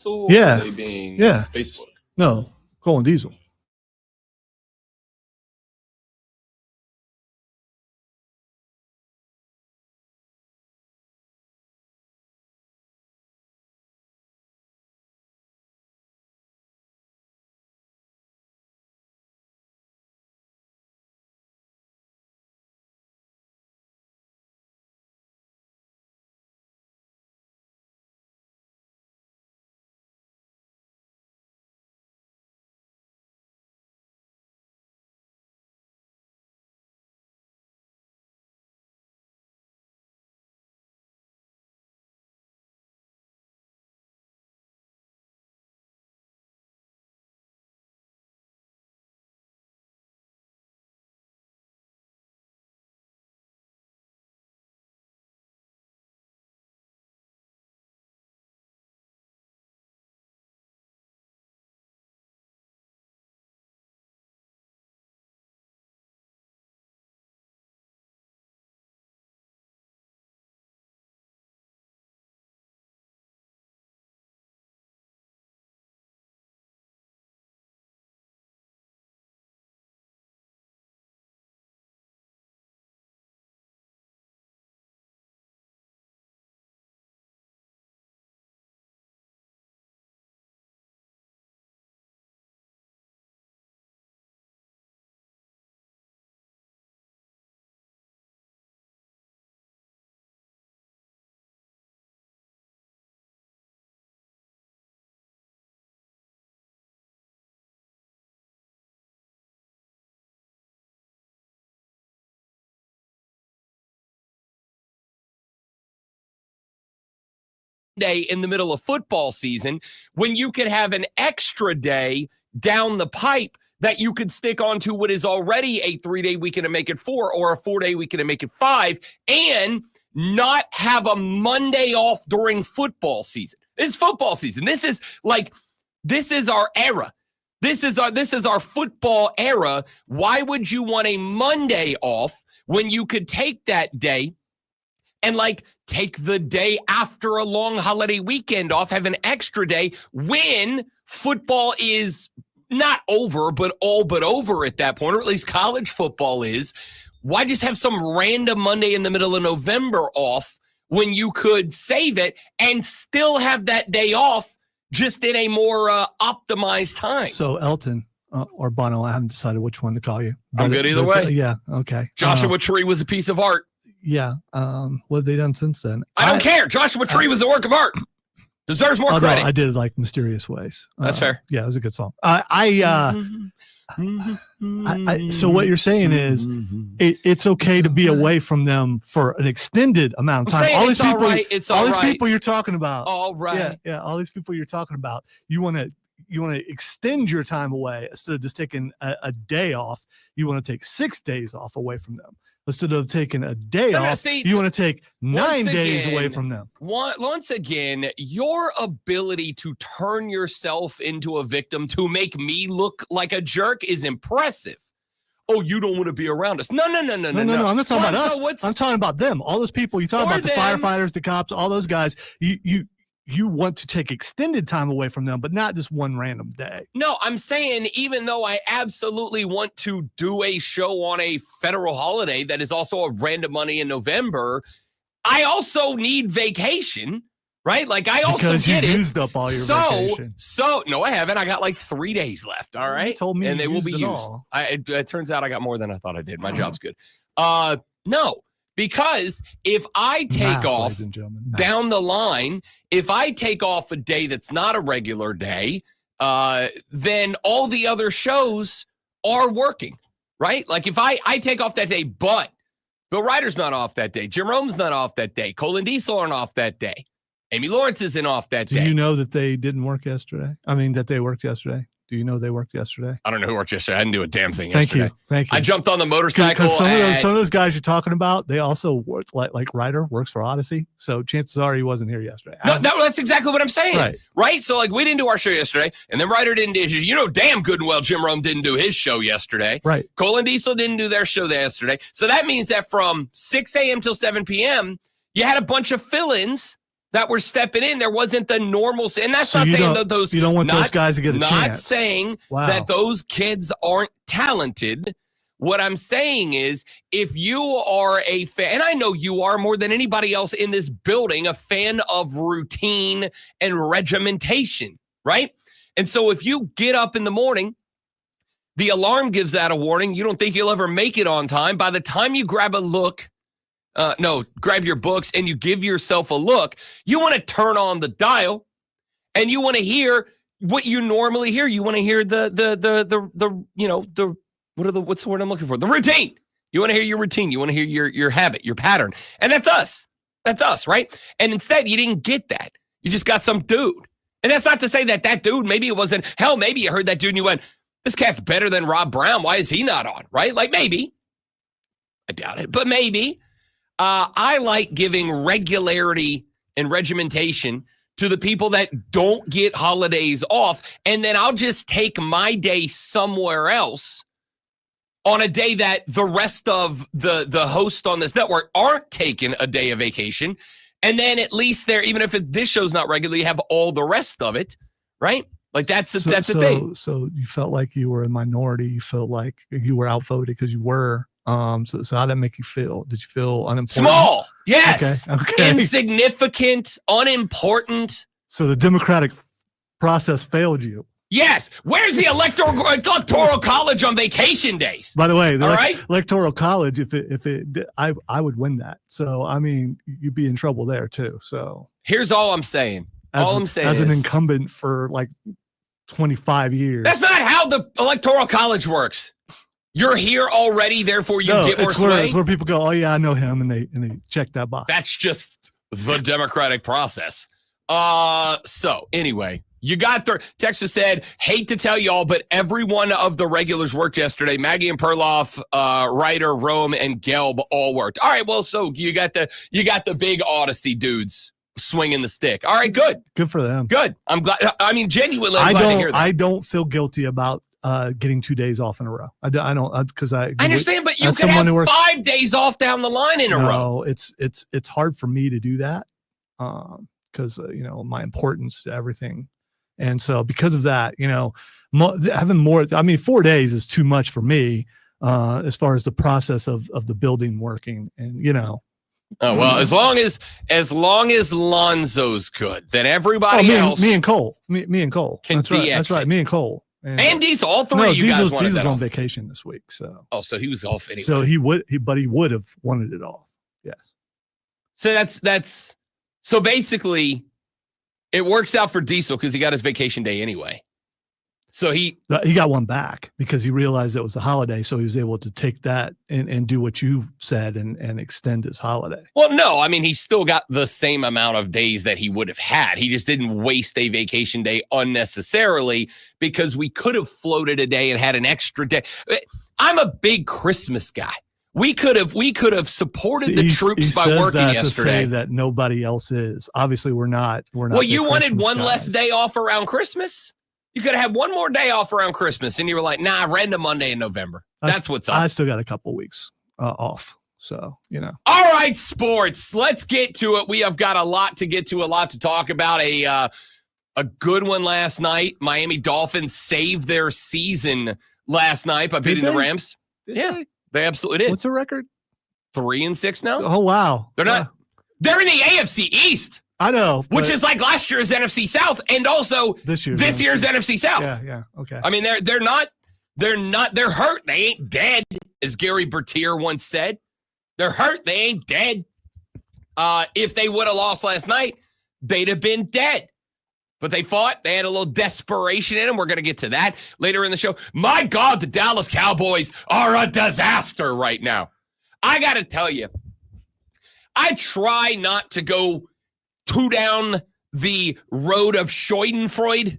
Diesel? Yeah. Or are they being Facebook? No, Cole and Diesel. Day in the middle of football season when you could have an extra day down the pipe that you could stick onto what is already a 3-day weekend and make it 4, or a 4-day weekend and make it 5, and not have a Monday off during football season. This is football season. This is our era. This is our football era. Why would you want a Monday off when you could take that day and take the day after a long holiday weekend off, have an extra day when football is not over, but all but over at that point, or at least college football is? Why just have some random Monday in the middle of November off when you could save it and still have that day off just in a more optimized time? So Elton or Bono, I haven't decided which one to call you. I'm good either way. Yeah, okay. Joshua Tree was a piece of art. Yeah. What have they done since then? I don't care. Joshua Tree was a work of art. Deserves more credit. I did it like Mysterious Ways. That's fair. Yeah, it was a good song. So what you're saying is it's okay to be away from them for an extended amount of time. All these people you're talking about. All right. Yeah. All these people you're talking about. You want to extend your time away instead of just taking a day off. You want to take 6 days off away from them. Instead of taking a day off, you want to take 9 days away from them. Once again, your ability to turn yourself into a victim to make me look like a jerk is impressive. Oh, you don't want to be around us. No. I'm not talking about us. I'm talking about them. All those people you talk about, the firefighters, the cops, all those guys. You want to take extended time away from them, but not just one random day. No, I'm saying even though I absolutely want to do a show on a federal holiday that is also a random Monday in November, I also need vacation, right? I also because get you it. Used up all your vacation. So no, I haven't. I got 3 days left. All right, you told me, and they will be used. It turns out I got more than I thought I did. My job's good. No. Because if I take off down the line, if I take off a day that's not a regular day, then all the other shows are working, right? If I take off that day, but Bill Ryder's not off that day, Jim Rome's not off that day, Cole and Diesel aren't off that day, Amy Lawrence isn't off that day. Do you know that they didn't work yesterday? I mean, that they worked yesterday? Do you know they worked yesterday? I don't know who worked yesterday. I didn't do a damn thing yesterday. Thank you. I jumped on the motorcycle. Because some of those guys you're talking about, they also work like Ryder works for Odyssey. So chances are he wasn't here yesterday. No, that's exactly what I'm saying. Right? So we didn't do our show yesterday, and then Ryder didn't do his. Damn good and well Jim Rome didn't do his show yesterday. Right. Cole and Diesel didn't do their show yesterday. So that means that from 6 a.m. till 7 p.m., you had a bunch of fill-ins that were stepping in. There wasn't the normal, and that's not saying that those. You don't want those guys to get a chance. Not saying that those kids aren't talented. What I'm saying is, if you are a fan, and I know you are more than anybody else in this building, a fan of routine and regimentation, right? And so if you get up in the morning, the alarm gives out a warning, you don't think you'll ever make it on time. By the time you grab grab your books and you give yourself a look, you want to turn on the dial and you want to hear what you normally hear. You want to hear what's the word I'm looking for? The routine. You want to hear your routine. You want to hear your habit, your pattern. And that's us. That's us, right? And instead, you didn't get that. You just got some dude. And that's not to say that dude, maybe it wasn't, hell, maybe you heard that dude and you went, this cat's better than Rob Brown. Why is he not on, right? Like maybe. I doubt it, but maybe. I like giving regularity and regimentation to the people that don't get holidays off, and then I'll just take my day somewhere else on a day that the rest of the hosts on this network aren't taking a day of vacation. And then at least there, even if this show's not regular, you have all the rest of it, right? Like that's the thing. So you felt like you were a minority. You felt like you were outvoted because you were. So how did that make you feel? Did you feel unimportant? Small, yes. Okay. Insignificant, unimportant. So the democratic process failed you. Yes. Where's the electoral college on vacation days? By the way, electoral college, I would win that. So I mean, you'd be in trouble there too. So here's all I'm saying. As an incumbent for like 25 years. That's not how the electoral college works. You're here already, therefore you get more sway. It's where people go, oh yeah, I know him, and they check that box. That's just the democratic process. So anyway, you got there. Texas said, hate to tell y'all, but every one of the regulars worked yesterday. Maggie and Perloff, Ryder, Rome, and Gelb all worked. All right, well, so you got the big Odyssey dudes swinging the stick. All right, good for them. Good. I'm glad. I mean, genuinely, I'm glad to hear that. I don't feel guilty about getting 2 days off in a row. I don't, because I understand, but you could have 5 days off down the line in a row. It's hard for me to do that because my importance to everything, and so because of that, having more. I mean, 4 days is too much for me as far as the process of the building working, and Oh well, as long as Lonzo's good, then everybody else. Me and Cole. Me and Cole. That's right. Me and Cole. And Diesel, all three of you guys wanted Diesel's that on off. vacation this week, so. Oh, so he was off anyway. So he would have wanted it off. Yes. So that's so basically, it works out for Diesel because he got his vacation day anyway. So he got one back because he realized it was a holiday, so he was able to take that and do what you said and extend his holiday. Well, no, I mean, he still got the same amount of days that he would have had. He just didn't waste a vacation day unnecessarily because we could have floated a day and had an extra day. I'm a big Christmas guy. We could have supported the troops by working yesterday. To say that nobody else is. Obviously, we're not. Well, you wanted one less day off around Christmas? You could have had one more day off around Christmas, and you were like, nah, random Monday in November. That's what's up. I still got a couple weeks off, so, All right, sports. Let's get to it. We have got a lot to get to, a lot to talk about. A good one last night. Miami Dolphins saved their season last night by beating the Rams. They absolutely did. What's the record? 3-6 now. Oh, wow. They're not. They're in the AFC East. I know, which is like last year's NFC South, and also this year's NFC South. Yeah, okay. I mean, they're hurt. They ain't dead, as Gary Bertier once said. They're hurt. They ain't dead. If they would have lost last night, they'd have been dead. But they fought. They had a little desperation in them. We're going to get to that later in the show. My God, the Dallas Cowboys are a disaster right now. I got to tell you, I try not to go too down the road of Schadenfreude,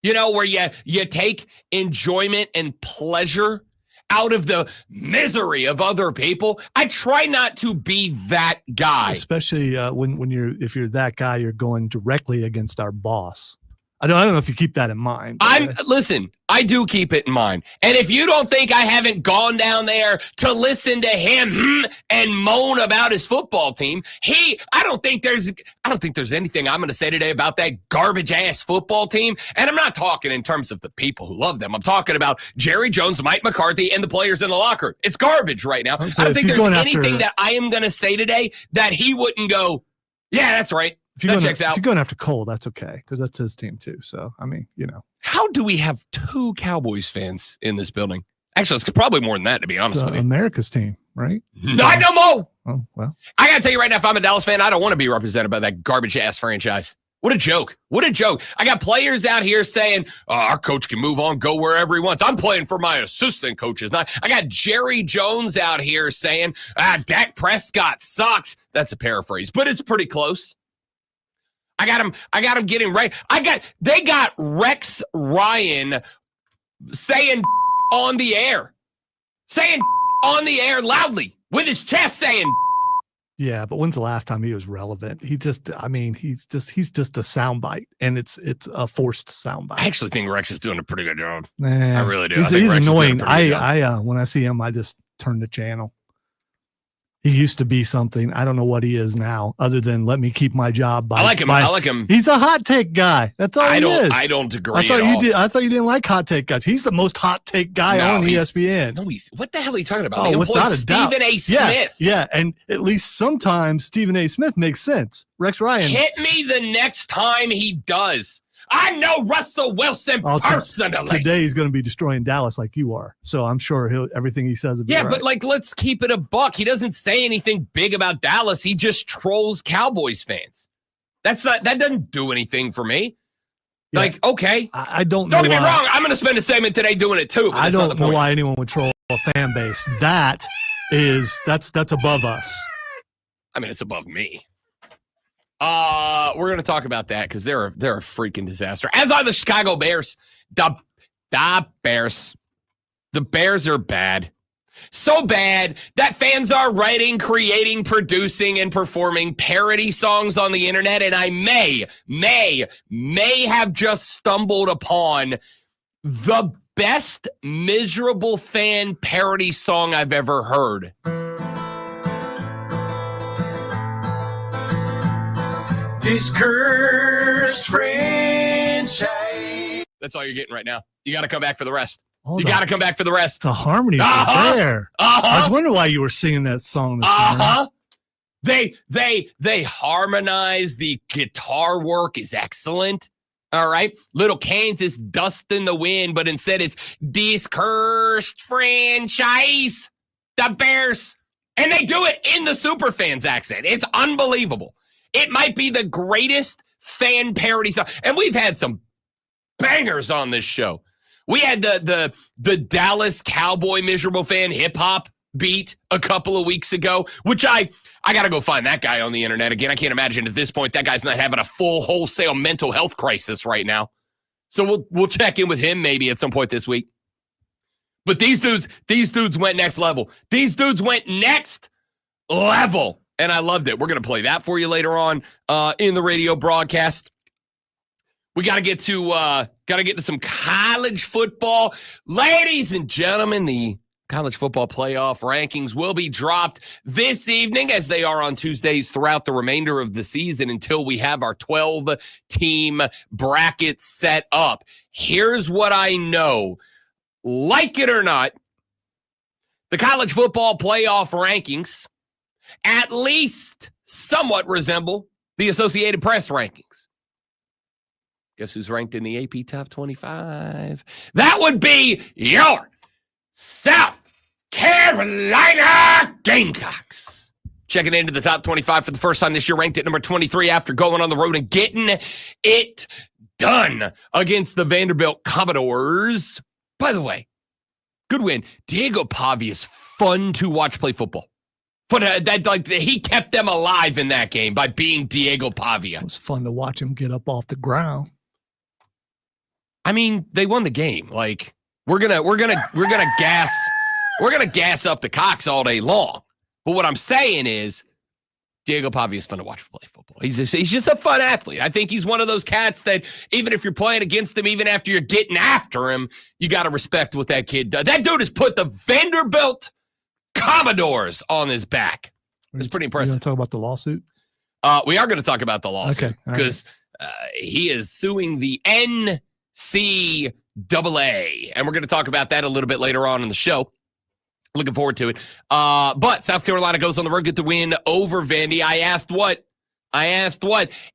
where you take enjoyment and pleasure out of the misery of other people. I try not to be that guy. Especially if you're that guy, you're going directly against our boss. I don't know if you keep that in mind. Listen, I do keep it in mind. And if you don't think I haven't gone down there to listen to him and moan about his football team, I don't think there's anything I'm going to say today about that garbage ass football team. And I'm not talking in terms of the people who love them. I'm talking about Jerry Jones, Mike McCarthy, and the players in the locker. It's garbage right now. I don't think there's anything that I am going to say today that he wouldn't go, yeah, that's right. That checks out. If you're going after Cole, that's okay, because that's his team too. So, I mean, How do we have 2 Cowboys fans in this building? Actually, it's probably more than that, to be honest with you. America's team, right? Not no more. Oh, well. I got to tell you right now, if I'm a Dallas fan, I don't want to be represented by that garbage-ass franchise. What a joke. What a joke. I got players out here saying, our coach can move on, go wherever he wants. I'm playing for my assistant coaches. I got Jerry Jones out here saying, Dak Prescott sucks. That's a paraphrase, but it's pretty close. I got him getting right. They got Rex Ryan saying on the air loudly with his chest saying. Yeah, but when's the last time he was relevant? He's just a soundbite, and it's a forced soundbite. I actually think Rex is doing a pretty good job. I really do. He's annoying. When I see him, I just turn the channel. He used to be something. I don't know what he is now, other than let me keep my job. I like him. He's a hot take guy. That's all he is. I don't agree. I thought you didn't like hot take guys. He's the most hot take guy on ESPN. What the hell are you talking about? Oh, without a doubt. Stephen A. Smith. Yeah, and at least sometimes Stephen A. Smith makes sense. Rex Ryan. Hit me the next time he does. I know Russell Wilson personally. Today he's going to be destroying Dallas like you are. So I'm sure everything he says will be right. But let's keep it a buck. He doesn't say anything big about Dallas. He just trolls Cowboys fans. That doesn't do anything for me. Yeah. Okay. I don't know. Don't get me wrong. I'm going to spend a segment today doing it too. I don't know why anyone would troll a fan base. That's above us. I mean, it's above me. We're going to talk about that because they're a freaking disaster. As are the Chicago Bears. The Bears. The Bears are bad. So bad that fans are writing, creating, producing, and performing parody songs on the internet. And I may have just stumbled upon the best miserable fan parody song I've ever heard. This cursed franchise. That's all you're getting right now. You got to come back for the rest. You got to come back for the rest. It's a harmony there. I was wondering why you were singing that song this morning. They harmonize. The guitar work is excellent. All right. Little Kansas dust in the wind, but instead it's this cursed franchise. The Bears. And they do it in the Superfans accent. It's unbelievable. It might be the greatest fan parody song. And we've had some bangers on this show. We had the Dallas Cowboy miserable fan hip hop beat a couple of weeks ago, which I got to go find that guy on the internet again. I can't imagine at this point that guy's not having a full wholesale mental health crisis right now. So we'll check in with him maybe at some point this week. But these dudes went next level. These dudes went next level. And I loved it. We're going to play that for you later on in the radio broadcast. We got to get to some college football. Ladies and gentlemen, the college football playoff rankings will be dropped this evening as they are on Tuesdays throughout the remainder of the season until we have our 12-team bracket set up. Here's what I know. Like it or not, the college football playoff rankings at least somewhat resemble the Associated Press rankings. Guess who's ranked in the AP Top 25? That would be your South Carolina Gamecocks. Checking into the top 25 for the first time this year, ranked at number 23 after going on the road and getting it done against the Vanderbilt Commodores. By the way, good win. Diego Pavia is fun to watch play football. But he kept them alive in that game by being Diego Pavia. It was fun to watch him get up off the ground. I mean, they won the game. Like we're gonna gas up the Cox all day long. But what I'm saying is, Diego Pavia is fun to watch play football. He's just a fun athlete. I think he's one of those cats that even if you're playing against him, even after you're getting after him, you got to respect what that kid does. That dude has put the Vanderbilt Commodores on his back. It's pretty impressive. You want to talk about the lawsuit? We are going to talk about the lawsuit because he is suing the NCAA, and we're going to talk about that a little bit later on in the show. Looking forward to it. But South Carolina goes on the road, get the win over Vandy. I asked what?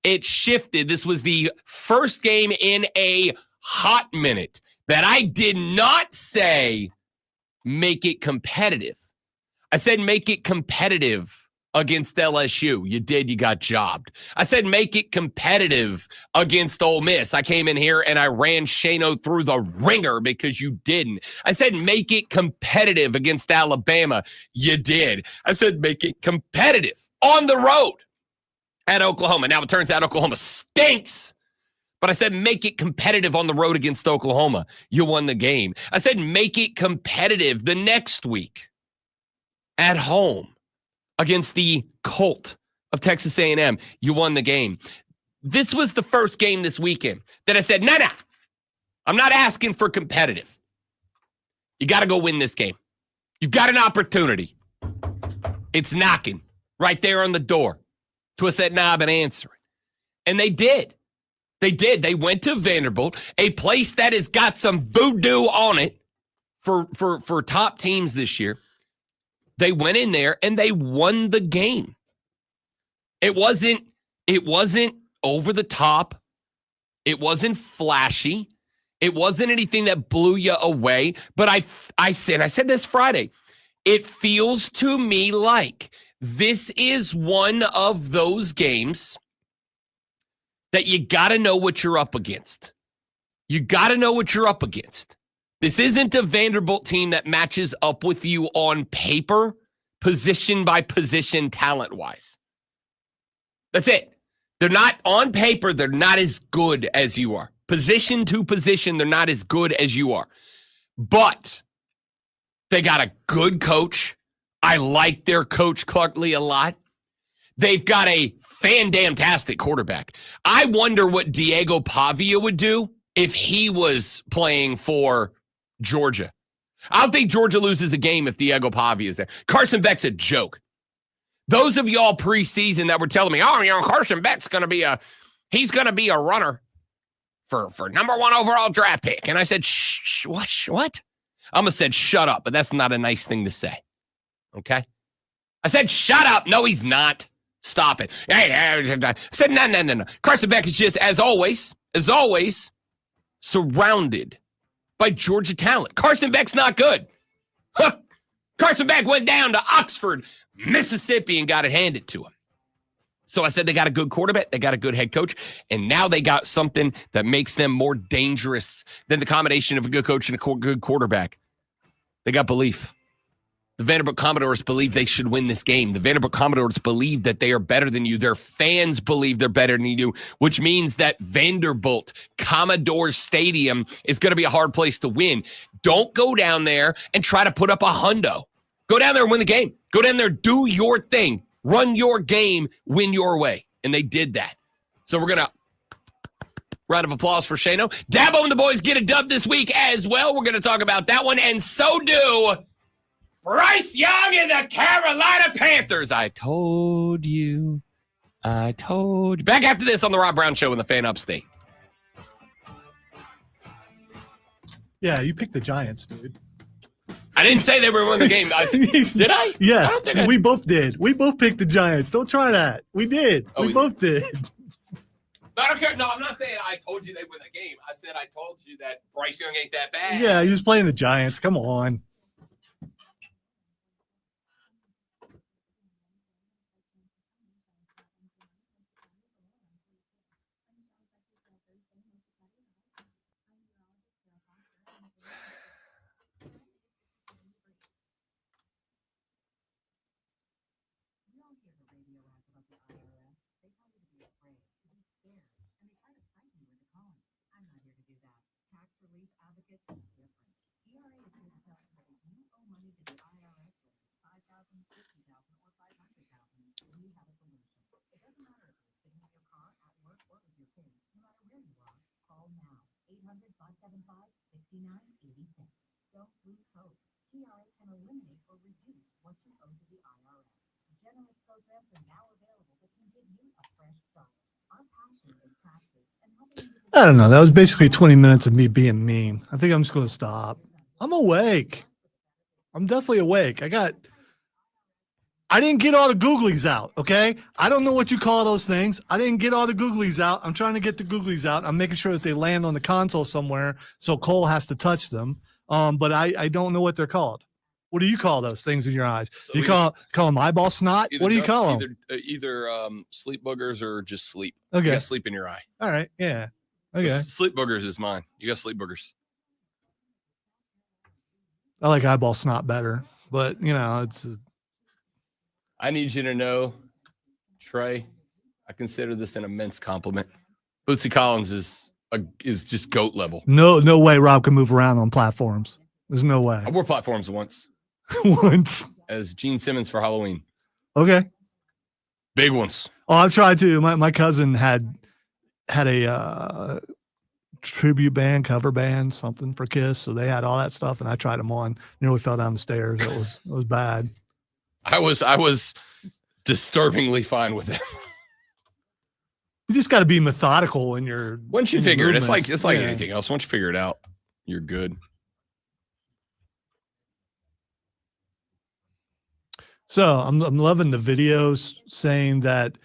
It shifted. This was the first game in a hot minute that I did not say make it competitive. I said make it competitive against LSU. You did. You got jobbed. I said make it competitive against Ole Miss. I came in here and I ran Shano through the ringer because you didn't. I said make it competitive against Alabama. You did. I said make it competitive on the road at Oklahoma. Now it turns out Oklahoma stinks. But I said make it competitive on the road against Oklahoma. You won the game. I said make it competitive the next week at home against the Colt of Texas A&M. You won the game. This was the first game this weekend that I said, nah, I'm not asking for competitive. You got to go win this game. You've got an opportunity. It's knocking right there on the door. Twist that knob and answer it. And they did. They did. They went to Vanderbilt, a place that has got some voodoo on it for top teams this year. They went in there and they won the game. It wasn't over the top. It wasn't flashy. It wasn't anything that blew you away. But I said this Friday. It feels to me like this is one of those games that you got to know what you're up against. You got to know what you're up against. This isn't a Vanderbilt team that matches up with you on paper, position by position, talent-wise. That's it. They're not on paper. They're not as good as you are. Position to position, they're not as good as you are. But they got a good coach. I like their coach, Clark Lee, a lot. They've got a fan-damn-tastic quarterback. I wonder what Diego Pavia would do if he was playing for Georgia. I don't think Georgia loses a game if Diego Pavia is there. Carson Beck's a joke. Those of y'all preseason that were telling me, Carson Beck's going to be he's going to be a runner for number 1 overall draft pick. And I said, what? I almost said, shut up, but that's not a nice thing to say. Okay? I said, shut up. No, he's not. Stop it. I said, no. Carson Beck is just, as always, surrounded by Georgia talent. Carson Beck's not good. Carson Beck went down to Oxford, Mississippi, and got it handed to him. So I said they got a good quarterback, they got a good head coach, and now they got something that makes them more dangerous than the combination of a good coach and a good quarterback. They got belief. The Vanderbilt Commodores believe they should win this game. The Vanderbilt Commodores believe that they are better than you. Their fans believe they're better than you, which means that Vanderbilt Commodore Stadium is going to be a hard place to win. Don't go down there and try to put up a hundo. Go down there and win the game. Go down there, do your thing. Run your game, win your way. And they did that. So we're going to round of applause for Shano. Dabo and the boys get a dub this week as well. We're going to talk about that one, and so do Bryce Young and the Carolina Panthers. I told you. Back after this on the Rob Brown Show in the Fan Upstate. Yeah, you picked the Giants, dude. I didn't say they were winning the game. Did I? Yes, we both did. We both picked the Giants. Don't try that. We did. We both did. I don't care. No, I'm not saying I told you they win the game. I said I told you that Bryce Young ain't that bad. Yeah, he was playing the Giants. Come on. Don't lose hope. TRA can eliminate or reduce what you owe to the IRS. Generous programs are now available that can give you a fresh start. Our passion is taxes and helping you. I don't know. That was basically 20 minutes of me being mean. I think I'm just going to stop. I'm awake. I'm definitely awake. I didn't get all the googlies out, okay? I don't know what you call those things. I didn't get all the googlies out. I'm trying to get the googlies out. I'm making sure that they land on the console somewhere so Cole has to touch them. But I don't know what they're called. What do you call those things in your eyes? So Do you call them eyeball snot? What do you call them? Either sleep boogers or just sleep. Okay. You got sleep in your eye. All right. Yeah. Okay. Sleep boogers is mine. You got sleep boogers. I like eyeball snot better, but it's. I need you to know, Trey, I consider this an immense compliment. Bootsy Collins is just GOAT level. No way Rob can move around on platforms. There's no way. I wore platforms once. Once. As Gene Simmons for Halloween. Okay. Big ones. Oh, I've tried to. My cousin had a tribute band, cover band, something for Kiss. So they had all that stuff, and I tried them on. Nearly fell down the stairs. It was bad. I was disturbingly fine with it. You just got to be methodical in your. Once you figure it, it's like yeah. anything else. Once you figure it out, you're good. So I'm loving the videos saying that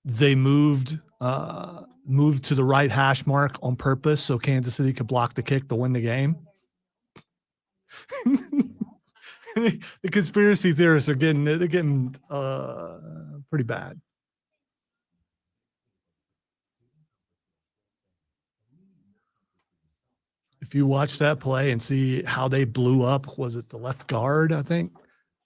they moved to the right hash mark on purpose so Kansas City could block the kick to win the game. The conspiracy theorists are getting pretty bad. If you watch that play and see how they blew up, was it the left guard? I think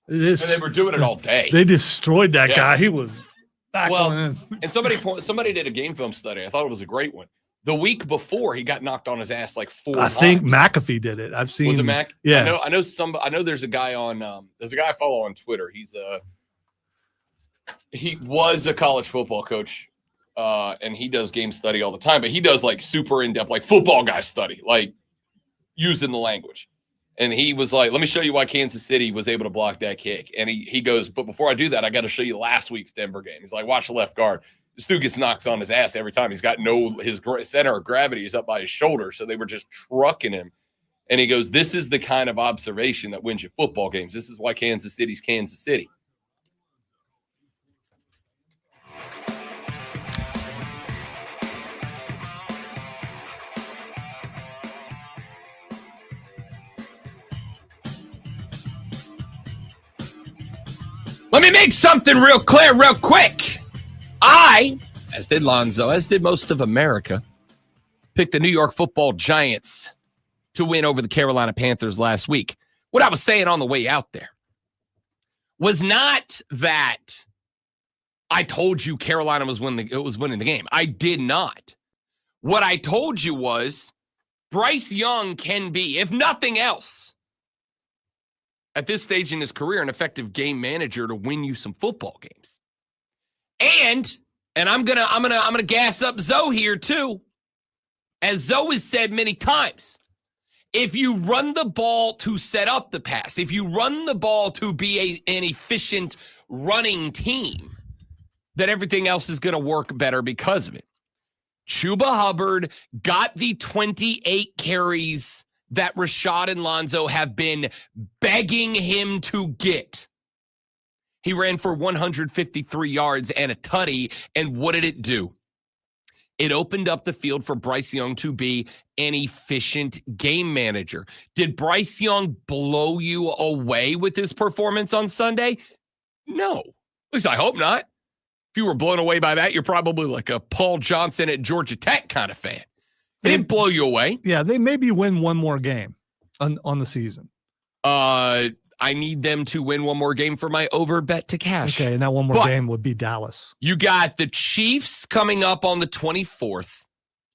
And they were doing it all day. They destroyed that guy. He was back on. And somebody did a game film study. I thought it was a great one. The week before, he got knocked on his ass like 4 times. I think McAfee did it. I've seen. Was it Mac? Yeah. I know there's a guy on. There's a guy I follow on Twitter. He was a college football coach, and he does game study all the time. But he does like super in depth, like football guy study, like using the language. And he was like, "Let me show you why Kansas City was able to block that kick." And he goes, "But before I do that, I got to show you last week's Denver game." He's like, "Watch the left guard. This dude gets knocked on his ass every time. He's got his center of gravity is up by his shoulder, so they were just trucking him." And he goes, "This is the kind of observation that wins you football games. This is why Kansas City's Kansas City." Let me make something real clear, real quick. I, as did Lonzo, as did most of America, picked the New York Football Giants to win over the Carolina Panthers last week. What I was saying on the way out there was not that I told you Carolina was winning the game. I did not. What I told you was Bryce Young can be, if nothing else, at this stage in his career, an effective game manager to win you some football games. And I'm gonna gas up Zoe here too. As Zoe has said many times, if you run the ball to set up the pass, if you run the ball to be an efficient running team, then everything else is going to work better because of it. Chuba Hubbard got the 28 carries that Rashad and Lonzo have been begging him to get. He ran for 153 yards and a tutty, and what did it do? It opened up the field for Bryce Young to be an efficient game manager. Did Bryce Young blow you away with his performance on Sunday? No. At least I hope not. If you were blown away by that, you're probably like a Paul Johnson at Georgia Tech kind of fan. It didn't blow you away. Yeah, they maybe win one more game on the season. I need them to win one more game for my over bet to cash. Okay, and that one more game would be Dallas. You got the Chiefs coming up on the 24th.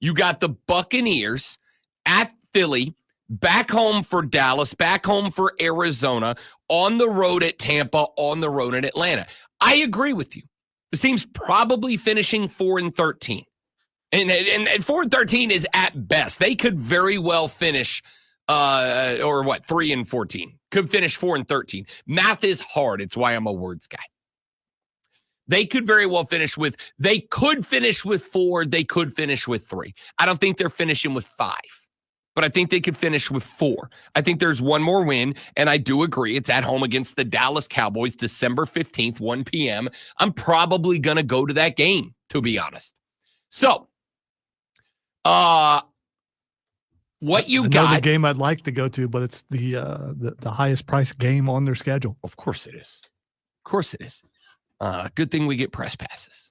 You got the Buccaneers at Philly, back home for Dallas, back home for Arizona, on the road at Tampa, on the road at Atlanta. I agree with you. This team's probably finishing 4-13. And 4-13 is at best. They could very well finish 3-14. Could finish 4-13. Math is hard. It's why I'm a words guy. They could very well finish with 4. They could finish with 3. I don't think they're finishing with 5. But I think they could finish with 4. I think there's one more win, and I do agree. It's at home against the Dallas Cowboys, December 15th, 1 p.m. I'm probably going to go to that game, to be honest. So, what you got? The game I'd like to go to, but it's the highest price game on their schedule. Of course it is. Of course it is. Good thing we get press passes.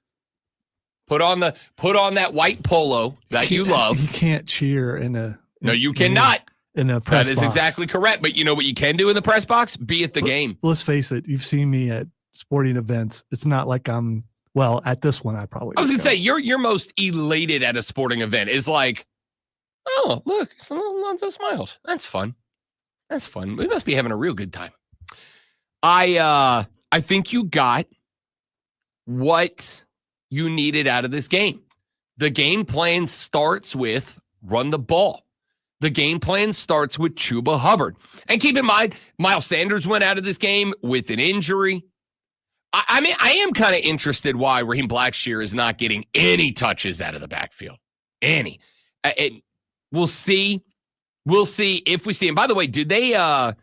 Put on that white polo that you love. You can't cheer in a. No, you cannot. In a press box. That is exactly correct. But you know what you can do in the press box? Be at the game. Let's face it. You've seen me at sporting events. It's not like I'm. Well, at this one, I was going to say you're most elated at a sporting event is like, oh, look, Lonzo smiled. That's fun. That's fun. We must be having a real good time. I think you got what you needed out of this game. The game plan starts with run the ball. The game plan starts with Chuba Hubbard. And keep in mind, Miles Sanders went out of this game with an injury. I mean, I am kind of interested why Raheem Blackshear is not getting any touches out of the backfield. Any. We'll see. We'll see if we see him. By the way, did the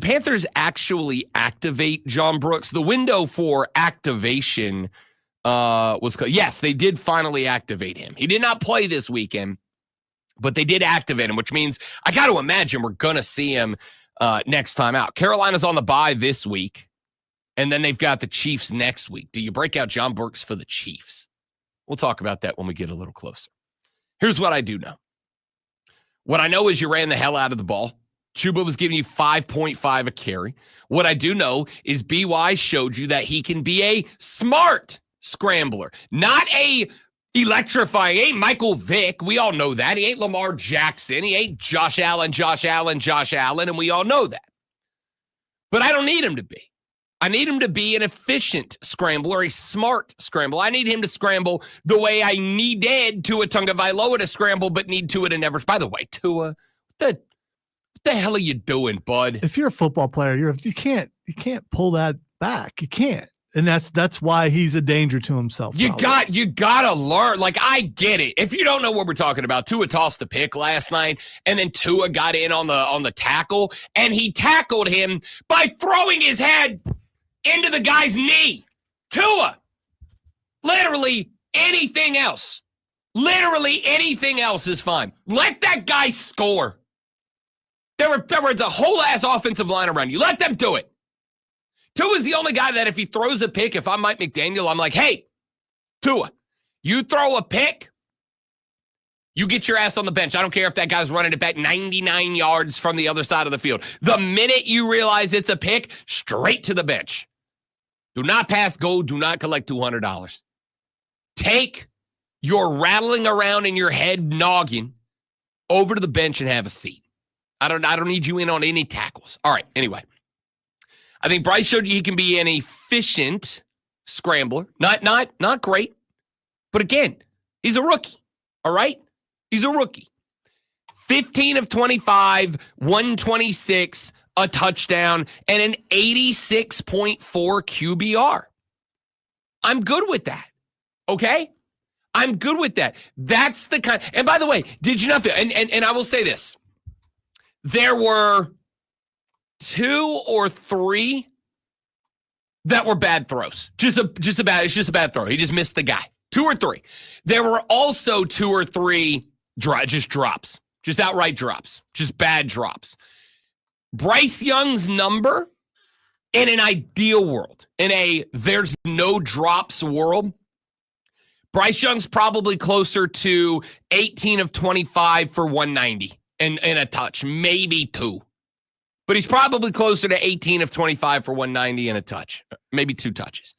Panthers actually activate John Brooks? The window for activation was yes, they did finally activate him. He did not play this weekend, but they did activate him, which means I got to imagine we're going to see him next time out. Carolina's on the bye this week, and then they've got the Chiefs next week. Do you break out John Brooks for the Chiefs? We'll talk about that when we get a little closer. Here's what I do know. What I know is you ran the hell out of the ball. Chuba was giving you 5.5 a carry. What I do know is BY showed you that he can be a smart scrambler, not a electrifying. He ain't Michael Vick. We all know that. He ain't Lamar Jackson. He ain't Josh Allen, and we all know that. But I don't need him to be. I need him to be an efficient scrambler, a smart scrambler. I need him to scramble the way I needed Tua Tagovailoa to scramble, but need Tua to never. By the way, Tua, what the hell are you doing, bud? If you're a football player, you can't pull that back. You can't. And that's why he's a danger to himself. You gotta learn. Like, I get it. If you don't know what we're talking about, Tua tossed a pick last night, and then Tua got in on the tackle, and he tackled him by throwing his head into the guy's knee. Tua, literally anything else is fine. Let that guy score. There was a whole ass offensive line around you. Let them do it. Tua's the only guy that if he throws a pick, if I'm Mike McDaniel, I'm like, hey, Tua, you throw a pick, you get your ass on the bench. I don't care if that guy's running it back 99 yards from the other side of the field. The minute you realize it's a pick, straight to the bench. Do not pass go. Do not collect $200. Take your rattling around in your head noggin over to the bench and have a seat. I don't need you in on any tackles. All right. Anyway, I think Bryce showed you he can be an efficient scrambler. Not great, but again, he's a rookie. All right, he's a rookie. 15 of 25, 126, a touchdown, and an 86.4 QBR. I'm good with that. Okay? I'm good with that. That's the kind. And by the way, did you not feel, and I will say this, there were 2 or 3 that were bad throws. It's just a bad throw. He just missed the guy. 2 or 3. There were also 2 or 3 just drops. Just outright drops. Just bad drops. Bryce Young's number in an ideal world, in a there's no drops world, Bryce Young's probably closer to 18 of 25 for 190 and a touch, maybe 2. But he's probably closer to 18 of 25 for 190 and a touch, maybe 2 touches.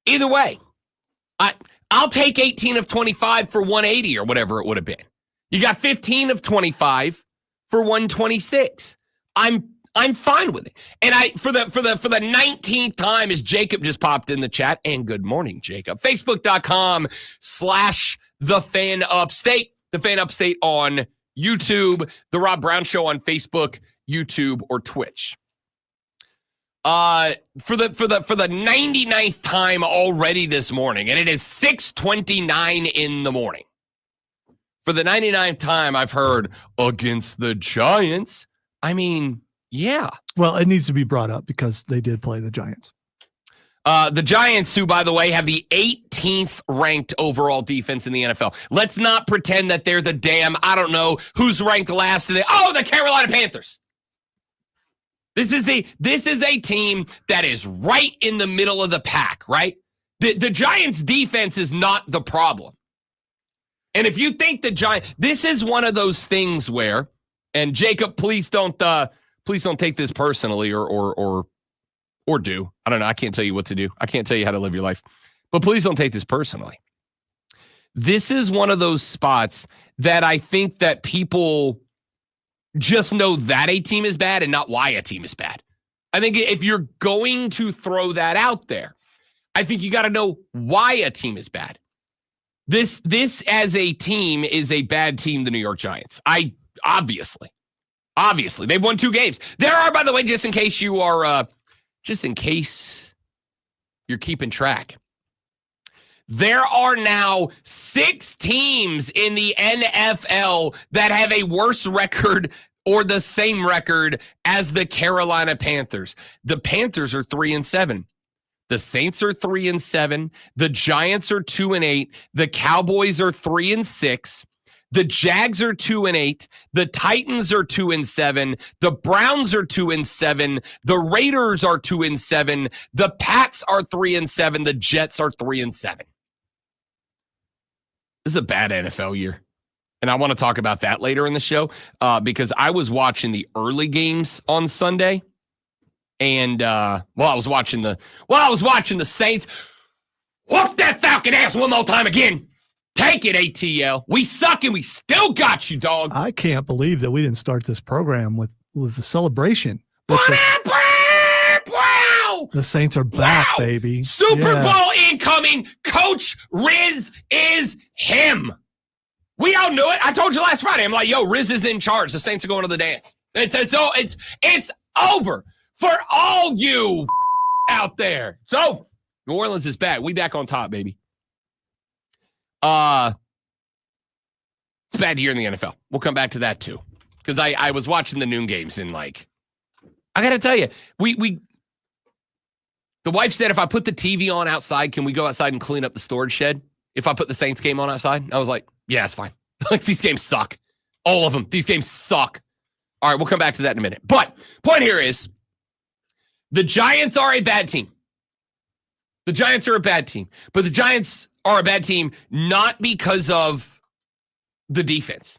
Either way, I'll take 18 of 25 for 180 or whatever it would have been. You got 15 of 25 for 126. I'm I'm fine with it. And for the 19th time, as Jacob just popped in the chat, and good morning, Jacob. Facebook.com/TheFanUpstate. The Fan Upstate on YouTube. The Rob Brown Show on Facebook, YouTube, or Twitch. For the 99th time already this morning, and it is 6:29 in the morning. For the 99th time, I've heard against the Giants. I mean, yeah. Well, it needs to be brought up because they did play the Giants. The Giants, who, by the way, have the 18th ranked overall defense in the NFL. Let's not pretend that they're the damn, I don't know, who's ranked last. The Carolina Panthers. This is a team that is right in the middle of the pack, right? The Giants' defense is not the problem. And if you think this is one of those things where, and Jacob, please don't take this personally or do. I don't know. I can't tell you what to do. I can't tell you how to live your life. But please don't take this personally. This is one of those spots that I think that people just know that a team is bad and not why a team is bad. I think if you're going to throw that out there, I think you got to know why a team is bad. This as a team is a bad team, the New York Giants. Obviously, they've won 2 games. There are, by the way, just in case you're keeping track, there are now 6 teams in the NFL that have a worse record or the same record as the Carolina Panthers. The Panthers are 3-7. The Saints are 3-7. The Giants are 2-8. The Cowboys are 3-6. The Jags are 2-8. The Titans are 2-7. The Browns are 2-7. The Raiders are 2-7. The Pats are 3-7. The Jets are 3-7. This is a bad NFL year. And I want to talk about that later in the show because I was watching the early games on Sunday. And I was watching the Saints. Whoop that Falcon ass one more time again. Take it, ATL. We suck and we still got you, dog. I can't believe that we didn't start this program with the celebration. The Saints are back, baby. Super Bowl incoming. Coach Riz is him. We all knew it. I told you last Friday. I'm like, yo, Riz is in charge. The Saints are going to the dance. It's over for all you out there. So New Orleans is back. We back on top, baby. It's a bad year in the NFL. We'll come back to that too. Because I was watching the noon games and I gotta tell you, the wife said if I put the TV on outside, can we go outside and clean up the storage shed? If I put the Saints game on outside? I was like, yeah, it's fine. These games suck. All of them. These games suck. All right, we'll come back to that in a minute. But point here is the Giants are a bad team. The Giants are a bad team. But the Giants are a bad team not because of the defense.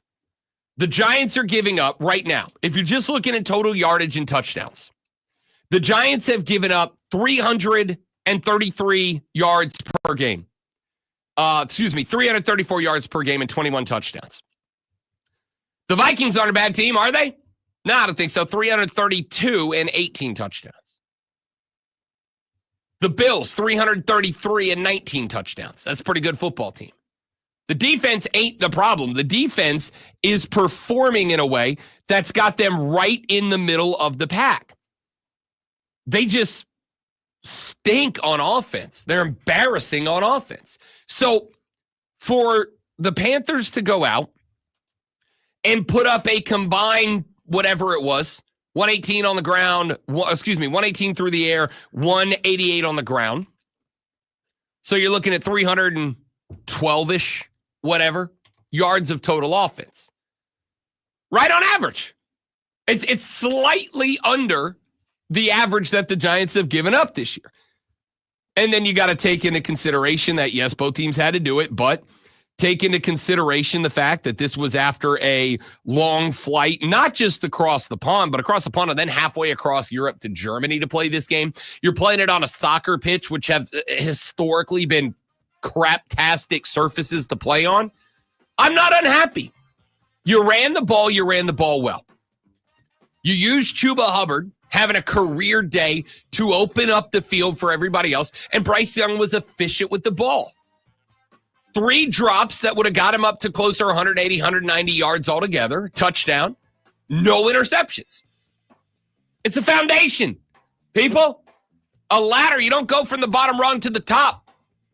The Giants are giving up right now. If you're just looking at total yardage and touchdowns, the Giants have given up 333 yards per game. 334 yards per game and 21 touchdowns. The Vikings aren't a bad team, are they? No, I don't think so. 332 and 18 touchdowns. The Bills, 333 and 19 touchdowns. That's a pretty good football team. The defense ain't the problem. The defense is performing in a way that's got them right in the middle of the pack. They just stink on offense. They're embarrassing on offense. So for the Panthers to go out and put up a combined whatever it was, 118 on the ground, 118 through the air, 188 on the ground. So you're looking at 312-ish, whatever, yards of total offense. Right on average. It's slightly under the average that the Giants have given up this year. And then you got to take into consideration that, yes, both teams had to do it, but take into consideration the fact that this was after a long flight, not just across the pond, but across the pond and then halfway across Europe to Germany to play this game. You're playing it on a soccer pitch, which have historically been craptastic surfaces to play on. I'm not unhappy. You ran the ball well. You used Chuba Hubbard having a career day to open up the field for everybody else. And Bryce Young was efficient with the ball. 3 drops that would have got him up to closer 180, 190 yards altogether. Touchdown. No interceptions. It's a foundation, people. A ladder. You don't go from the bottom rung to the top.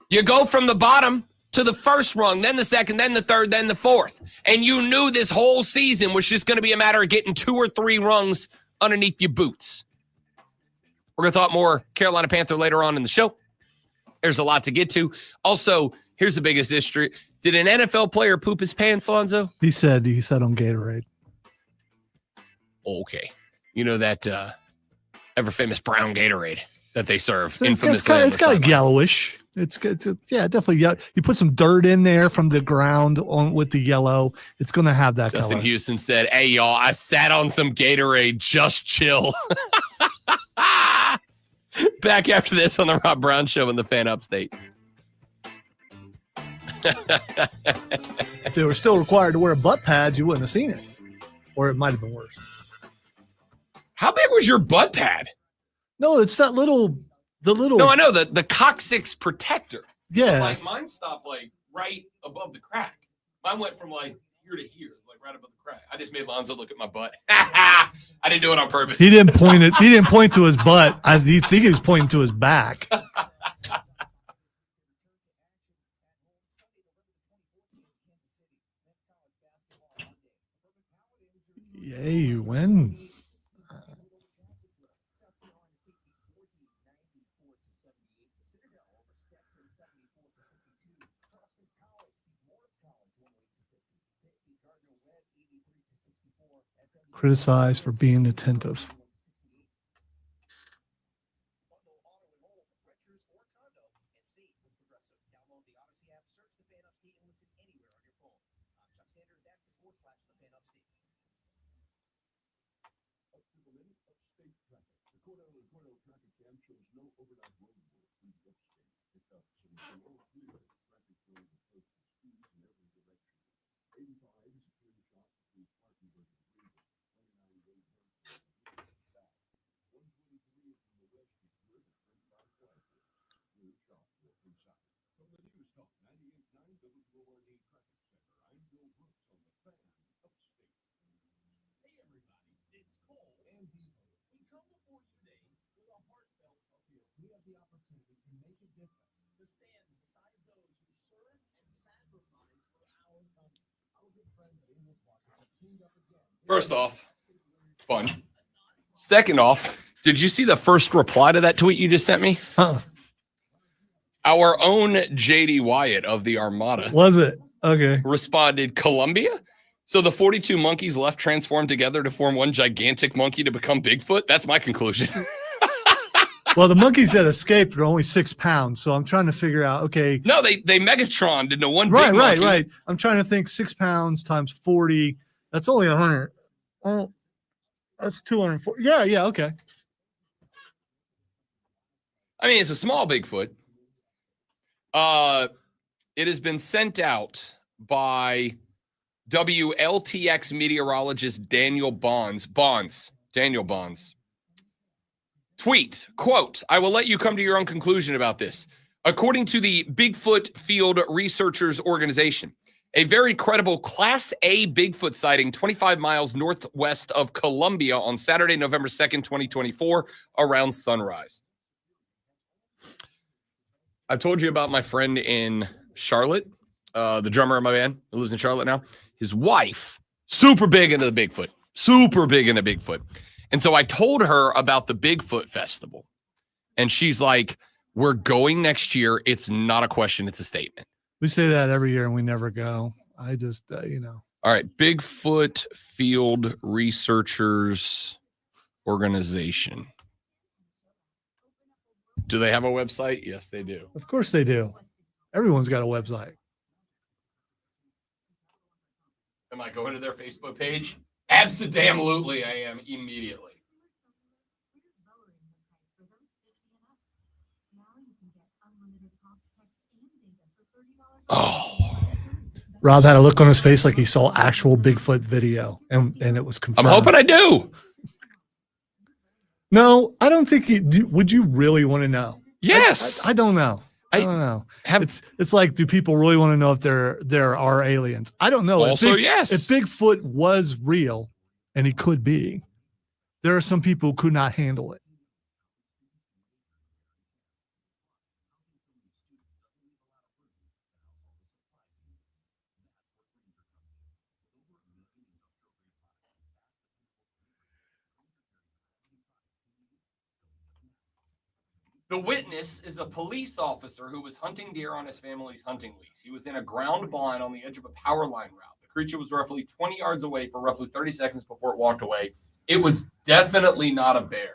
You go from the bottom to the first rung, then the second, then the third, then the fourth. And you knew this whole season was just going to be a matter of getting 2 or 3 rungs underneath your boots. We're going to talk more Carolina Panther later on in the show. There's a lot to get to. Also, here's the biggest issue. Did an NFL player poop his pants, Lonzo? He said on Gatorade. Okay. You know that ever famous brown Gatorade that they serve? It's kind of yellowish. It's definitely. Yeah, you put some dirt in there from the ground on with the yellow. It's going to have that Justin color. Houston said, "Hey y'all, I sat on some Gatorade. Just chill." Back after this on the Rob Brown Show in the Fan Upstate. If they were still required to wear butt pads, you wouldn't have seen it, or it might have been worse. How big was your butt pad? No, it's that little. No, I know the coccyx protector. Yeah. Like mine stopped like right above the crack. Mine went from like here to here, like right above the crack. I just made Lonzo look at my butt. I didn't do it on purpose. He didn't point it. He didn't point to his butt. I think he was pointing to his back. Yay, you win. Criticized for being attentive. First off, fun. Second off, did you see the first reply to that tweet you just sent me? Huh. Our own JD Wyatt of the Armada. Was it? Okay. Responded, Colombia? So the 42 monkeys left transformed together to form one gigantic monkey to become Bigfoot? That's my conclusion. Well, the monkeys that escaped are only 6 pounds, so I'm trying to figure out, okay. No, they Megatroned into one big monkey. Right. I'm trying to think 6 pounds times 40. That's only 100. Oh, that's 240. Yeah, okay. I mean, it's a small Bigfoot. It has been sent out by WLTX meteorologist Daniel Bonds. Daniel Bonds. Tweet, quote, I will let you come to your own conclusion about this. According to the Bigfoot Field Researchers Organization, a very credible Class A Bigfoot sighting 25 miles northwest of Columbia on Saturday, November 2nd, 2024, around sunrise. I've told you about my friend in Charlotte, the drummer of my band who lives in Charlotte now. His wife, super big into the Bigfoot. And so I told her about the Bigfoot Festival. And she's like, we're going next year. It's not a question. It's a statement. We say that every year and we never go. I just, All right. Bigfoot Field Researchers Organization. Do they have a website? Yes, they do. Of course they do. Everyone's got a website. Am I going to their Facebook page? Absolutely, I am immediately. Oh. Rob had a look on his face like he saw actual Bigfoot video, and it was confirmed. I'm hoping I do. No, I don't think would you really want to know? Yes. I don't know. I don't know. It's like, do people really want to know if there are aliens? I don't know. Also, if Bigfoot was real, and he could be, there are some people who could not handle it. The witness is a police officer who was hunting deer on his family's hunting lease. He was in a ground blind on the edge of a power line route. The creature was roughly 20 yards away for roughly 30 seconds before it walked away. It was definitely not a bear.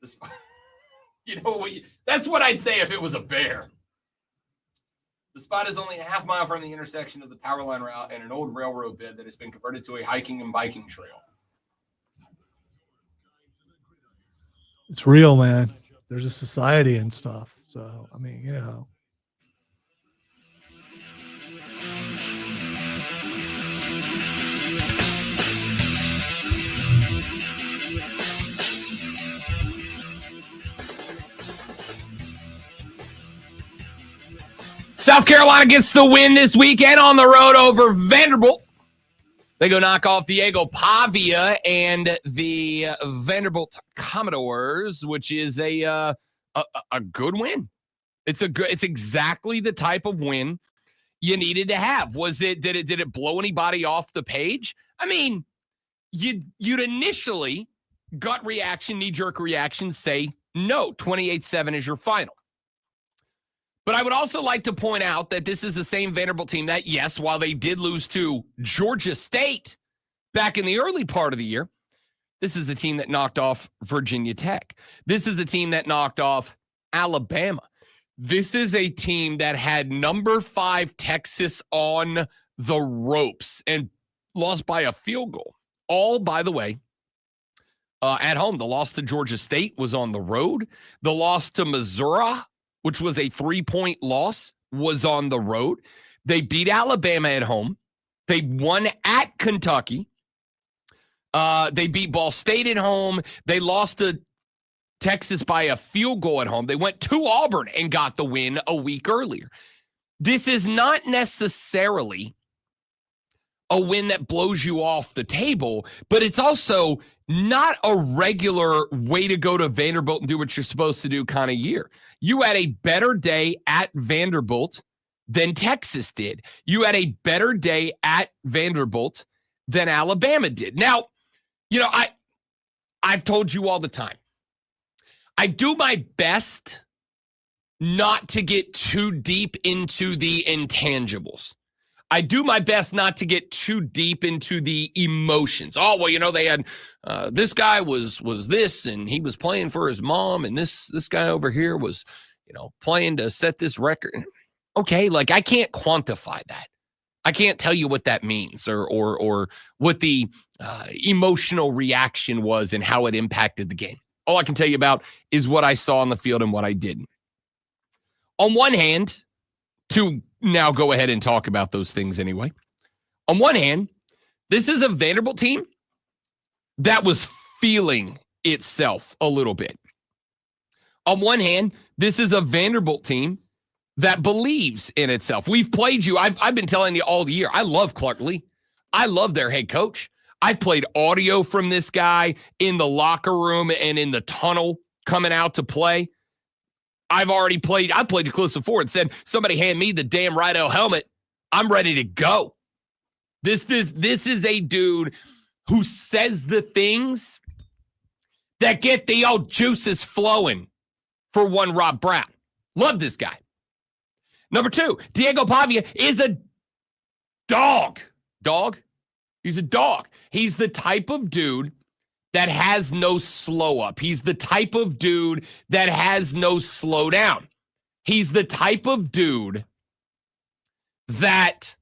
That's what I'd say if it was a bear. The spot is only a half mile from the intersection of the power line route and an old railroad bed that has been converted to a hiking and biking trail. It's real, man. There's a society and stuff. So, I mean, South Carolina gets the win this weekend on the road over Vanderbilt. They go knock off Diego Pavia and the Vanderbilt Commodores, which is a good win. It's exactly the type of win you needed to have. Did it blow anybody off the page? I mean, you'd initially gut reaction, knee-jerk reaction, say no, 28-7 is your final. But I would also like to point out that this is the same Vanderbilt team that, yes, while they did lose to Georgia State back in the early part of the year, this is a team that knocked off Virginia Tech. This is a team that knocked off Alabama. This is a team that had number 5 Texas on the ropes and lost by a field goal. All, by the way, at home. The loss to Georgia State was on the road. The loss to Missouri, which was a 3-point loss, was on the road. They beat Alabama at home. They won at Kentucky. They beat Ball State at home. They lost to Texas by a field goal at home. They went to Auburn and got the win a week earlier. This is not necessarily a win that blows you off the table, but it's also not a regular way to go to Vanderbilt and do what you're supposed to do kind of year. You had a better day at Vanderbilt than Texas did. You had a better day at Vanderbilt than Alabama did. Now, I've told you all the time, I do my best not to get too deep into the intangibles. I do my best not to get too deep into the emotions. Oh, well, they had this guy was this, and he was playing for his mom, and this guy over here was, playing to set this record. Okay, I can't quantify that. I can't tell you what that means or what the emotional reaction was and how it impacted the game. All I can tell you about is what I saw on the field and what I didn't. On one hand, to now go ahead and talk about those things anyway. On one hand, this is a Vanderbilt team that was feeling itself a little bit. On one hand, this is a Vanderbilt team that believes in itself. We've played you. I've been telling you all year, I love Clark Lee. I love their head coach. I played audio from this guy in the locker room and in the tunnel coming out to play. I played close to 4 and said, somebody hand me the damn Rideau helmet. I'm ready to go. This is a dude who says the things that get the old juices flowing for one Rob Brown. Love this guy. Number 2, Diego Pavia is a dog. Dog? He's a dog. He's the type of dude that has no slow up. He's the type of dude that has no slow down. He's the type of dude that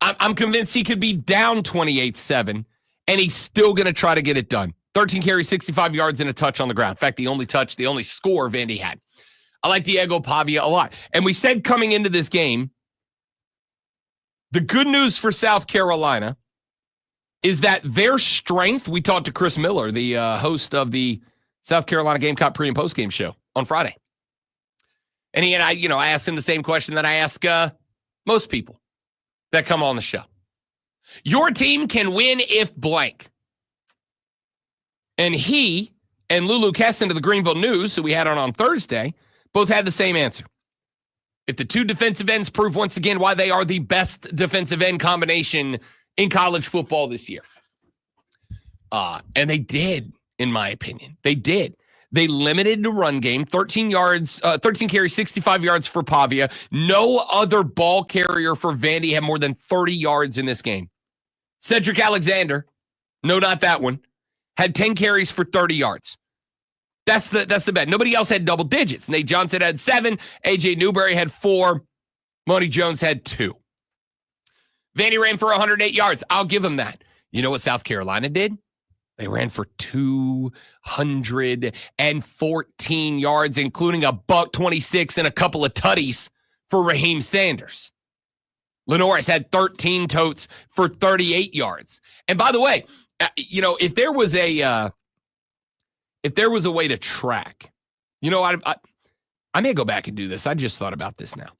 I'm convinced he could be down 28-7 and he's still going to try to get it done. 13 carries, 65 yards, and a touch on the ground. In fact, the only score Vandy had. I like Diego Pavia a lot. And we said coming into this game, the good news for South Carolina is that their strength, we talked to Chris Miller, the host of the South Carolina Gamecock pre- and post-game show on Friday. And I asked him the same question that I ask most people that come on the show. Your team can win if blank. And he and Lulu Keston of the Greenville News, who we had on Thursday, both had the same answer. If the two defensive ends prove once again why they are the best defensive end combination in college football this year. And they did, in my opinion. They did. They limited the run game, 13 carries, 65 yards for Pavia. No other ball carrier for Vandy had more than 30 yards in this game. Cedric Alexander, no, not that one, had 10 carries for 30 yards. That's the bet. Nobody else had double digits. Nate Johnson had 7. A.J. Newberry had 4. Moni Jones had 2. Vandy ran for 108 yards. I'll give him that. You know what South Carolina did? They ran for 214 yards, including a $126 and a couple of tutties for Raheem Sanders. Lenoris had 13 totes for 38 yards. And by the way, if there was a way to track, I may go back and do this. I just thought about this now.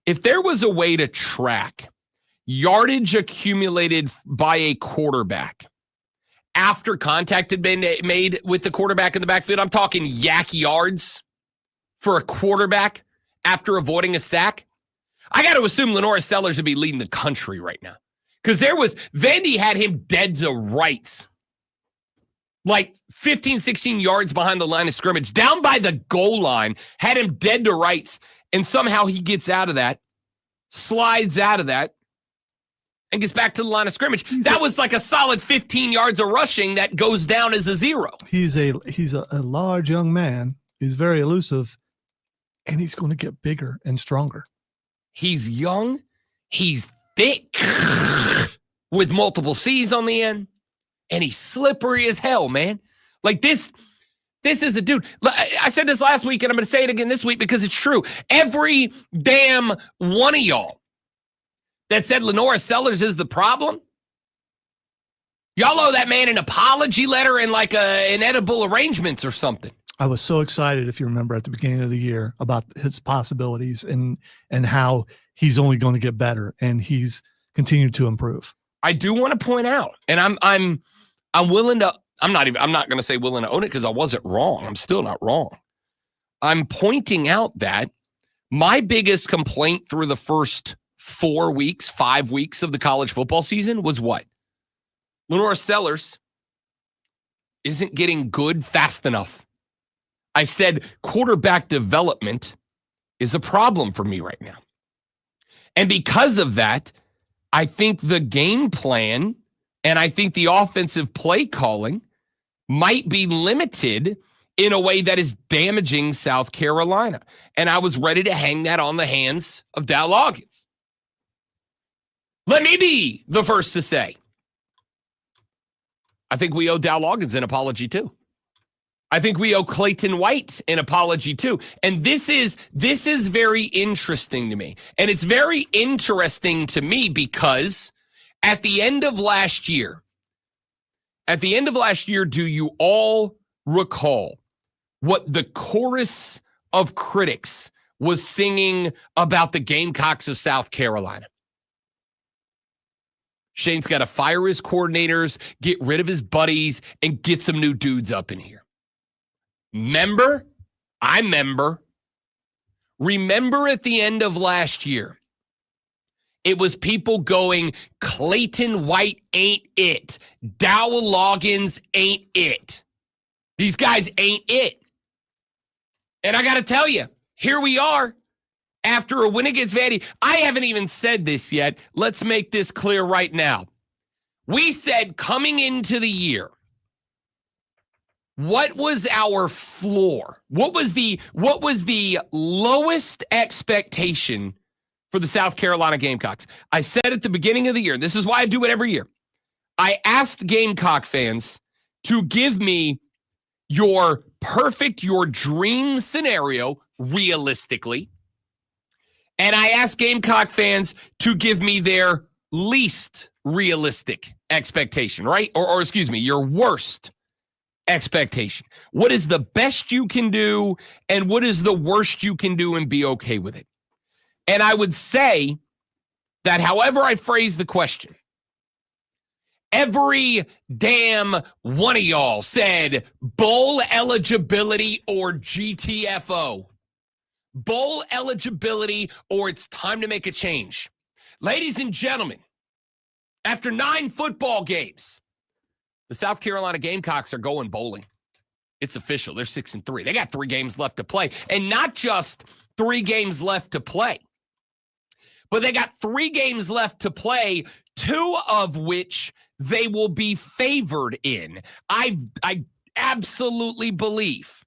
If there was a way to track yardage accumulated by a quarterback after contact had been made with the quarterback in the backfield, I'm talking yak yards for a quarterback after avoiding a sack, I got to assume Lenoris Sellers would be leading the country right now. Because Vandy had him dead to rights. Like 15, 16 yards behind the line of scrimmage, down by the goal line, had him dead to rights. And somehow he gets out of that, slides out of that, and gets back to the line of scrimmage. That was like a solid 15 yards of rushing that goes down as a 0. He's a large young man. He's very elusive, and he's going to get bigger and stronger. He's young. He's thick with multiple C's on the end, and he's slippery as hell, man. Like this is a dude. I said this last week, and I'm going to say it again this week because it's true. Every damn one of y'all that said Lenoris Sellers is the problem, y'all owe that man an apology letter and like an edible arrangements or something. I was so excited, if you remember, at the beginning of the year about his possibilities and how he's only going to get better, and he's continued to improve. I do want to point out, and I'm willing to. I'm not going to say willing to own it because I wasn't wrong. I'm still not wrong. I'm pointing out that my biggest complaint through the first 5 weeks of the college football season was what? Lenoris Sellers isn't getting good fast enough. I said quarterback development is a problem for me right now. And because of that, I think the game plan and I think the offensive play calling might be limited in a way that is damaging South Carolina. And I was ready to hang that on the hands of Dow Loggins. Let me be the first to say, I think we owe Dow Loggins an apology too. I think we owe Clayton White an apology too. And this is very interesting to me. And it's very interesting to me because at the end of last year, do you all recall what the chorus of critics was singing about the Gamecocks of South Carolina? Shane's got to fire his coordinators, get rid of his buddies, and get some new dudes up in here. Remember at the end of last year, it was people going, Clayton White ain't it. Dow Loggins ain't it. These guys ain't it. And I got to tell you, here we are after a win against Vandy. I haven't even said this yet. Let's make this clear right now. We said coming into the year, what was our floor? What was the lowest expectation for the South Carolina Gamecocks? I said at the beginning of the year, this is why I do it every year. I asked Gamecock fans to give me your dream scenario realistically. And I asked Gamecock fans to give me their least realistic expectation, right? Or excuse me, your worst expectation? What is the best you can do, and what is the worst you can do and be okay with it? And I would say that however I phrase the question, every damn one of y'all said bowl eligibility or GTFO. Bowl eligibility or it's time to make a change. Ladies and gentlemen, after 9 football games, the South Carolina Gamecocks are going bowling. It's official. They're 6-3. They got 3 games left to play. And not just 3 games left to play, but they got 3 games left to play, 2 of which they will be favored in. I absolutely believe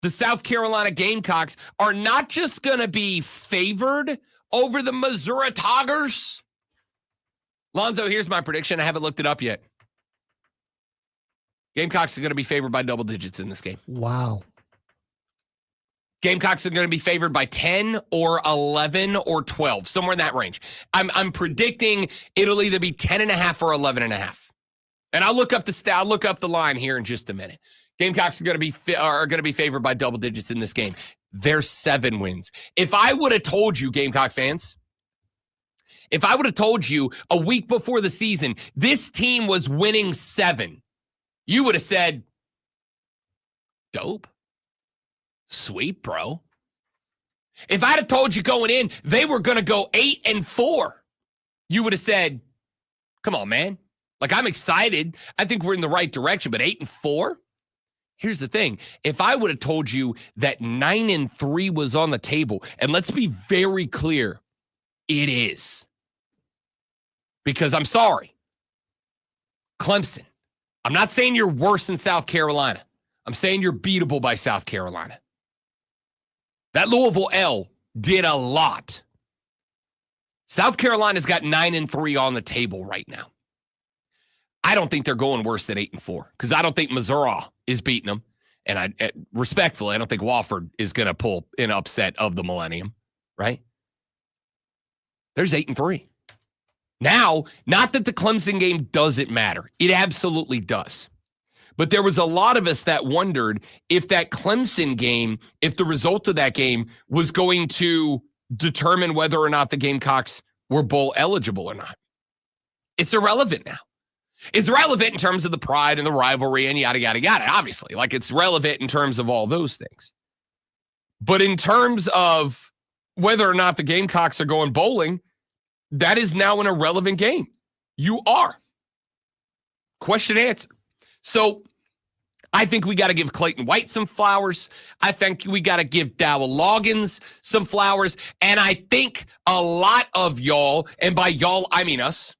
the South Carolina Gamecocks are not just going to be favored over the Missouri Tigers. Lonzo, here's my prediction. I haven't looked it up yet. Gamecocks are going to be favored by double digits in this game. Wow. Gamecocks are going to be favored by 10 or 11 or 12, somewhere in that range. I'm predicting it'll either be 10.5 or 11.5. And I'll look up the line here in just a minute. Gamecocks are going to be favored by double digits in this game. There's 7 wins. If I would have told you, Gamecock fans, if I would have told you a week before the season this team was winning 7, you would have said, dope. Sweet, bro. If I'd have told you going in, they were going to go 8-4, you would have said, come on, man. Like, I'm excited. I think we're in the right direction, but 8-4? Here's the thing. If I would have told you that 9-3 was on the table, and let's be very clear, it is. Because I'm sorry. Clemson. I'm not saying you're worse than South Carolina. I'm saying you're beatable by South Carolina. That Louisville L did a lot. South Carolina's got 9-3 on the table right now. I don't think they're going worse than 8-4 because I don't think Missouri is beating them. And respectfully, I don't think Wofford is going to pull an upset of the millennium, right? There's 8-3. Now, not that the Clemson game doesn't matter. It absolutely does. But there was a lot of us that wondered if that Clemson game, if the result of that game was going to determine whether or not the Gamecocks were bowl eligible or not. It's irrelevant now. It's relevant in terms of the pride and the rivalry and yada, yada, yada, obviously. Like, it's relevant in terms of all those things. But in terms of whether or not the Gamecocks are going bowling, that is now an irrelevant game. You are. Question answered. So I think we got to give Clayton White some flowers. I think we got to give Dowell Loggins some flowers. And I think a lot of y'all, and by y'all, I mean us,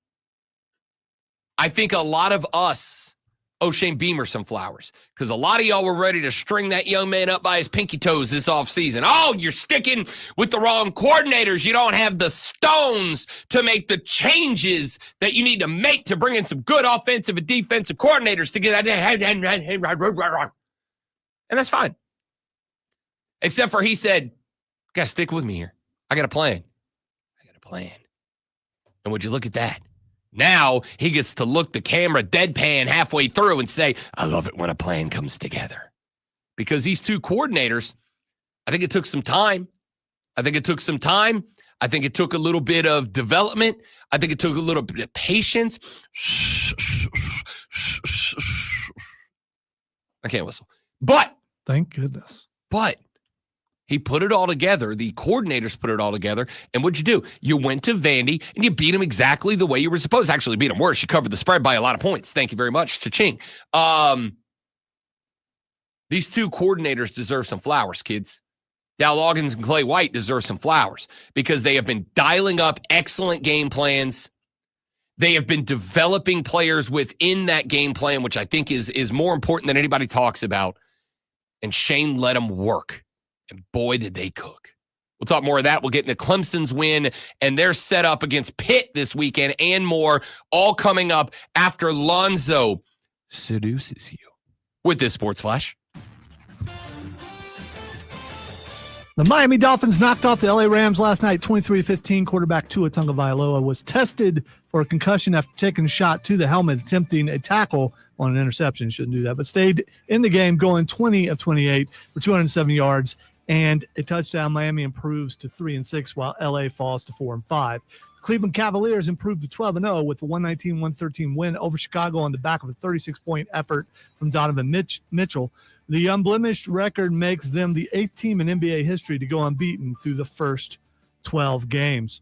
I think a lot of us owe Shane Beamer some flowers because a lot of y'all were ready to string that young man up by his pinky toes this offseason. Oh, you're sticking with the wrong coordinators. You don't have the stones to make the changes that you need to make to bring in some good offensive and defensive coordinators to get that. And that's fine. Except for he said, gotta stick with me here. I got a plan. And would you look at that? Now he gets to look the camera deadpan halfway through and say, I love it when a plan comes together. Because these 2 coordinators, I think it took some time. I think it took a little bit of development. I think it took a little bit of patience. I can't whistle. But. Thank goodness. But. He put it all together. The coordinators put it all together. And what'd you do? You went to Vandy and you beat him exactly the way you were supposed to. Actually, beat him worse. You covered the spread by a lot of points. Thank you very much. Cha-ching. These 2 coordinators deserve some flowers, kids. Dowell Loggins and Clay White deserve some flowers because they have been dialing up excellent game plans. They have been developing players within that game plan, which I think is more important than anybody talks about. And Shane let them work. And boy, did they cook. We'll talk more of that. We'll get into Clemson's win and their setup against Pitt this weekend and more, all coming up after Lonzo seduces you with this Sports Flash. The Miami Dolphins knocked off the LA Rams last night, 23-15. Quarterback Tua Tagovailoa was tested for a concussion after taking a shot to the helmet, attempting a tackle on an interception. Shouldn't do that, but stayed in the game, going 20 of 28 for 207 yards and a touchdown. Miami improves to 3-6, while LA falls to 4-5. Cleveland Cavaliers improved to 12-0 with a 119-113 win over Chicago on the back of a 36-point effort from Donovan Mitchell. The unblemished record makes them the 8th team in NBA history to go unbeaten through the first 12 games.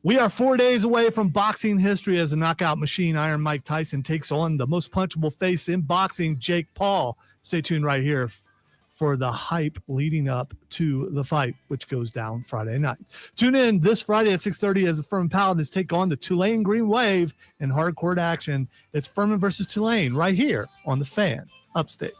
We are 4 days away from boxing history as a knockout machine. Iron Mike Tyson takes on the most punchable face in boxing, Jake Paul. Stay tuned right here for the hype leading up to the fight, which goes down Friday night. Tune in this Friday at 6:30 as the Furman Paladins take on the Tulane Green Wave in hardcore action. It's Furman versus Tulane right here on the Fan Upstate.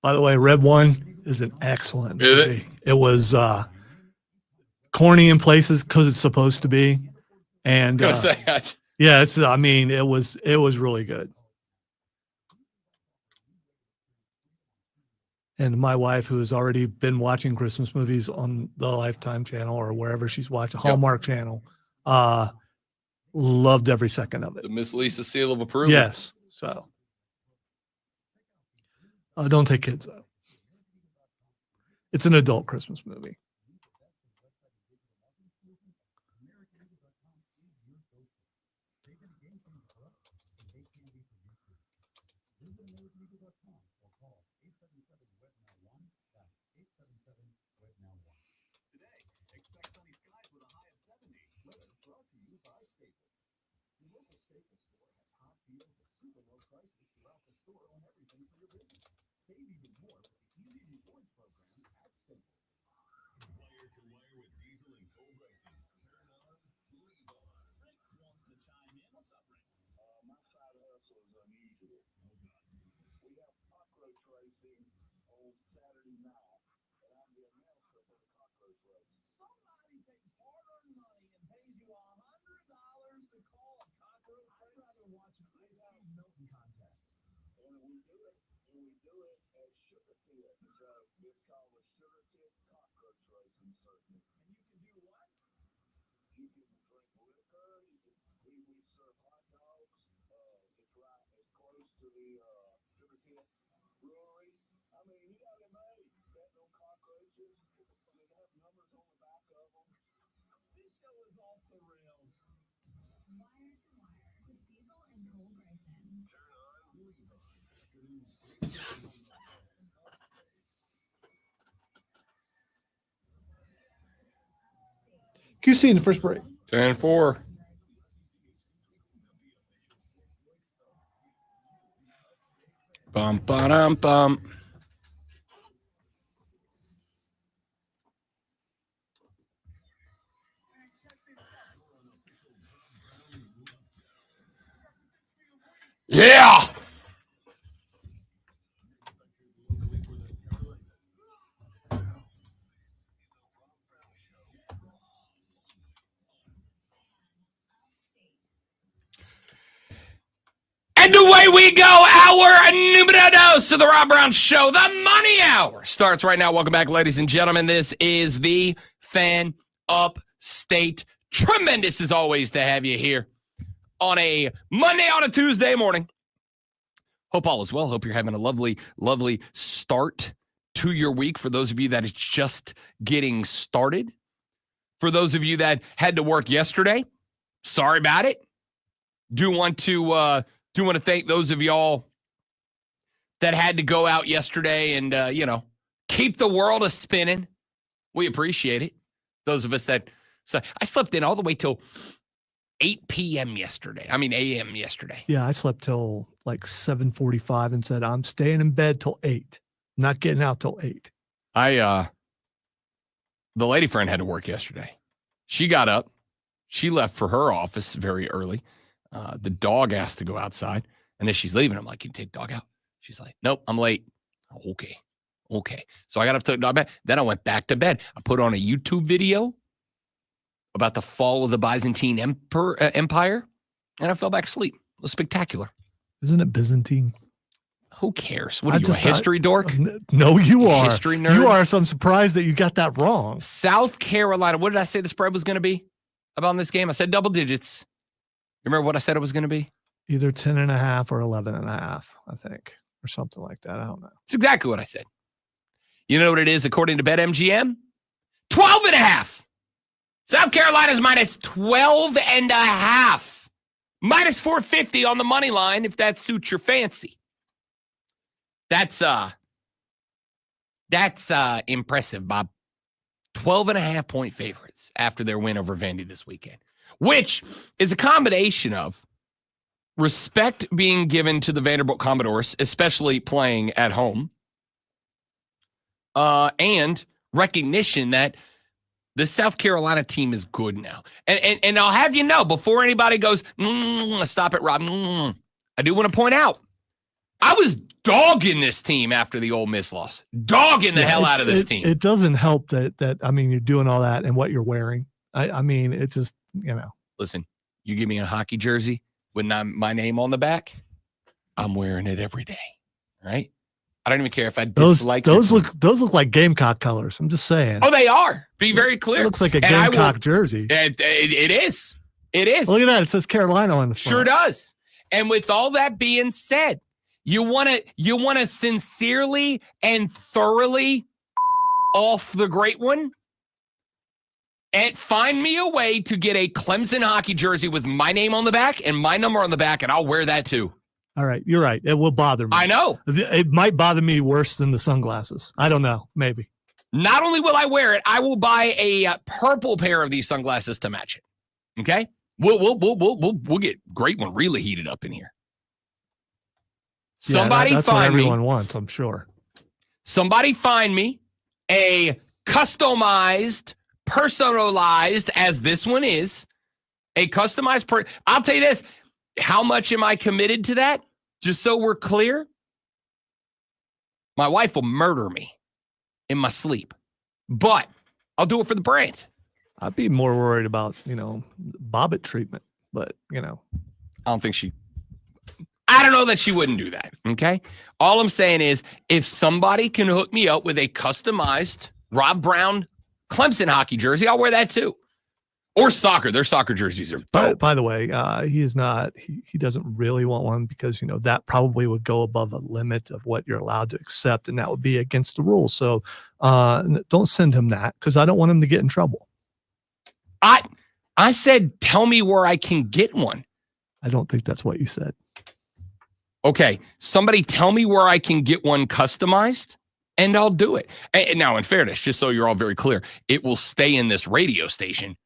By the way, Red One is an excellent movie. It was corny in places because it's supposed to be, and yeah, it's. I mean, it was really good. And my wife, who has already been watching Christmas movies on the Lifetime channel or wherever she's watched, Hallmark channel, loved every second of it. The Miss Lisa seal of approval. Yes. So don't take kids out. It's an adult Christmas movie. QC in the first break. 10-4. Bum, ba-dum, bum. Yeah. And away we go. Our numero dos of the Rob Brown Show. The Money Hour starts right now. Welcome back, ladies and gentlemen. This is the Fan Upstate. Tremendous as always to have you here on a Monday, on a Tuesday morning. Hope all is well. Hope you're having a lovely, lovely start to your week. For those of you that is just getting started. For those of you that had to work yesterday, sorry about it. Do want to thank those of y'all that had to go out yesterday and, keep the world a-spinning. We appreciate it. Those of us that, so I slept in all the way till 8 p.m. a.m. yesterday. Yeah, I slept till like 7:45 and said, I'm staying in bed till 8. I'm not getting out till 8. The lady friend had to work yesterday. She got up. She left for her office very early. The dog asked to go outside. And as she's leaving, I'm like, can you take the dog out? She's like, nope, I'm late. Okay. So I got up to the dog bed. Then I went back to bed. I put on a YouTube video about the fall of the Byzantine Empire. And I fell back asleep. It was spectacular. Isn't it Byzantine? Who cares? What are you, a history dork? No, you are. History nerd? You are, so I'm surprised that you got that wrong. South Carolina. What did I say the spread was going to be about this game? I said double digits. Remember what I said it was going to be? Either 10.5 or 11.5, I think, or something like that. I don't know. It's exactly what I said. You know what it is according to BetMGM? 12.5. South Carolina's minus 12.5. Minus 450 on the money line if that suits your fancy. That's impressive, Bob. 12.5 point favorites after their win over Vandy this weekend, which is a combination of respect being given to the Vanderbilt Commodores, especially playing at home, and recognition that the South Carolina team is good now. And I'll have you know, before anybody goes, stop it, Rob, I do want to point out, I was dogging this team after the Ole Miss loss. Dogging the hell out of this team. It doesn't help that you're doing all that and what you're wearing. I mean, it's just, Listen, you give me a hockey jersey with my name on the back, I'm wearing it every day, right? I don't even care if I dislike those look like Gamecock colors. I'm just saying. Oh, they are. Be very clear. It looks like a Gamecock jersey. It is. It is. Look at that. It says Carolina on the front. Sure does. And with all that being said, you want to sincerely and thoroughly off the great one and find me a way to get a Clemson hockey jersey with my name on the back and my number on the back, and I'll wear that too. All right. You're right. It will bother me. I know. It might bother me worse than the sunglasses. I don't know. Maybe. Not only will I wear it, I will buy a purple pair of these sunglasses to match it. Okay? We'll get great one really heated up in here. That's what everyone wants, I'm sure. Somebody find me a customized, personalized, as this one is, a customized I'll tell you this. How much am I committed to that? Just so we're clear. My wife will murder me in my sleep, but I'll do it for the brand. I'd be more worried about, Bobbit treatment, but, I don't know that she wouldn't do that, okay? All I'm saying is if somebody can hook me up with a customized Rob Brown Clemson hockey jersey, I'll wear that too. Or soccer. Their soccer jerseys are dope. By the way, he is not. He doesn't really want one because that probably would go above a limit of what you're allowed to accept, and that would be against the rules. So don't send him that because I don't want him to get in trouble. I said, tell me where I can get one. I don't think that's what you said. Okay, somebody tell me where I can get one customized, and I'll do it. And now, in fairness, just so you're all very clear, it will stay in this radio station.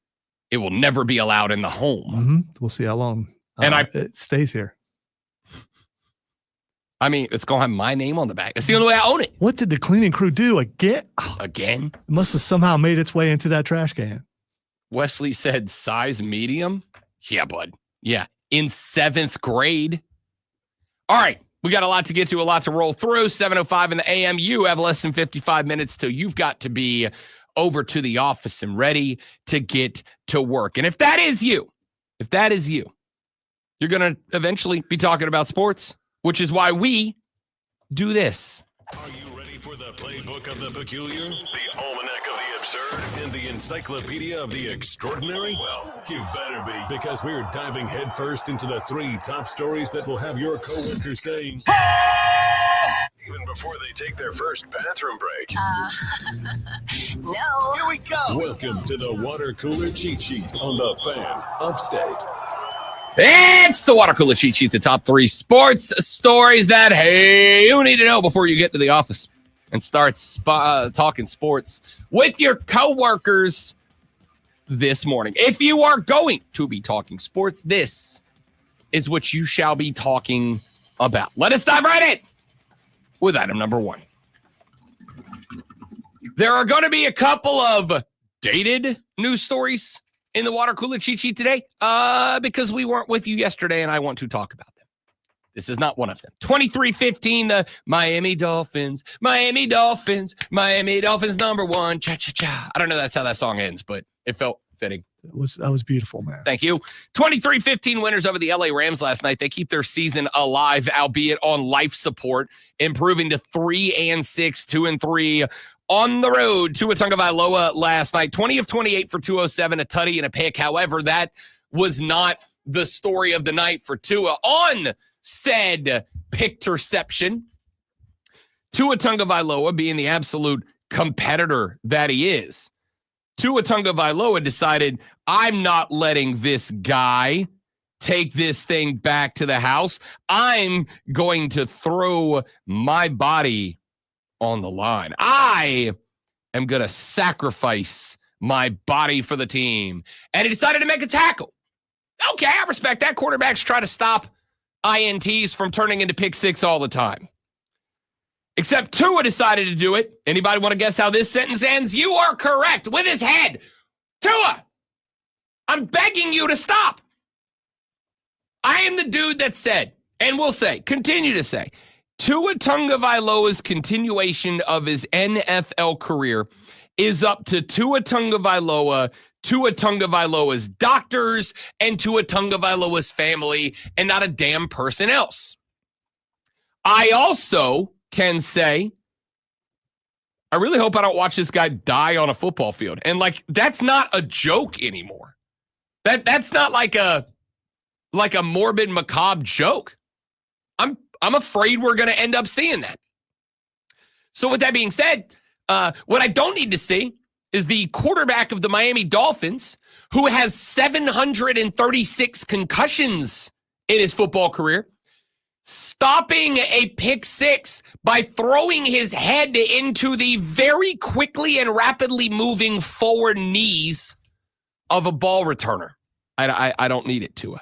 It will never be allowed in the home. Mm-hmm. We'll see how long it stays here. I mean, it's going to have my name on the back. It's the only way I own it. What did the cleaning crew do again? Again? It must have somehow made its way into that trash can. Wesley said size medium. Yeah, bud. Yeah. In 7th grade. All right. We got a lot to get to, a lot to roll through. 7:05 in the AM. You have less than 55 minutes till you've got to be over to the office and ready to get to work. And if that is you, you're going to eventually be talking about sports, which is why we do this. Are you ready for the playbook of the peculiar, the almanac of the absurd, and the encyclopedia of the extraordinary? Well, you better be, because we're diving headfirst into the 3 top stories that will have your coworkers saying, even before they take their first bathroom break. No. Here we go. Welcome to the Water Cooler Cheat Sheet on the Fan Upstate. It's the Water Cooler Cheat Sheet, the top 3 sports stories that, hey, you need to know before you get to the office and start talking sports with your coworkers this morning. If you are going to be talking sports, this is what you shall be talking about. Let us dive right in with item number 1. There are going to be a couple of dated news stories in the Water Cooler Cheat Sheet today because we weren't with you yesterday and I want to talk about them. This is not one of them. 23-15, the Miami Dolphins, number 1, cha-cha-cha. I don't know that's how that song ends, but it felt fitting. That was beautiful, man. Thank you. 23-15 winners over the LA Rams last night. They keep their season alive, albeit on life support, improving to 3-6, 2-3 on the road. Tua Tagovailoa last night, 20 of 28 for 207, a tutty and a pick. However, that was not the story of the night for Tua. On said pickterception, Tua Tagovailoa, being the absolute competitor that he is, Tua Tagovailoa decided, I'm not letting this guy take this thing back to the house. I'm going to throw my body on the line. I am going to sacrifice my body for the team. And he decided to make a tackle. Okay, I respect that. Quarterbacks try to stop INTs from turning into pick 6 all the time. Except Tua decided to do it. Anybody want to guess how this sentence ends? You are correct. With his head. Tua, I'm begging you to stop. I am the dude that said, and will say, continue to say, Tua Tagovailoa's continuation of his NFL career is up to Tua Tagovailoa, Tua Tagovailoa's doctors, and Tua Tagovailoa's family, and not a damn person else. I also can say, I really hope I don't watch this guy die on a football field. And that's not a joke anymore. That's not like a morbid, macabre joke. I'm afraid we're going to end up seeing that. So with that being said, what I don't need to see is the quarterback of the Miami Dolphins, who has 736 concussions in his football career, stopping a pick 6 by throwing his head into the very quickly and rapidly moving forward knees of a ball returner. I don't need it, Tua.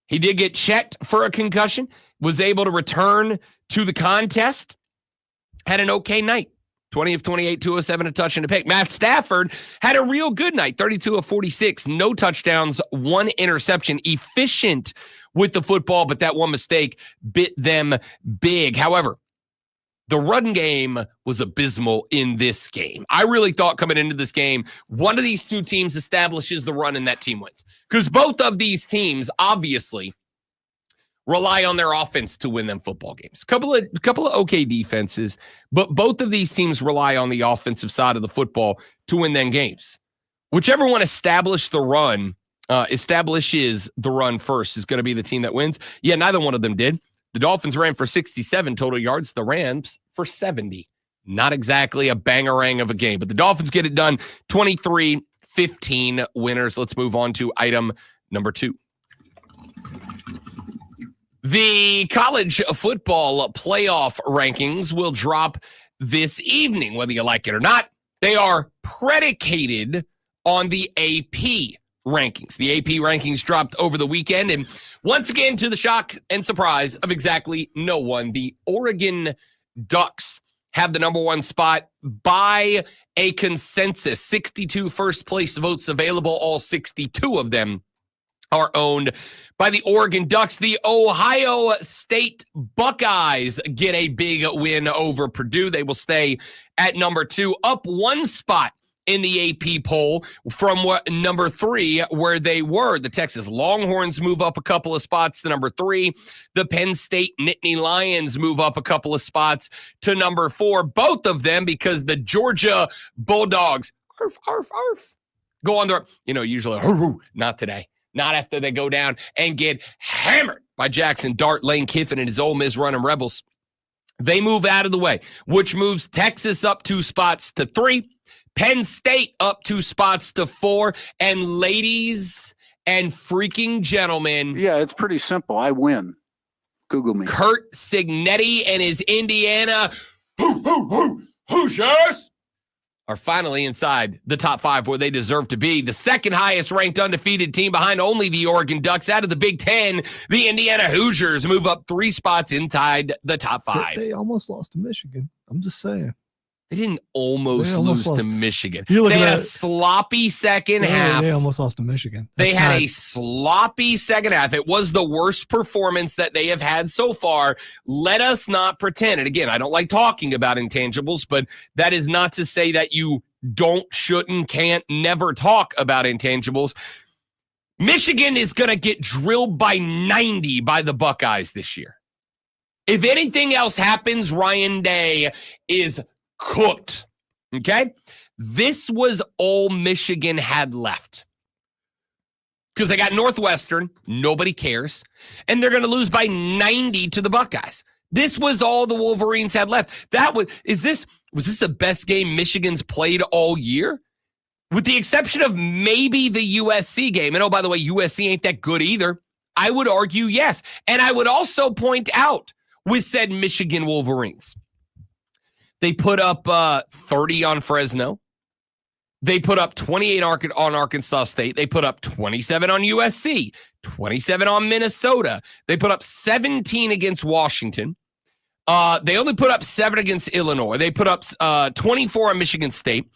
He did get checked for a concussion, was able to return to the contest, had an okay night. 20 of 28, 207, a touch and a pick. Matt Stafford had a real good night, 32 of 46, no touchdowns, 1 interception, efficient with the football, but that one mistake bit them big. However, the run game was abysmal in this game. I really thought coming into this game, one of these two teams establishes the run and that team wins. Because both of these teams obviously rely on their offense to win them football games. Couple of okay defenses, but both of these teams rely on the offensive side of the football to win them games. Whichever one establishes the run first is going to be the team that wins. Yeah, neither one of them did. The Dolphins ran for 67 total yards. The Rams for 70. Not exactly a bangerang of a game, but the Dolphins get it done. 23-15 winners. Let's move on to item number 2. The college football playoff rankings will drop this evening, whether you like it or not. They are predicated on the AP rankings. The AP rankings dropped over the weekend, and once again, to the shock and surprise of exactly no one, the Oregon Ducks have the number 1 spot by a consensus. 62 first-place votes available. All 62 of them are owned by the Oregon Ducks. The Ohio State Buckeyes get a big win over Purdue. They will stay at number 2, up 1 spot in the AP poll from number 3 where they were. The Texas Longhorns move up a couple of spots to number 3. The Penn State Nittany Lions move up a couple of spots to number 4. Both of them because the Georgia Bulldogs go on their, usually, not today. Not after they go down and get hammered by Jackson Dart, Lane Kiffin, and his Ole Miss running Rebels. They move out of the way, which moves Texas up 2 spots to 3. Penn State up 2 spots to 4. And ladies and freaking gentlemen. Yeah, it's pretty simple. I win. Google me. Kurt Signetti and his Indiana Hoosiers are finally inside the top 5 where they deserve to be. The second highest ranked undefeated team behind only the Oregon Ducks out of the Big Ten. The Indiana Hoosiers move up 3 spots inside the top 5. They almost lost to Michigan. I'm just saying. They didn't almost lose to Michigan. They had a sloppy second half. They almost lost to Michigan. They had a sloppy second half. It was the worst performance that they have had so far. Let us not pretend. And again, I don't like talking about intangibles, but that is not to say that you don't, shouldn't, can't, never talk about intangibles. Michigan is going to get drilled by 90 by the Buckeyes this year. If anything else happens, Ryan Day is cooked. Okay? This was all Michigan had left. Because they got Northwestern, nobody cares, and they're going to lose by 90 to the Buckeyes. This was all the Wolverines had left. Was this the best game Michigan's played all year? With the exception of maybe the USC game. And oh, by the way, USC ain't that good either. I would argue yes. And I would also point out with said Michigan Wolverines, they put up 30 on Fresno. They put up 28 on Arkansas State. They put up 27 on USC, 27 on Minnesota. They put up 17 against Washington. They only put up 7 against Illinois. They put up 24 on Michigan State.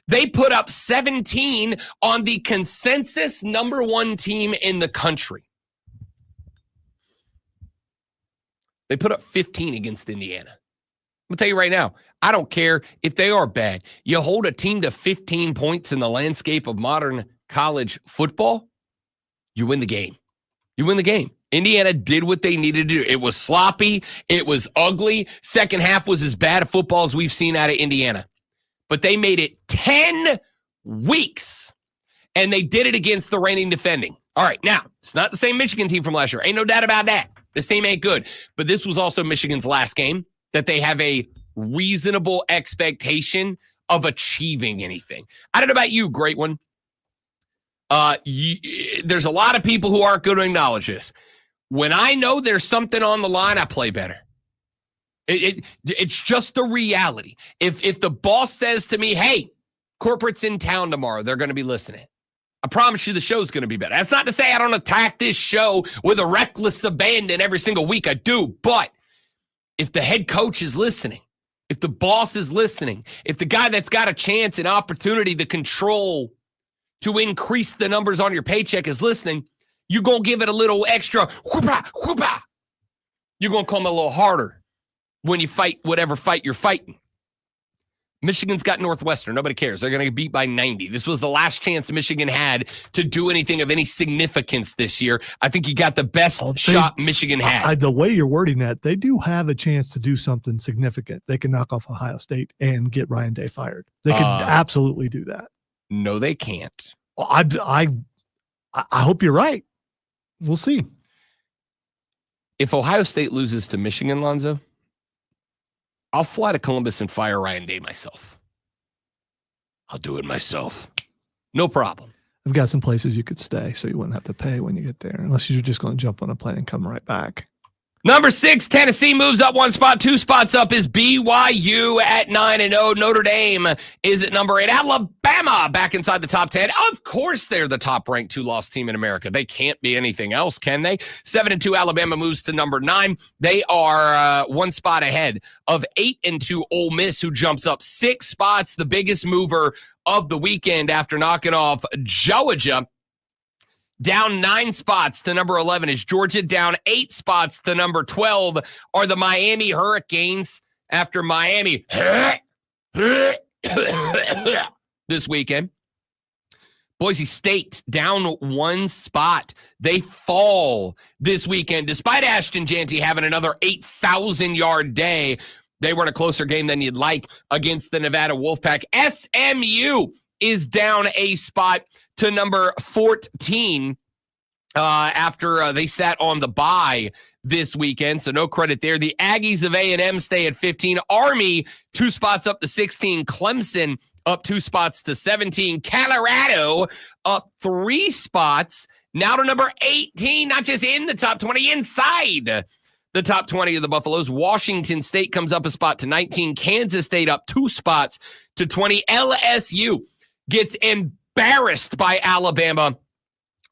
They put up 17 on the consensus number 1 team in the country. They put up 15 against Indiana. I'm going to tell you right now, I don't care if they are bad. You hold a team to 15 points in the landscape of modern college football, you win the game. You win the game. Indiana did what they needed to do. It was sloppy. It was ugly. Second half was as bad a football as we've seen out of Indiana. But they made it 10 weeks, and they did it against the reigning defending. All right, now, it's not the same Michigan team from last year. Ain't no doubt about that. This team ain't good. But this was also Michigan's last game that they have a reasonable expectation of achieving anything. I don't know about you, great one. There's a lot of people who aren't going to acknowledge this. When I know there's something on the line, I play better. It's just a reality. If the boss says to me, hey, corporate's in town tomorrow, they're going to be listening. I promise you the show's going to be better. That's not to say I don't attack this show with a reckless abandon every single week. I do. But if the head coach is listening, if the boss is listening, if the guy that's got a chance and opportunity, the control to increase the numbers on your paycheck is listening, you're going to give it a little extra whoopah, whoopah. You're going to come a little harder when you fight whatever fight you're fighting. Michigan's got Northwestern. Nobody cares. They're going to get beat by 90. This was the last chance Michigan had to do anything of any significance this year. I think you got the best shot Michigan had. The way you're wording that, they do have a chance to do something significant. They can knock off Ohio State and get Ryan Day fired. They could absolutely do that. No, they can't. Well, I hope you're right. We'll see. If Ohio State loses to Michigan, Lonzo, I'll fly to Columbus and fire Ryan Day myself. I'll do it myself. No problem. I've got some places you could stay so you wouldn't have to pay when you get there, unless you're just going to jump on a plane and come right back. Number 6, Tennessee moves up 1 spot. 2 spots up is BYU at 9-0. Notre Dame is at number 8. Alabama back inside the top 10. Of course, they're the top-ranked 2-loss team in America. They can't be anything else, can they? 7-2, Alabama moves to number 9. They are 1 spot ahead of 8-2 Ole Miss, who jumps up 6 spots, the biggest mover of the weekend after knocking off Georgia. Down 9 spots to number 11 is Georgia. Down 8 spots to number 12 are the Miami Hurricanes after Miami this weekend. Boise State down 1 spot. They fall this weekend. Despite Ashton Jeanty having another 8,000-yard day, they were in a closer game than you'd like against the Nevada Wolfpack. SMU is down a spot to number 14 after they sat on the bye this weekend, so no credit there. The Aggies of A&M stay at 15. Army 2 spots up to 16. Clemson up 2 spots to 17. Colorado up 3 spots now to number 18, not just in the top 20, inside the top 20 of the Buffaloes. Washington State comes up a spot to 19. Kansas State up 2 spots to 20. LSU gets embarrassed by Alabama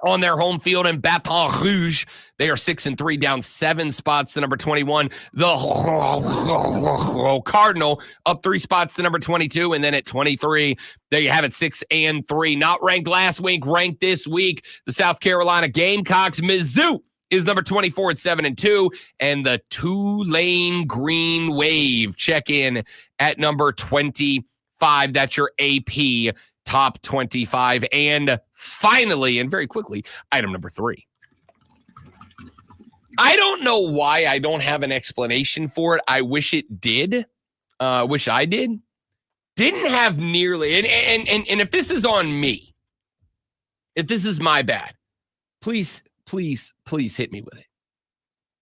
on their home field in Baton Rouge. They are 6-3, down 7 spots to number 21. The Cardinal up 3 spots to number 22, and then at 23, there you have it, 6-3. Not ranked last week, ranked this week. The South Carolina Gamecocks. Mizzou is number 24 at 7-2, and the Tulane Green Wave check in at number 25. That's your AP top 25. And finally, and very quickly, item number 3. I don't know why I don't have an explanation for it. I wish it did. Wish I did. Didn't have nearly, and if this is on me, if this is my bad, please hit me with it.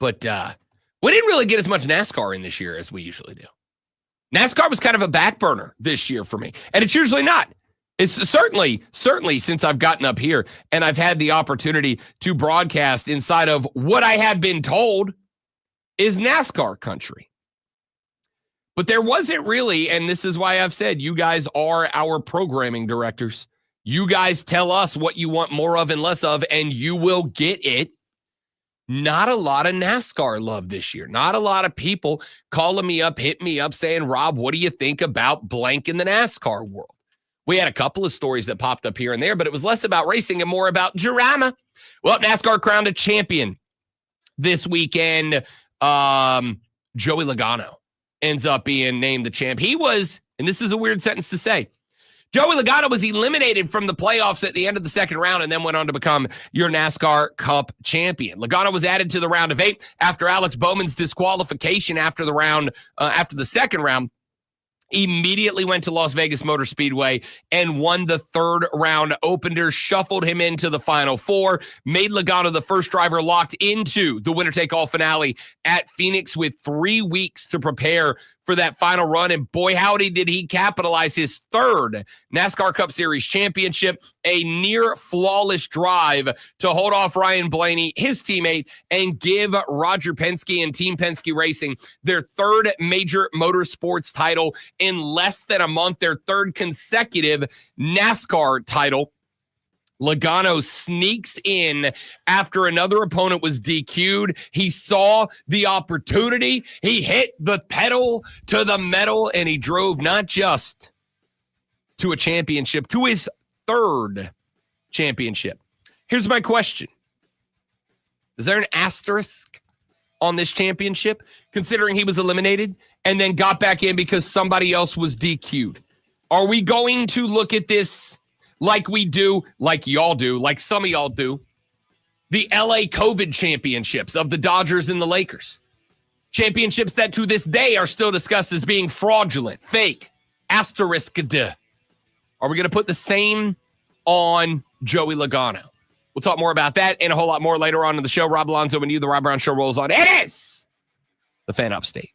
But we didn't really get as much NASCAR in this year as we usually do. NASCAR was kind of a back burner this year for me, and it's usually not. It's certainly since I've gotten up here and I've had the opportunity to broadcast inside of what I have been told is NASCAR country. But there wasn't really, and this is why I've said you guys are our programming directors. You guys tell us what you want more of and less of, and you will get it. Not a lot of NASCAR love this year. Not a lot of people calling me up, hitting me up, saying, Rob, what do you think about blank in the NASCAR world? We had a couple of stories that popped up here and there, but it was less about racing and more about drama. Well, NASCAR crowned a champion this weekend. Joey Logano ends up being named the champ. He was, and this is a weird sentence to say, Joey Logano was eliminated from the playoffs at the end of the second round and then went on to become your NASCAR Cup champion. Logano was added to the round of 8 after Alex Bowman's disqualification after the second round. Immediately went to Las Vegas Motor Speedway and won the third round opener, shuffled him into the Final Four, made Logano the first driver locked into the winner-take-all finale at Phoenix with 3 weeks to prepare for that final run. And boy, howdy, did he capitalize his third NASCAR Cup Series championship, a near flawless drive to hold off Ryan Blaney, his teammate, and give Roger Penske and Team Penske Racing their third major motorsports title in less than a month, their third consecutive NASCAR title. Logano sneaks in after another opponent was DQ'd. He saw the opportunity. He hit the pedal to the metal, and he drove not just to a championship, to his third championship. Here's my question. Is there an asterisk on this championship, considering he was eliminated and then got back in because somebody else was DQ'd? Are we going to look at this like we do, like y'all do, like some of y'all do, the LA COVID championships of the Dodgers and the Lakers? Championships that to this day are still discussed as being fraudulent, fake, asterisk. Are we going to put the same on Joey Logano? We'll talk more about that and a whole lot more later on in the show. Rob Alonzo and you, the Rob Brown Show rolls on. It is the Fan Upstate.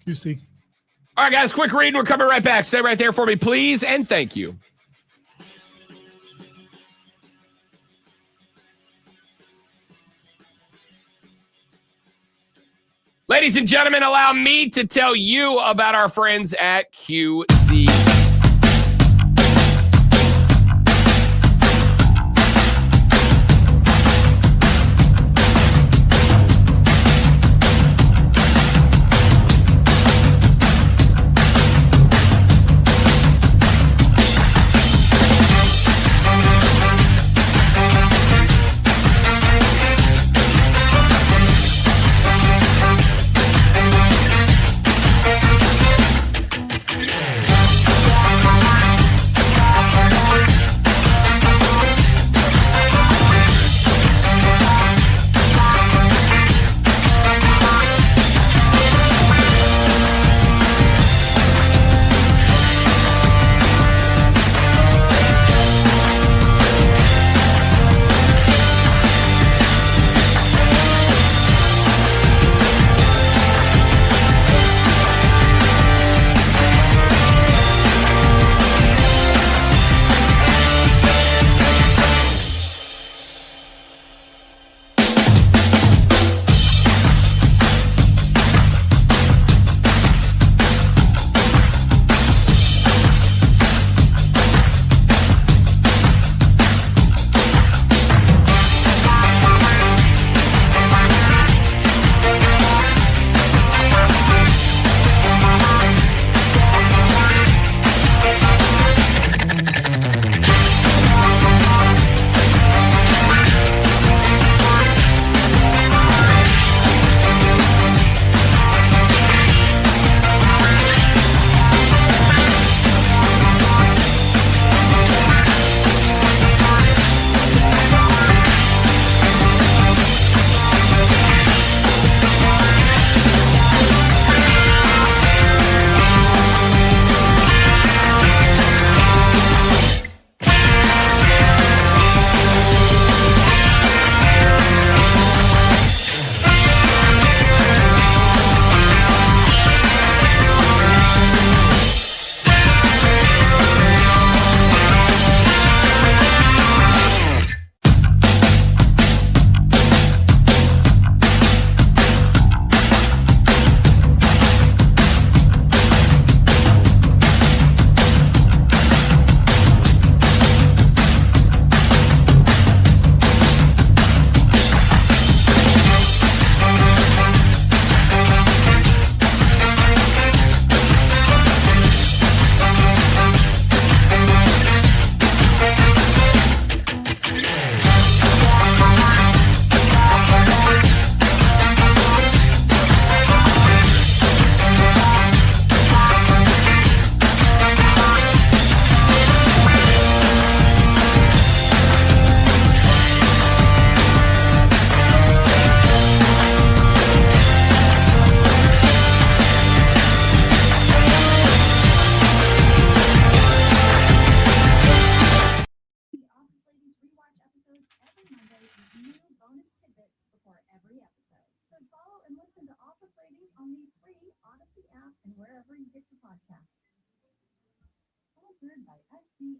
QC. All right, guys, quick read. We're coming right back. Stay right there for me, please, and thank you. Ladies and gentlemen, allow me to tell you about our friends at QC.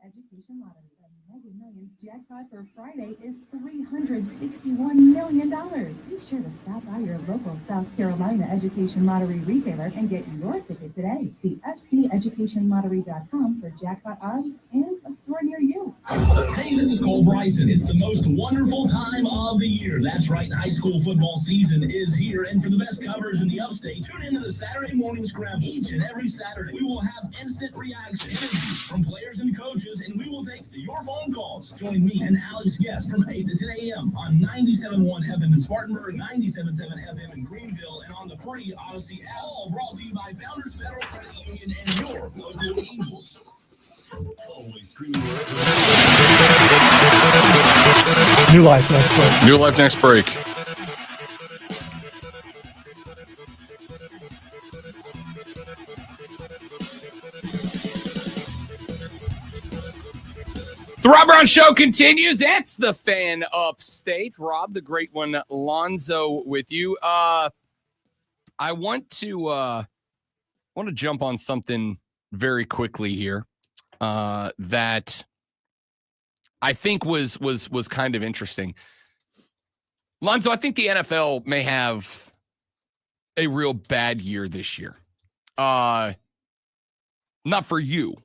Education Lottery. The Mega Millions jackpot for Friday is $361 million. Be sure to stop by your local South Carolina Education Lottery retailer and get your ticket today. See sceducationlottery.com for jackpot odds and a store near you. Hey, this is Cole Bryson. It's the most wonderful time of the year. That's right, high school football season is here, and for the best coverage in the upstate, tune into the Saturday Morning Scram each and every Saturday. We will have instant reaction interviews from players and coaches, and we will take your phone calls. Join me and Alex Guest from 8 to 10 a.m. on 97.1 FM in Spartanburg, 97.7 FM in Greenville, and on the free Odyssey app. All brought to you by Founders Federal Credit Union and your local Eagles. Always streaming New Life next break. New Life next break. The Rob Brown Show continues. It's the Fan Upstate. Rob, the great one, Lonzo, with you. I want to jump on something very quickly here that I think was kind of interesting. Lonzo, I think the NFL may have a real bad year this year. Not for you,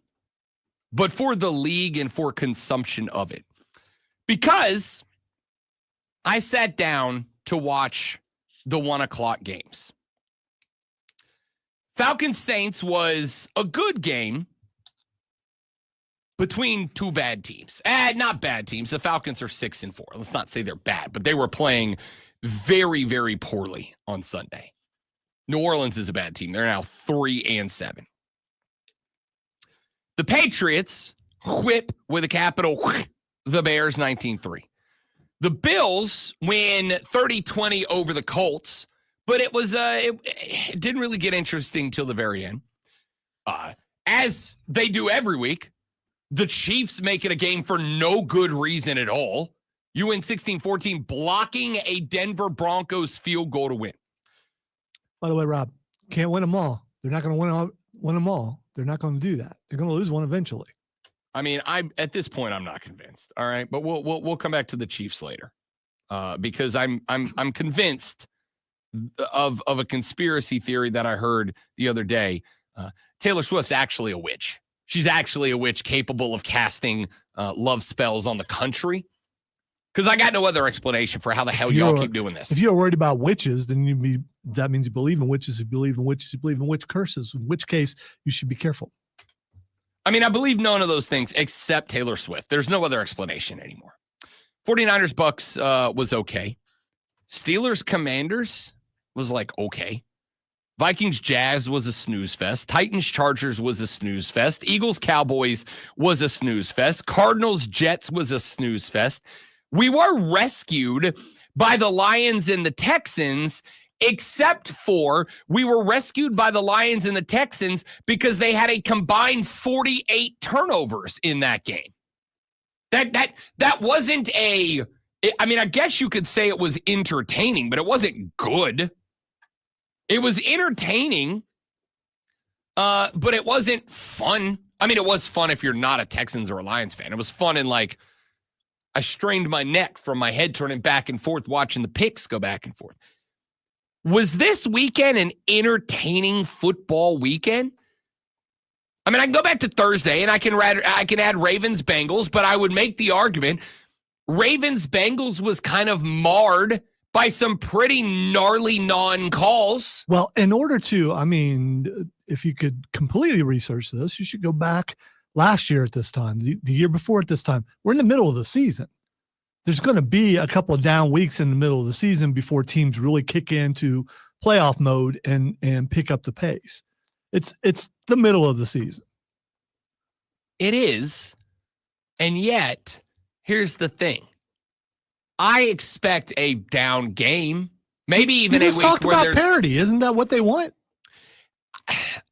but for the league and for consumption of it. Because I sat down to watch the 1:00 games. Falcons Saints was a good game between two bad teams. Not bad teams. The Falcons are 6-4. Let's not say they're bad, but they were playing very, very poorly on Sunday. New Orleans is a bad team. They're now 3-7. The Patriots whip with a capital the Bears 19-3. The Bills win 30-20 over the Colts, but it was it didn't really get interesting till the very end. As they do every week, the Chiefs make it a game for no good reason at all. You win 16-14, blocking a Denver Broncos field goal to win. By the way, Rob, can't win them all. They're not going to win them all. They're not going to do that. They're going to lose one eventually. I mean, at this point, I'm not convinced. All right, but we'll come back to the Chiefs later, because I'm convinced of a conspiracy theory that I heard the other day. Taylor Swift's actually a witch. She's actually a witch capable of casting love spells on the country. Because I got no other explanation for how the hell y'all keep doing this. If you're worried about witches, then that means you believe in witches. You believe in witches. You believe in witch curses. In which case, you should be careful. I mean, I believe none of those things except Taylor Swift. There's no other explanation anymore. 49ers Bucks was okay. Steelers Commanders was like okay. Vikings Jazz was a snooze fest. Titans Chargers was a snooze fest. Eagles Cowboys was a snooze fest. Cardinals Jets was a snooze fest. We were rescued by the Lions and the Texans, except for we were rescued by the Lions and the Texans because they had a combined 48 turnovers in that game. That wasn't I mean, I guess you could say it was entertaining, but it wasn't good. It was entertaining, but it wasn't fun. I mean, it was fun if you're not a Texans or a Lions fan. It was fun in like, I strained my neck from my head turning back and forth, watching the picks go back and forth. Was this weekend an entertaining football weekend? I mean, I can go back to Thursday and I can add Ravens Bengals, but I would make the argument Ravens Bengals was kind of marred by some pretty gnarly non-calls. Well, in order to, I mean, if you could completely research this, you should go back last year at this time, the year before at this time. We're in the middle of the season. There's going to be a couple of down weeks in the middle of the season before teams really kick into playoff mode and pick up the pace. It's the middle of the season. It is. And yet, here's the thing. I expect a down game, maybe even a week talked where about parity. Isn't that what they want?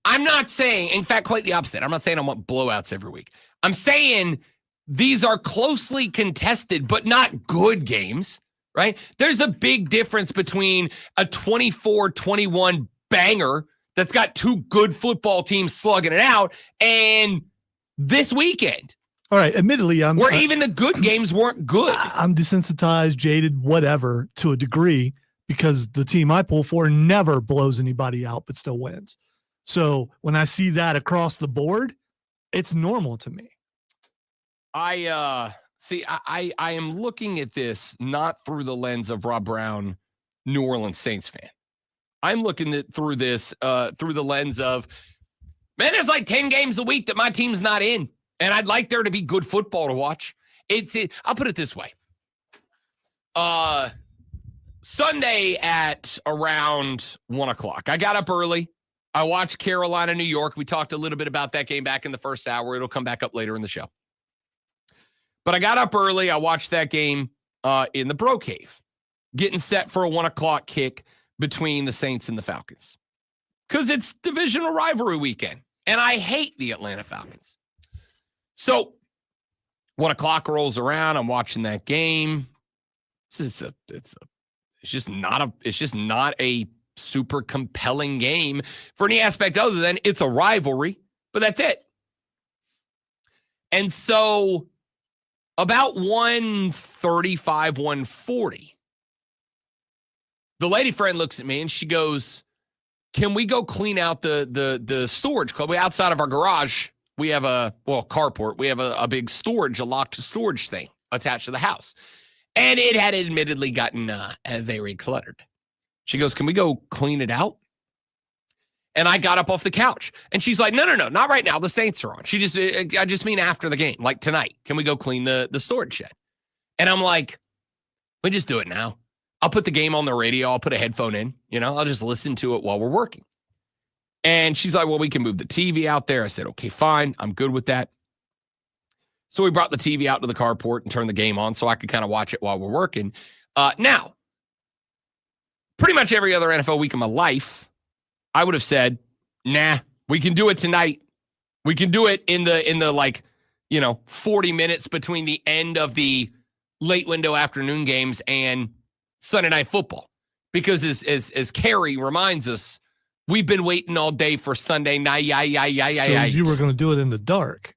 I'm not saying, in fact, quite the opposite. I'm not saying I want blowouts every week. I'm saying these are closely contested, but not good games, right? There's a big difference between a 24-21 banger that's got two good football teams slugging it out and this weekend. All right, admittedly, where even the good games weren't good. I'm desensitized, jaded, whatever, to a degree, because the team I pull for never blows anybody out but still wins. So when I see that across the board, it's normal to me. I am looking at this not through the lens of Rob Brown, New Orleans Saints fan. I'm looking at through this through the lens of, man, there's like 10 games a week that my team's not in. And I'd like there to be good football to watch. I'll put it this way. Sunday at around 1:00. I got up early. I watched Carolina, New York. We talked a little bit about that game back in the first hour. It'll come back up later in the show. But I got up early. I watched that game in the Bro Cave, getting set for a 1:00 kick between the Saints and the Falcons. Because it's divisional rivalry weekend. And I hate the Atlanta Falcons. So 1 o'clock rolls around. I'm watching that game. It's just not a super compelling game for any aspect other than it's a rivalry, but that's it. And so about 1:35, 1:40, the lady friend looks at me and she goes, can we go clean out the storage club? Outside of our garage, we have carport. We have a big storage, a locked storage thing attached to the house. And it had admittedly gotten very cluttered. She goes, can we go clean it out? And I got up off the couch. And she's like, no, not right now. The Saints are on. I just mean after the game, like tonight. Can we go clean the storage shed? And I'm like, we just do it now. I'll put the game on the radio. I'll put a headphone in. I'll just listen to it while we're working. And she's like, well, we can move the TV out there. I said, okay, fine. I'm good with that. So we brought the TV out to the carport and turned the game on so I could kind of watch it while we're working. Now, pretty much every other NFL week of my life, I would have said, nah, we can do it tonight. We can do it in the 40 minutes between the end of the late window afternoon games and Sunday Night Football. Because as Carrie reminds us, we've been waiting all day for Sunday night. So you were going to do it in the dark.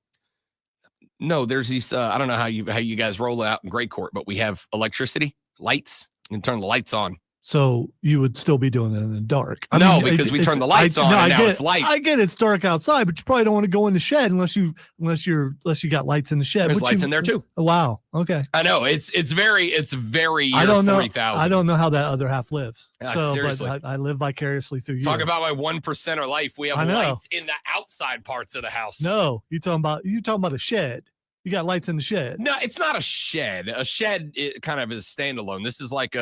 No, there's these, I don't know how you guys roll out in Great Court, but we have electricity, lights. You can turn the lights on. So you would still be doing it in the dark. Because we turn the lights on and now it's light. I get it's dark outside, but you probably don't want to go in the shed unless you got lights in the shed. There's lights in there too. Wow. Okay. I know it's very I don't know. 3000. I don't know how that other half lives. Yeah, seriously. But I live vicariously through you. Talk about my 1%er life. We have lights in the outside parts of the house. No, you're talking about a shed. You got lights in the shed. No, it's not a shed. A shed it kind of is standalone. This is like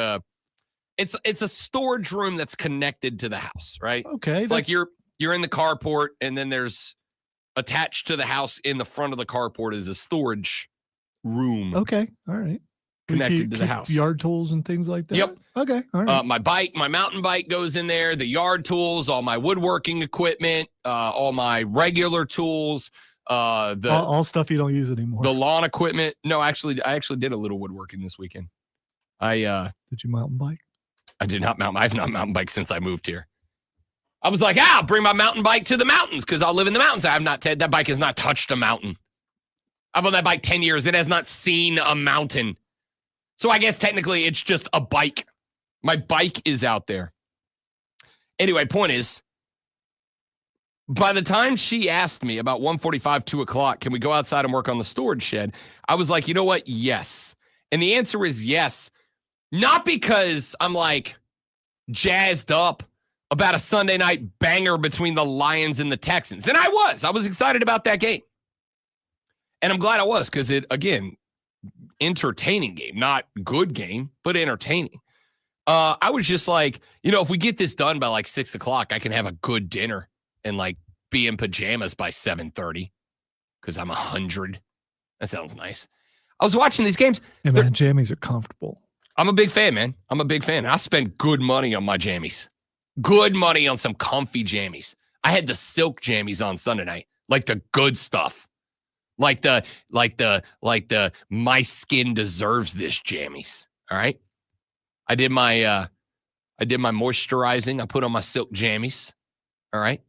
it's a storage room that's connected to the house, right? Okay. It's like you're in the carport, and then there's attached to the house in the front of the carport is a storage room. Okay. All right. Connected to the house. Yard tools and things like that. Yep. Okay. All right. My mountain bike goes in there, the yard tools, all my woodworking equipment, all my regular tools, all stuff you don't use anymore. The lawn equipment. No, I actually did a little woodworking this weekend. Did you mountain bike? I did not I've not mountain biked since I moved here. I was like, I'll bring my mountain bike to the mountains because I'll live in the mountains. That bike has not touched a mountain. I've on that bike 10 years. It has not seen a mountain. So I guess technically it's just a bike. My bike is out there. Anyway, point is, by the time she asked me about 1:45, 2 o'clock, can we go outside and work on the storage shed? I was like, you know what? Yes. And the answer is yes. Not because I'm like jazzed up about a Sunday night banger between the Lions and the Texans. And I was excited about that game. And I'm glad I was because it, again, entertaining game, not good game, but entertaining. I was just like, if we get this done by like 6 o'clock, I can have a good dinner and like be in pajamas by 7:30 because I'm 100. That sounds nice. I was watching these games. Hey man, jammies are comfortable. I'm a big fan, man. I'm a big fan. I spend good money on my jammies. Good money on some comfy jammies. I had the silk jammies on Sunday night, like the good stuff. Like the my skin deserves this jammies. All right. I did my moisturizing. I put on my silk jammies. All right.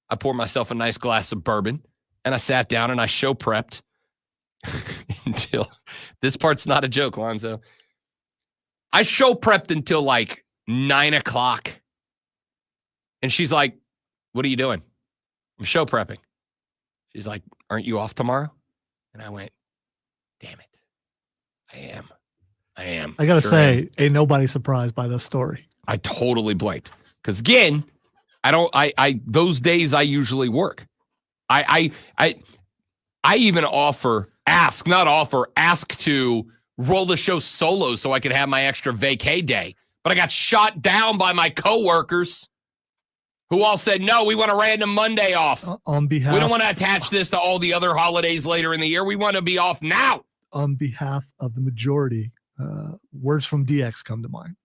I poured myself a nice glass of bourbon and I sat down and I show prepped until this part's not a joke, Lonzo. I show prepped until like 9 o'clock. And she's like, what are you doing? I'm show prepping. She's like, aren't you off tomorrow? And I went, damn it. I am. I got to say, ain't nobody surprised by this story. I totally blanked. Because again, those days I usually work. I even ask to roll the show solo so I could have my extra vacay day. But I got shot down by my coworkers who all said, no, we want a random Monday off. We don't want to attach this to all the other holidays later in the year. We want to be off now. On behalf of the majority, words from DX come to mind.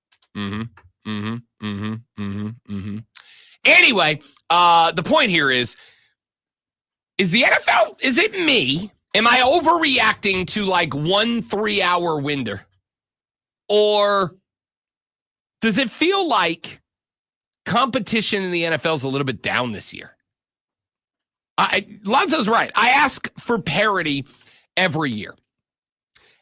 Anyway, the point here is the NFL, is it me? Am I overreacting to like 1 3-hour window? Or does it feel like competition in the NFL is a little bit down this year? Lonzo's right. I ask for parity every year.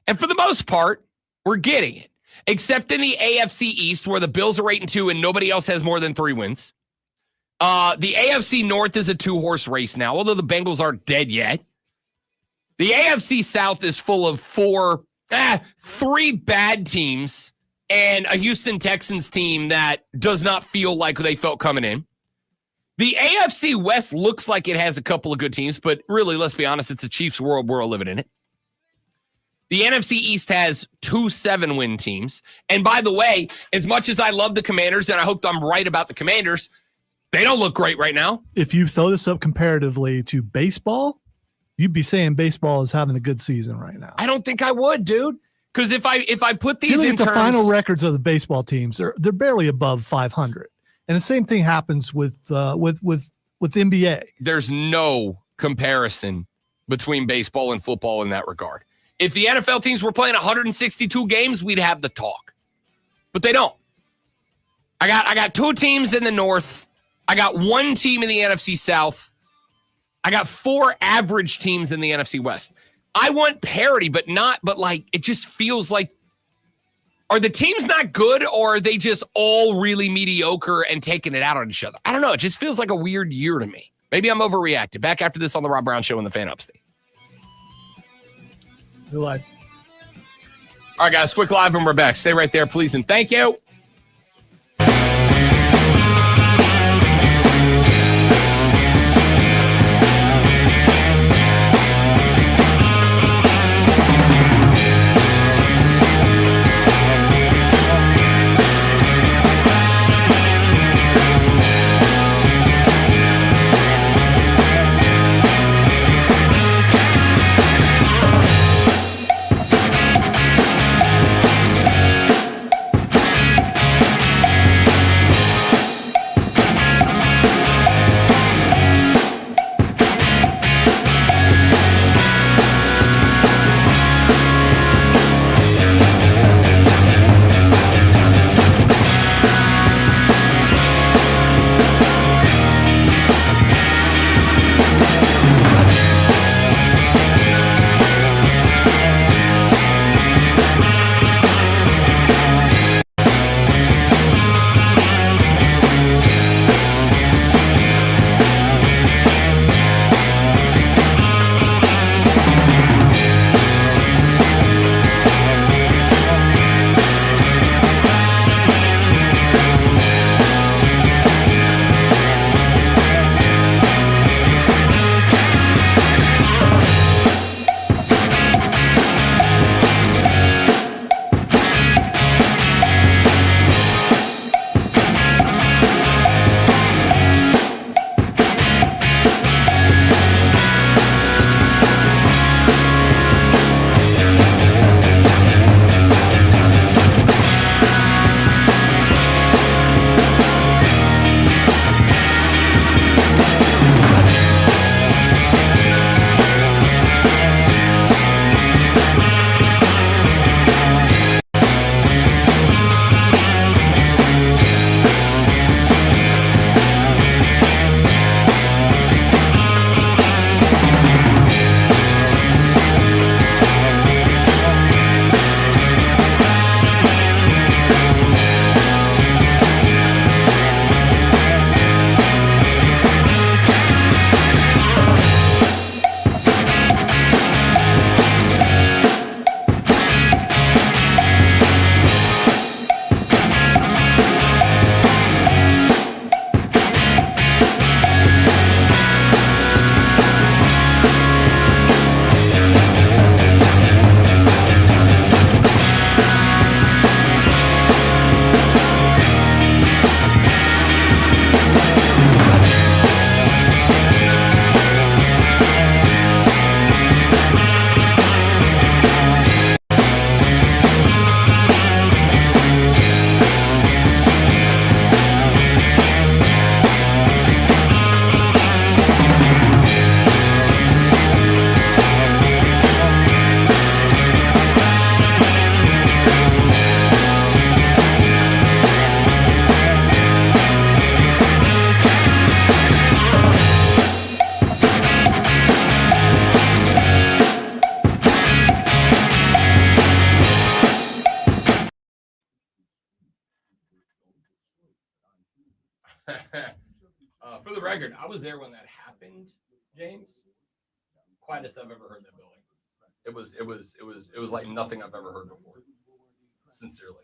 And for the most part, we're getting it. Except in the AFC East, where the Bills are 8-2 and nobody else has more than 3 wins. The AFC North is a 2-horse race now, although the Bengals aren't dead yet. The AFC South is full of 3 bad teams and a Houston Texans team that does not feel like they felt coming in. The AFC West looks like it has a couple of good teams, but really, let's be honest, it's a Chiefs world we're all living in it. The NFC East has 2 7-win teams. And by the way, as much as I love the Commanders, and I hope I'm right about the Commanders, they don't look great right now. If you throw this up comparatively to baseball, you'd be saying baseball is having a good season right now. I don't think I would, dude. Because if I put these in the final records of the baseball teams, they're barely above 500. And the same thing happens with NBA. There's no comparison between baseball and football in that regard. If the NFL teams were playing 162 games, we'd have the talk. But they don't. I got 2 teams in the North. I got 1 team in the NFC South. I got 4 average teams in the NFC West. I want parity, but like it just feels like, are the teams not good, or are they just all really mediocre and taking it out on each other? I don't know. It just feels like a weird year to me. Maybe I'm overreacting. Back after this on the Rob Brown Show and the Fan Upstate. Good life. All right, guys, quick live and we're back. Stay right there, please, and thank you. For the record, I was there when that happened, James. Quietest I've ever heard that building. It was like nothing I've ever heard before. Sincerely.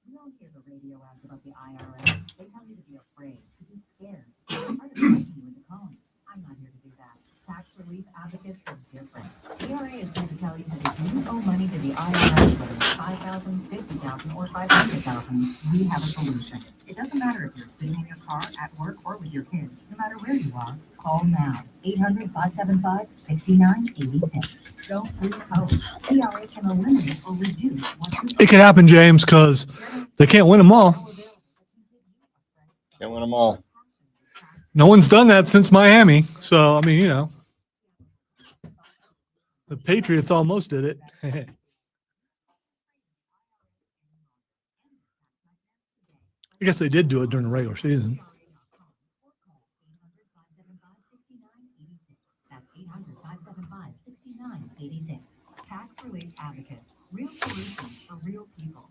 You don't hear the radio ads about the IRS. They tell you to be afraid, to be scared. They're trying to frighten you into calling. I'm not here to do that. Tax Relief Advocates is different. TRA is here to tell you that if you owe money to the IRS, whether it's $5,000, $50,000, or $500,000, we have a solution. It doesn't matter if you're sitting in your car, at work, or with your kids. No matter where you are, call now. 800-575-6986. Don't lose hope. TRA can eliminate or reduce what you It could happen, James, because they can't win them all. Can't win them all. No one's done that since Miami. So, I mean, you know, the Patriots almost did it. I guess they did do it during the regular season. That's 800-575-6986. Tax Relief Advocates. Real solutions for real people.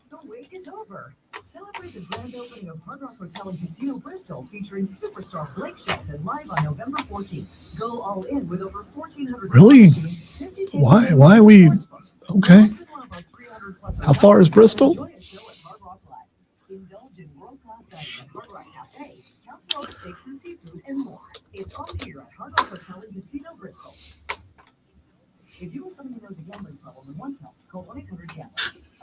The wait is over. Celebrate the grand opening of Hard Rock Hotel and Casino Bristol, featuring superstar Blake Shelton live on November 14th. Go all in with over 1,400. Really? machines, 50 tables, Why and are we sportsbook. okay? Relax in one of our 300+ How far is Bristol? Enjoy a show at Hard Rock Live. Indulge in world-class dining at Hard Rock Cafe, Council Oak steaks and seafood, and more. It's all here at Hard Rock Hotel and Casino Bristol. If you or someone who knows a gambling problem and wants help, call 1-800-GAMBLER.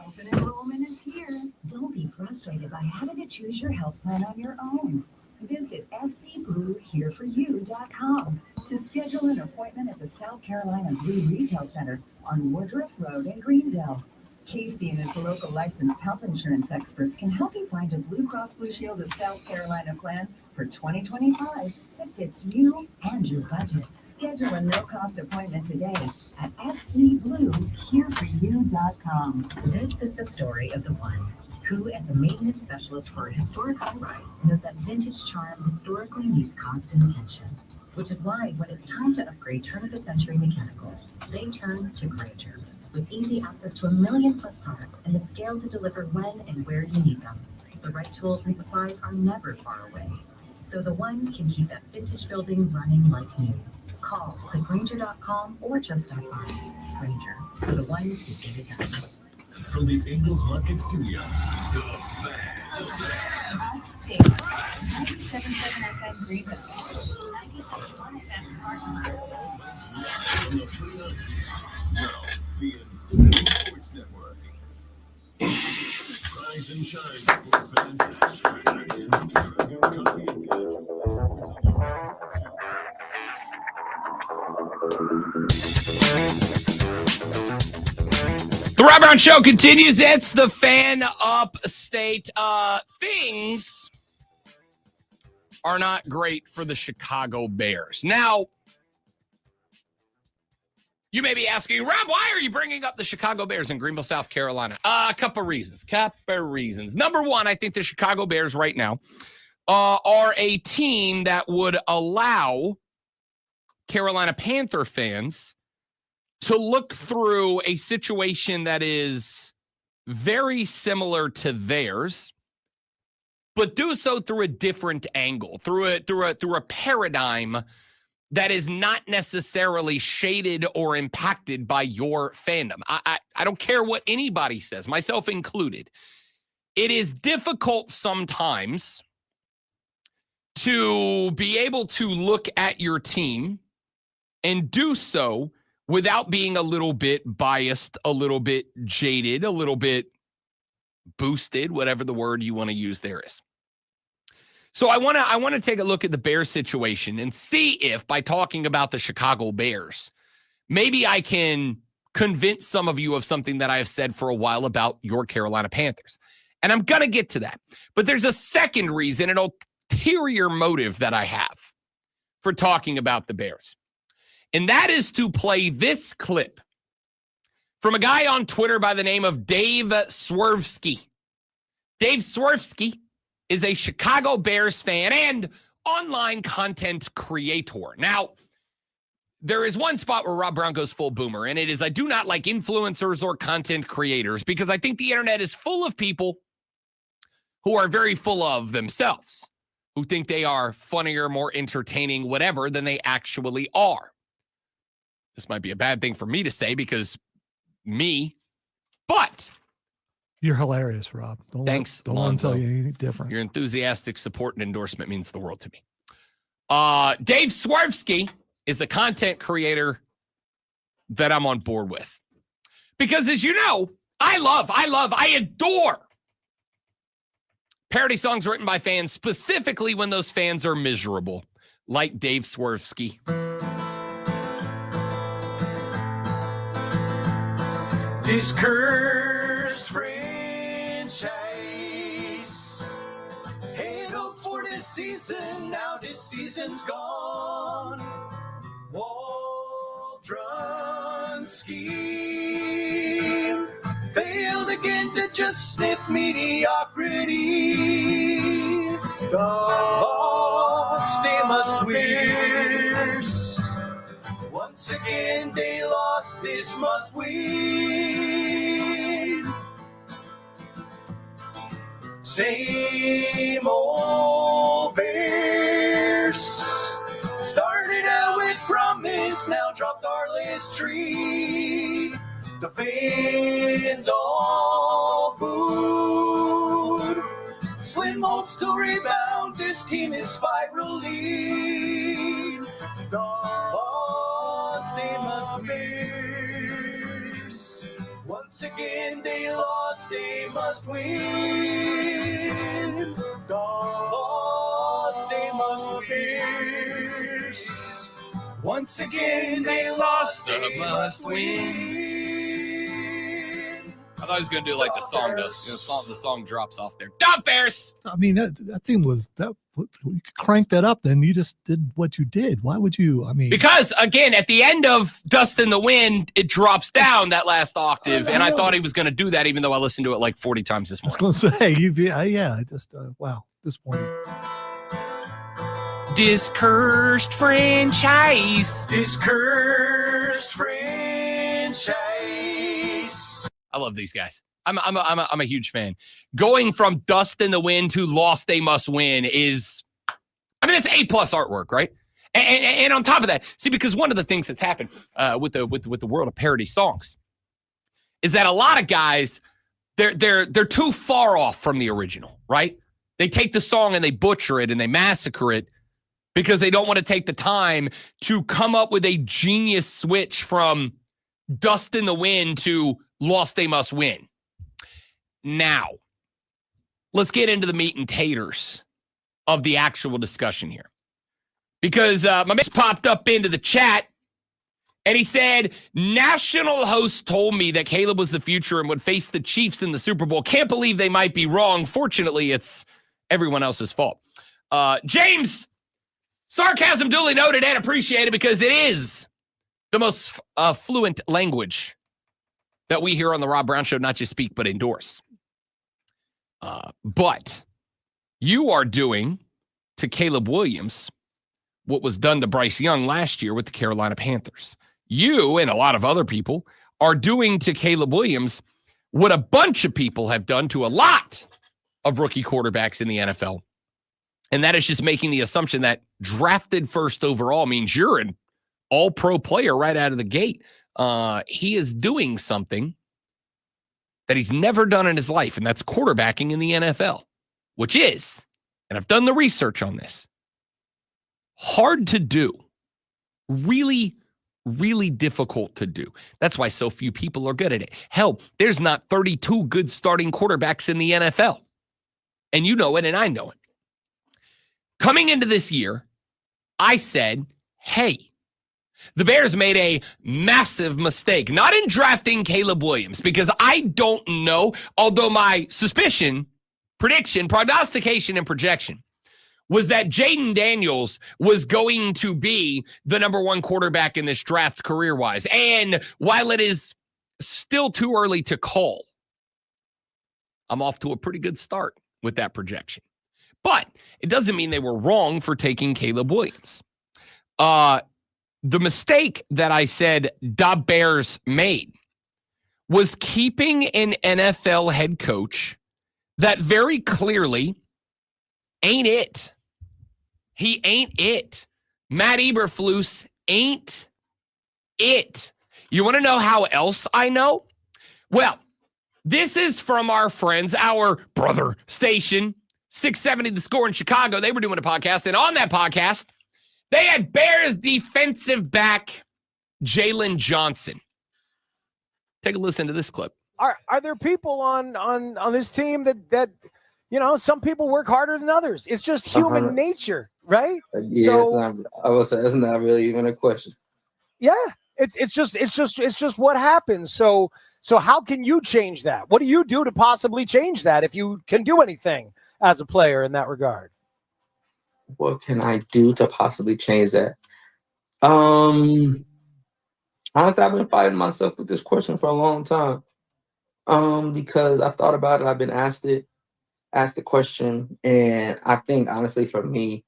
Open enrollment is here. Don't be frustrated by having to choose your health plan on your own. Visit scbluehereforyou.com to schedule an appointment at the South Carolina Blue Retail Center on Woodruff Road in Greenville. Casey and his local licensed health insurance experts can help you find a Blue Cross Blue Shield of South Carolina plan for 2025 that fits you and your budget. Schedule a no-cost appointment today at scbluehereforyou.com. This is the story of the one who, as a maintenance specialist for a historic high-rise, knows that vintage charm historically needs constant attention. Which is why, when it's time to upgrade turn-of-the-century mechanicals, they turn to Granger. With easy access to 1 million+ products and the scale to deliver when and where you need them. The right tools and supplies are never far away, so the one can keep that vintage building running like new. Call thegranger.com or just stop by. Granger, for the ones who get it done. From the Ingles Market Studio, the Upstate, 97.7 FM Greenville, 97.1 FM Smart. on the freelance. Now, the Infinity Sports Network. Rise and shine, sports fans. The Rob Brown Show continues. It's the Fan Upstate. Things are not great for the Chicago Bears. Now, you may be asking, Rob, why are you bringing up the Chicago Bears in Greenville, South Carolina? A couple reasons. Number one, I think the Chicago Bears right now are a team that would allow Carolina Panther fans to look through a situation that is very similar to theirs, but do so through a different angle, through a paradigm that is not necessarily shaded or impacted by your fandom. I don't care what anybody says, myself included. It is difficult sometimes to be able to look at your team and do so without being a little bit biased, a little bit jaded, a little bit boosted, whatever the word you want to use there is. So I want to take a look at the Bears situation and see if, by talking about the Chicago Bears, maybe I can convince some of you of something that I have said for a while about your Carolina Panthers. And I'm going to get to that. But there's a second reason, an ulterior motive that I have for talking about the Bears. And that is to play this clip from a guy on Twitter by the name of Dave Swervsky. Dave Swervsky is a Chicago Bears fan and online content creator. Now, there is one spot where Rob Brown goes full boomer, and it is I do not like influencers or content creators because I think the internet is full of people who are very full of themselves, who think they are funnier, more entertaining, whatever, than they actually are. This might be a bad thing for me to say because but you're hilarious, Rob. Thanks, Don't want to tell you anything different. Your enthusiastic support and endorsement means the world to me. Dave Swervsky is a content creator that I'm on board with. Because as you know, I adore parody songs written by fans, specifically when those fans are miserable, like Dave Swervsky. This cursed franchise. Head up for this season. Now this season's gone. Waldron scheme failed again to just sniff mediocrity. The lost, they must win. Once again, they lost, this must win. Same old Bears. Started out with promise, now dropped our list tree. The fans all booed. Slim hopes to rebound, this team is spiraling. The lost, they must lose. Once again, they lost, they must win. The lost, they must lose. Once again, they lost, they must win. I thought he was going to do like the song does. The song drops off there. Dump Bears! I mean, that thing was that. You could crank that up, then you just did what you did. Why would you? I mean, because again, at the end of Dust in the Wind, it drops down that last octave, and I thought he was going to do that, even though I listened to it like 40 times this morning. I was going to say, just wow, disappointing. This cursed franchise. This cursed franchise. I love these guys. I'm a huge fan. Going from Dust in the Wind to Lost They Must Win is, I mean, it's A+ artwork, right? And on top of that, see, because one of the things that's happened with the world of parody songs is that a lot of guys they're too far off from the original, right? They take the song and they butcher it and they massacre it because they don't want to take the time to come up with a genius switch from Dust in the Wind to Lost They Must Win. Now, let's get into the meat and taters of the actual discussion here. Because my man popped up into the chat, and he said, national host told me that Caleb was the future and would face the Chiefs in the Super Bowl. Can't believe they might be wrong. Fortunately, it's everyone else's fault. James, sarcasm duly noted and appreciated because it is the most fluent language that we here on the Rob Brown Show not just speak, but endorse. But you are doing to Caleb Williams what was done to Bryce Young last year with the Carolina Panthers. You and a lot of other people are doing to Caleb Williams what a bunch of people have done to a lot of rookie quarterbacks in the NFL. And that is just making the assumption that drafted first overall means you're an all-pro player right out of the gate. He is doing something that he's never done in his life, and that's quarterbacking in the NFL, which is, and I've done the research on this, hard to do. Really, really difficult to do. That's why so few people are good at it. Hell, there's not 32 good starting quarterbacks in the NFL. And you know it, and I know it. Coming into this year, I said, hey, the Bears made a massive mistake, not in drafting Caleb Williams, because I don't know, although my suspicion, prediction, prognostication, and projection was that Jaden Daniels was going to be the number one quarterback in this draft career-wise. And while it is still too early to call, I'm off to a pretty good start with that projection. But it doesn't mean they were wrong for taking Caleb Williams. The mistake that I said the Bears made was keeping an NFL head coach that very clearly ain't it. He ain't it. Matt Eberflus ain't it. You want to know how else I know? Well, this is from our friends, our brother station, 670 The Score in Chicago. They were doing a podcast, and on that podcast, they had Bears defensive back Jalen Johnson. Take a listen to this clip. Are there people on this team that some people work harder than others? It's just human nature, right? Yeah, so, I would say that's not really even a question. Yeah, it's just what happens. So how can you change that? What do you do to possibly change that if you can do anything as a player in that regard? What can I do to possibly change that? Honestly, I've been fighting myself with this question for a long time. Because I've thought about it, I've been asked the question, and I think honestly for me,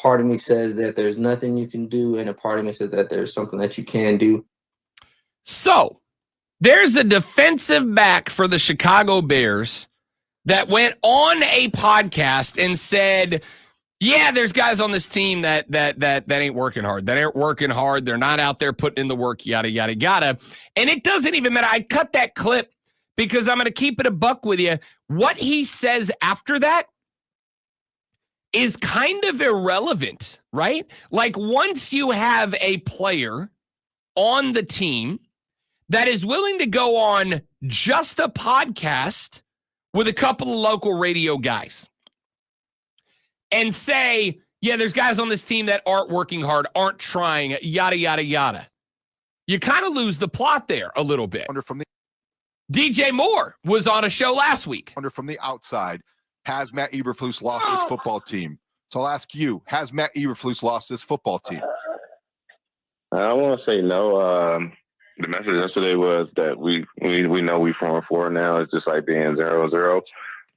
part of me says that there's nothing you can do, and a part of me says that there's something that you can do. So there's a defensive back for the Chicago Bears that went on a podcast and said, yeah, there's guys on this team that ain't working hard. That ain't working hard. They're not out there putting in the work, yada, yada, yada. And it doesn't even matter. I cut that clip because I'm going to keep it a buck with you. What he says after that is kind of irrelevant, right? Like once you have a player on the team that is willing to go on just a podcast with a couple of local radio guys and say, yeah, there's guys on this team that aren't working hard, aren't trying, yada, yada, yada. You kind of lose the plot there a little bit. DJ Moore was on a show last week. From the outside, has Matt Eberflus lost his football team? So I'll ask you, has Matt Eberflus lost his football team? I want to say no. The message yesterday was that we know we 4-4 now. It's just like being 0-0.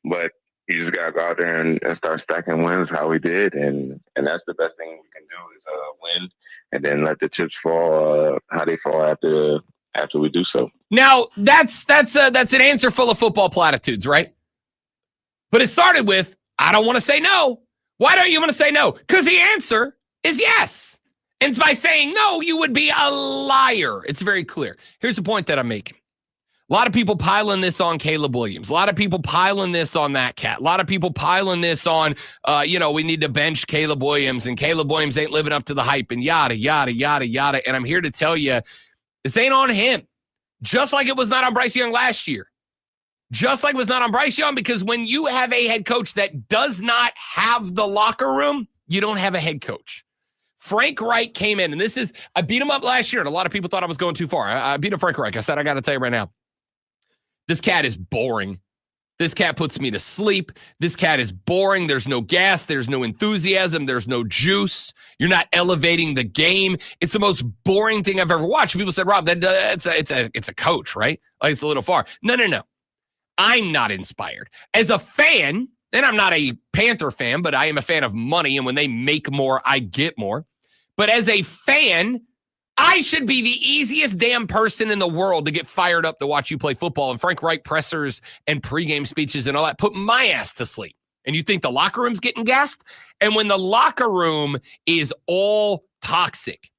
But you just got to go out there and start stacking wins how we did. And that's the best thing we can do is win and then let the chips fall how they fall after we do so. Now, that's an answer full of football platitudes, right? But it started with, I don't want to say no. Why don't you want to say no? Because the answer is yes. And by saying no, you would be a liar. It's very clear. Here's the point that I'm making. A lot of people piling this on Caleb Williams. A lot of people piling this on that cat. A lot of people piling this on, we need to bench Caleb Williams, and Caleb Williams ain't living up to the hype, and yada, yada, yada, yada. And I'm here to tell you, this ain't on him. Just like it was not on Bryce Young last year. Just like it was not on Bryce Young, because when you have a head coach that does not have the locker room, you don't have a head coach. Frank Reich came in, and I beat him up last year, and a lot of people thought I was going too far. I beat up Frank Reich. I said, I got to tell you right now, this cat is boring. This cat puts me to sleep. This cat is boring. There's no gas. There's no enthusiasm. There's no juice. You're not elevating the game. It's the most boring thing I've ever watched. People said, Rob, it's a coach, right? Like it's a little far. No. I'm not inspired. As a fan, and I'm not a Panther fan, but I am a fan of money, and when they make more, I get more. But as a fan, I should be the easiest damn person in the world to get fired up to watch you play football. And Frank Reich pressers and pregame speeches and all that put my ass to sleep. And you think the locker room's getting gassed? And when the locker room is all toxic,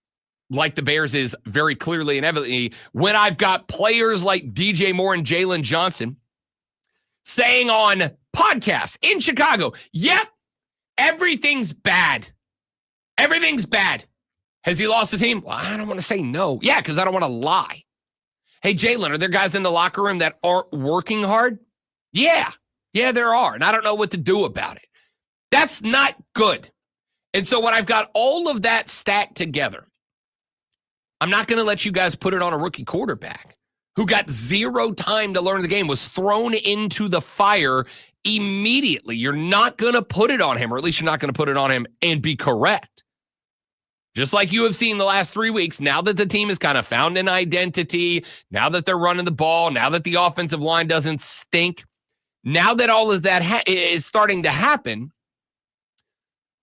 like the Bears is very clearly and evidently, when I've got players like DJ Moore and Jalen Johnson saying on podcasts in Chicago, yep, everything's bad. Everything's bad. Has he lost the team? Well, I don't want to say no. Yeah, because I don't want to lie. Hey, Jalen, are there guys in the locker room that aren't working hard? Yeah, there are. And I don't know what to do about it. That's not good. And so when I've got all of that stacked together, I'm not going to let you guys put it on a rookie quarterback who got zero time to learn the game, was thrown into the fire immediately. You're not going to put it on him, or at least you're not going to put it on him and be correct. Just like you have seen the last 3 weeks, now that the team has kind of found an identity, now that they're running the ball, now that the offensive line doesn't stink, now that all of that is starting to happen,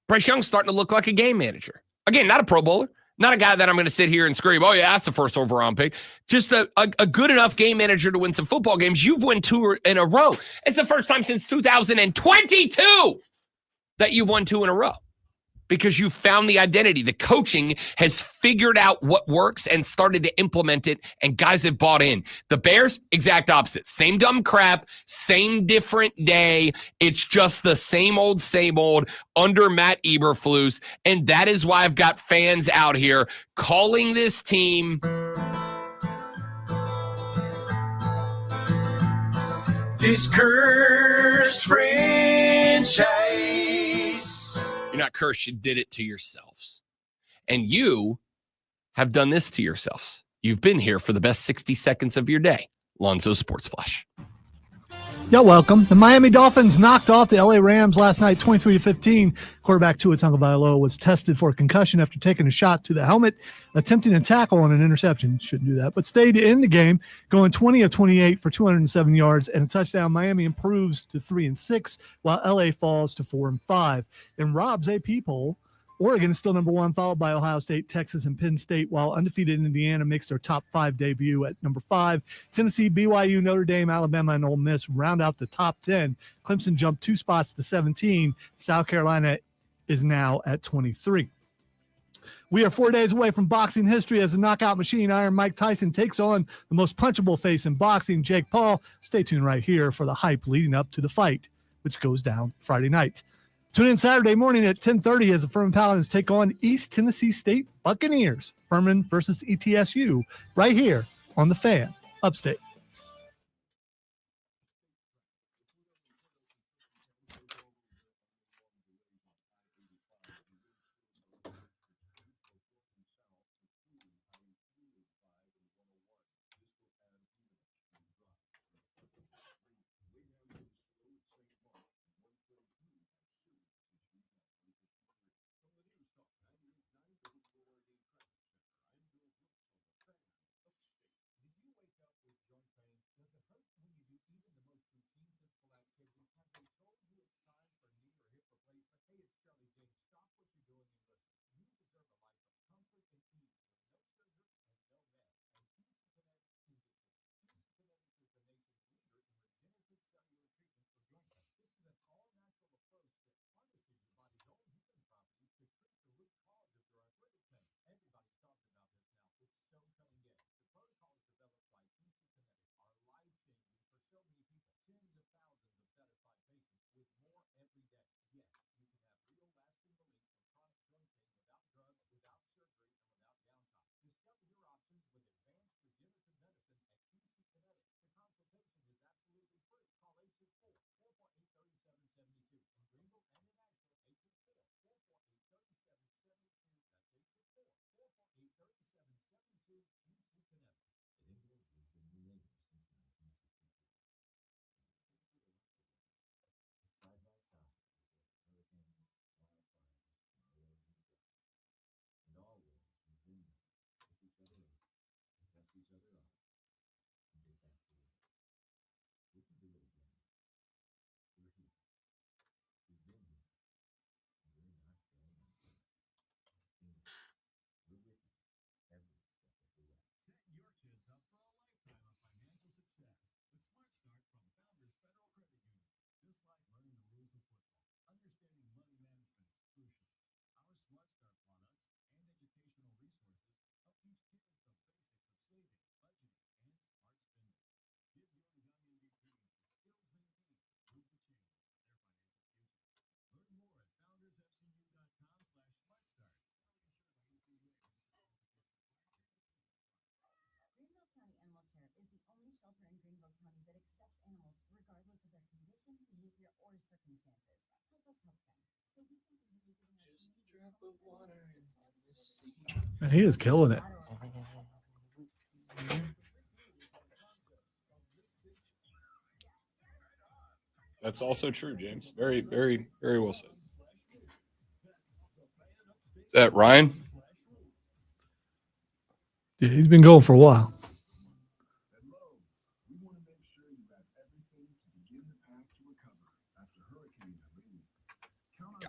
Bryce Young's starting to look like a game manager. Again, not a Pro Bowler, Not a guy that I'm going to sit here and scream, oh, yeah, that's a first overall pick. Just a good enough game manager to win some football games. You've won 2 in a row. It's the first time since 2022 that you've won 2 in a row because you found the identity. The coaching has figured out what works and started to implement it, and guys have bought in. The Bears, exact opposite. Same dumb crap, same different day. It's just the same old under Matt Eberflus, and that is why I've got fans out here calling this team this cursed franchise. You're not cursed. You did it to yourselves. And you have done this to yourselves. You've been here for the best 60 seconds of your day. Lonzo Sports Flash. Yeah, welcome. The Miami Dolphins knocked off the LA Rams last night, 23-15. Quarterback Tua Tagovailoa was tested for a concussion after taking a shot to the helmet, attempting a tackle on an interception. Shouldn't do that, but stayed in the game, going 20 of 28 for 207 yards and a touchdown. Miami improves to 3-6, while LA falls to 4-5. In Rob's AP poll, Oregon is still number 1, followed by Ohio State, Texas, and Penn State, while undefeated Indiana makes their top 5 debut at number 5. Tennessee, BYU, Notre Dame, Alabama, and Ole Miss round out the top 10. Clemson jumped 2 spots to 17. South Carolina is now at 23. We are 4 days away from boxing history as the knockout machine Iron Mike Tyson takes on the most punchable face in boxing, Jake Paul. Stay tuned right here for the hype leading up to the fight, which goes down Friday night. Tune in Saturday morning at 10:30 as the Furman Paladins take on East Tennessee State Buccaneers. Furman versus ETSU right here on The Fan, Upstate. Greenville County Animal Care is the only shelter in Greenville County that accepts animals regardless of their condition, behavior, or circumstances. Help us help them so we can continue giving our community a drop of water in the sea. He is killing it. That's also true, James. Very, very, very well said. Is that Ryan? Yeah, he's been going for a while.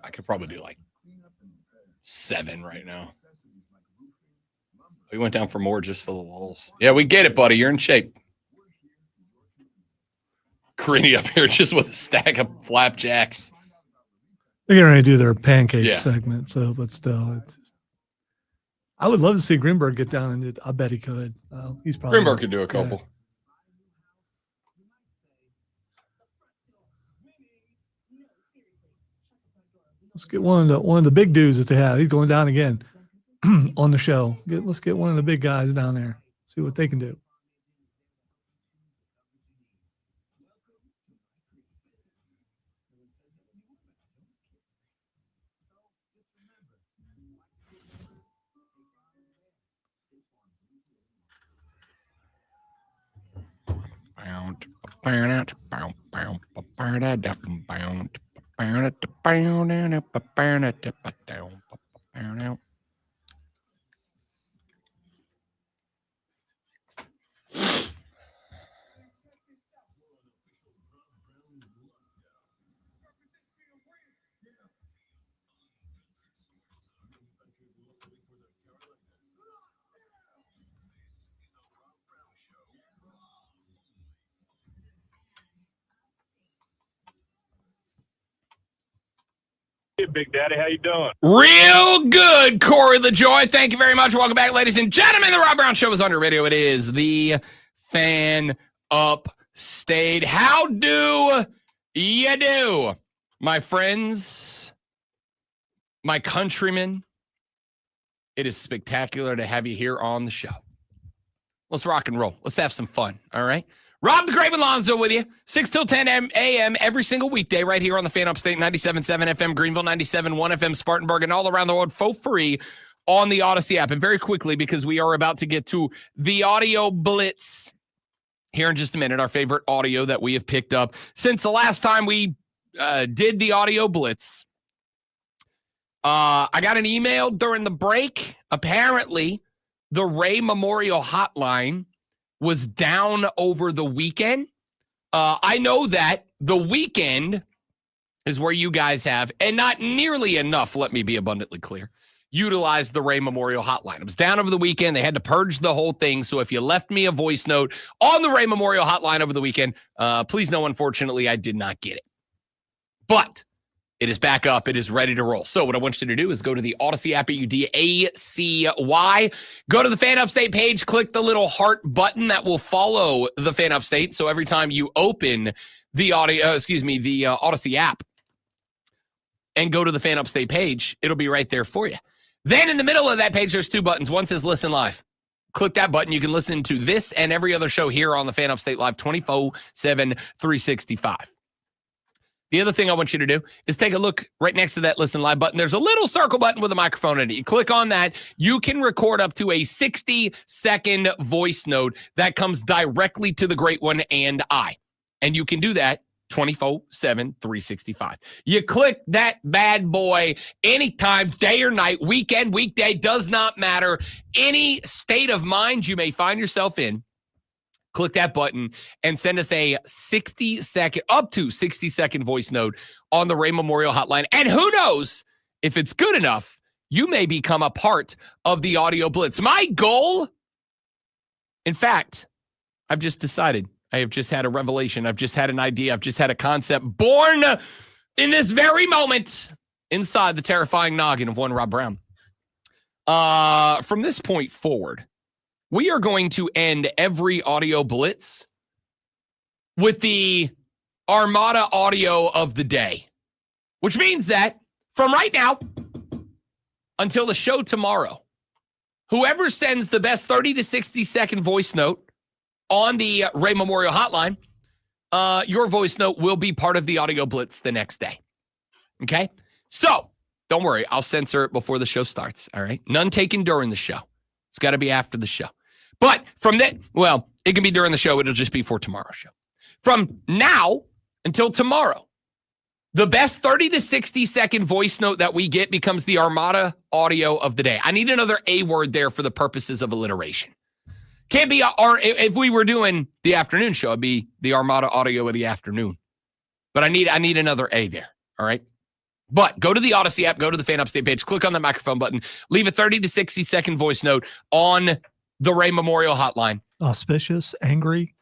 I could probably do like 7 right now. We went down for more just for the lulls. Yeah, we get it, buddy. You're in shape. Greeny up here just with a stack of flapjacks. They're getting ready to do their pancake Yeah. segment, so but still, I would love to see Greenberg get down and do it. I bet he could. He's probably Greenberg could do a couple. Let's get one of the big dudes that they have. He's going down again on the show. Let's get one of the big guys down there. See what they can do. Hey, Big Daddy, how you doing? Real good, Corey LaJoy. Thank you very much. Welcome back, ladies and gentlemen. The Rob Brown Show is on your radio. It is the Fan Upstate. How do you do, my friends, my countrymen? It is spectacular to have you here on the show. Let's rock and roll. Let's have some fun, all right? Rob the Great Lonzo with you, 6 till 10 a.m. every single weekday right here on the Fan Upstate, 97.7 FM Greenville, 97.1 FM Spartanburg, and all around the world for free on the Odyssey app. And very quickly, because we are about to get to the Audio Blitz here in just a minute, our favorite audio that we have picked up since the last time we did the Audio Blitz. I got an email during the break. Apparently, the Ray Memorial Hotline was down over the weekend. I know that the weekend is where you guys have, and not nearly enough, let me be abundantly clear, utilize the Ray Memorial Hotline. It was down over the weekend. They had to purge the whole thing. So if you left me a voice note on the Ray Memorial Hotline over the weekend, please know, unfortunately, I did not get it. But it is back up. It is ready to roll. So what I want you to do is go to the Odyssey app, AUDACY. Go to the Fan Upstate page, click the little heart button that will follow the Fan Upstate. So every time you open the Odyssey app and go to the Fan Upstate page, it'll be right there for you. Then in the middle of that page, there's two buttons. One says Listen Live. Click that button. You can listen to this and every other show here on the Fan Upstate Live 24/7, 365. The other thing I want you to do is take a look right next to that Listen Live button. There's a little circle button with a microphone in it. You click on that. You can record up to a 60-second voice note that comes directly to the Great One and I. And you can do that 24/7, 365. You click that bad boy anytime, day or night, weekend, weekday, does not matter. Any state of mind you may find yourself in, click that button and send us a 60-second voice note on the Ray Memorial Hotline. And who knows, if it's good enough, you may become a part of the Audio Blitz. My goal, in fact, I've just decided. I have just had a revelation. I've just had an idea. I've just had a concept born in this very moment inside the terrifying noggin of one Rob Brown. From this point forward, we are going to end every Audio Blitz with the Armada audio of the day, which means that from right now until the show tomorrow, whoever sends the best 30 to 60-second voice note on the Ray Memorial Hotline, your voice note will be part of the Audio Blitz the next day. Okay? So, don't worry. I'll censor it before the show starts, all right? None taken during the show. It's got to be after the show. But from that, well, it can be during the show. It'll just be for tomorrow's show. From now until tomorrow, the best 30 to 60-second voice note that we get becomes the Armada audio of the day. I need another A word there for the purposes of alliteration. Can't be, if we were doing the afternoon show, it'd be the Armada audio of the afternoon. But I need another A there, all right? But go to the Odyssey app, go to the Fan Upstate page, click on the microphone button, leave a 30 to 60-second voice note on the Ray Memorial Hotline. Auspicious, angry.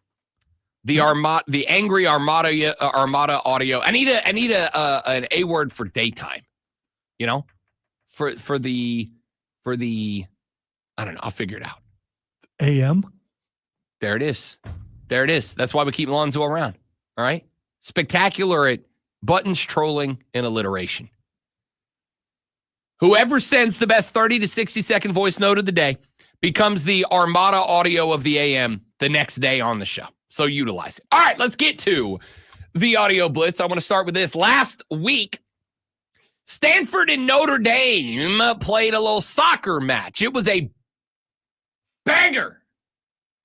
The angry Armada audio. I need an A word for daytime. You know, for the I don't know. I'll figure it out. AM. There it is. There it is. That's why we keep Lonzo around. All right. Spectacular at buttons, trolling, and alliteration. Whoever sends the best 30 to 60-second voice note of the day becomes the Armada audio of the AM the next day on the show. So utilize it. All right, let's get to the audio blitz. I want to start with this. Last week, Stanford and Notre Dame played a little soccer match. It was a banger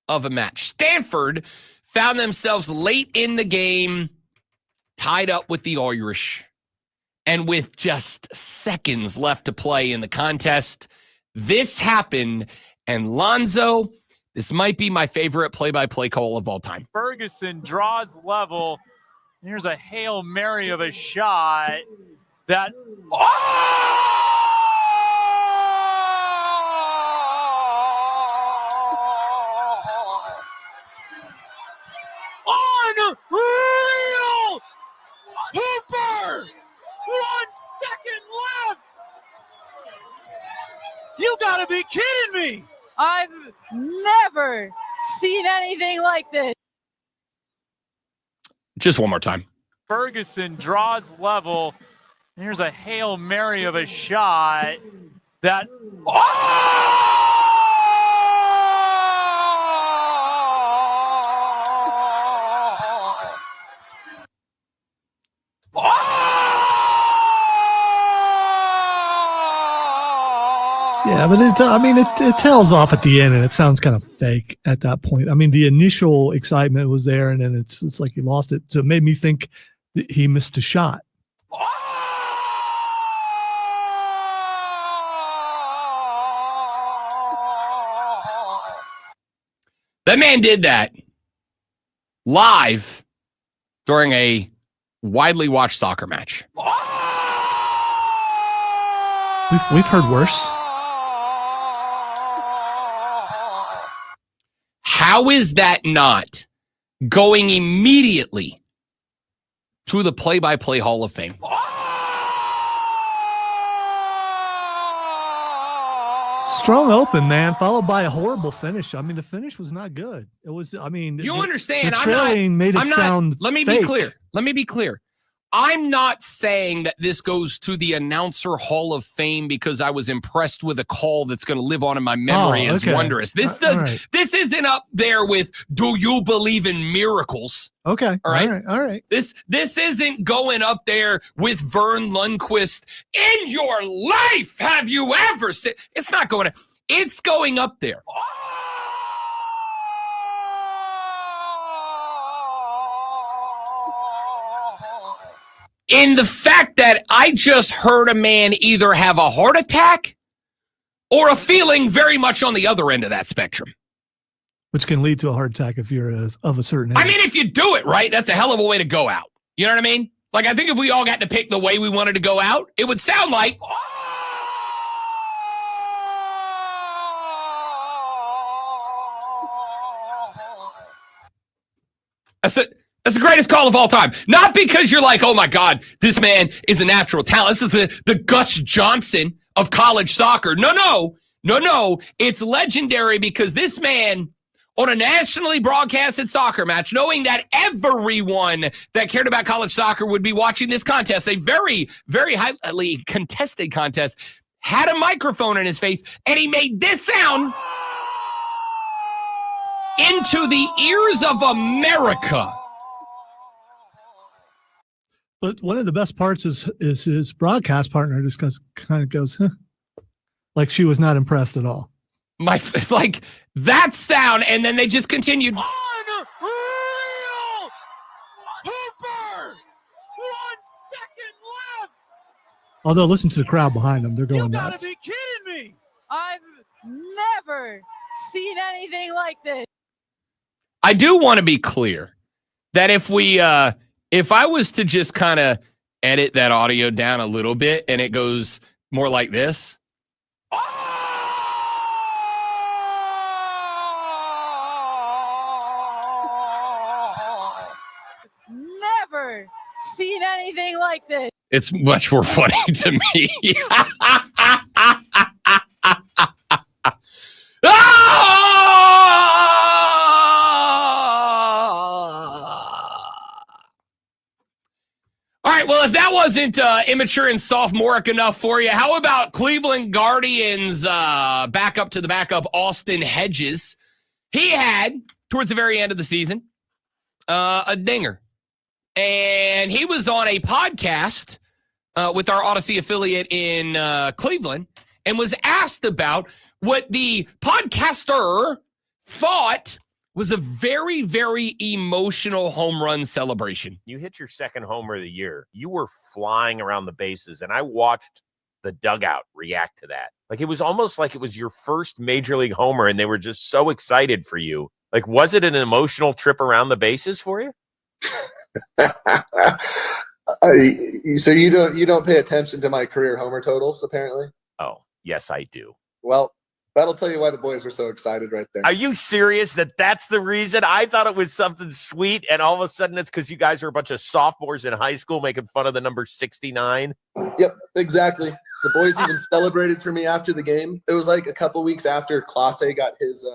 of a match. Stanford found themselves late in the game, tied up with the Irish. And with just seconds left to play in the contest, this happened. And Lonzo, this might be my favorite play-by-play call of all time. Ferguson draws level. Here's a Hail Mary of a shot that... Unreal! Hooper! 1 second left! You gotta be kidding me! I've never seen anything like this. Just one more time. Ferguson draws level. Here's a Hail Mary of a shot that... Yeah, but it tails off at the end, and it sounds kind of fake at that point. I mean, the initial excitement was there, and then it's like he lost it. So it made me think that he missed a shot. That man did that live during a widely watched soccer match. We've heard worse. How is that not going immediately to the play-by-play Hall of Fame? Strong open, man, followed by a horrible finish. I mean, the finish was not good. It was, I mean, you understand. The trailing made it sound Let me fake. be clear. Let me be clear. I'm not saying that this goes to the Announcer Hall of Fame because I was impressed with a call that's going to live on in my memory as wondrous. This This isn't up there with "Do you believe in miracles?" Okay, all right, all right. This isn't going up there with Vern Lundquist. In your life, have you ever seen? It's not going to. It's going up there. In the fact that I just heard a man either have a heart attack or a feeling very much on the other end of that spectrum. Which can lead to a heart attack if you're of a certain age. I mean, if you do it right, that's a hell of a way to go out. You know what I mean? Like, I think if we all got to pick the way we wanted to go out, it would sound like... That's the greatest call of all time. Not because you're like, oh my God, this man is a natural talent. This is the Gus Johnson of college soccer. No. It's legendary because this man on a nationally broadcasted soccer match, knowing that everyone that cared about college soccer would be watching this contest, a very, very highly contested contest, had a microphone in his face, and he made this sound into the ears of America. But one of the best parts is his broadcast partner just kind of goes, huh? Like she was not impressed at all. It's like that sound, and then they just continued. Unreal! Hooper! 1 second left! Although, listen to the crowd behind them. They're going nuts. You gotta be kidding me! I've never seen anything like this. I do want to be clear that if I was to just kind of edit that audio down a little bit and it goes more like this. Never seen anything like this. It's much more funny to me. All right, well, if that wasn't immature and sophomoric enough for you, how about Cleveland Guardians backup to the backup, Austin Hedges? He had, towards the very end of the season, a dinger. And he was on a podcast with our Odyssey affiliate in Cleveland and was asked about what the podcaster thought was a very, very emotional home run celebration. You hit your second homer of the year. You were flying around the bases, and I watched the dugout react to that. Like, it was almost like it was your first major league homer, and they were just so excited for you. Like, was it an emotional trip around the bases for you? So you don't pay attention to my career homer totals, apparently? Oh, yes, I do. Well, that'll tell you why the boys were so excited right there. Are you serious that that's the reason? I thought it was something sweet, and all of a sudden it's because you guys are a bunch of sophomores in high school making fun of the number 69? Yep, exactly. The boys even celebrated for me after the game. It was like a couple weeks after Clase got his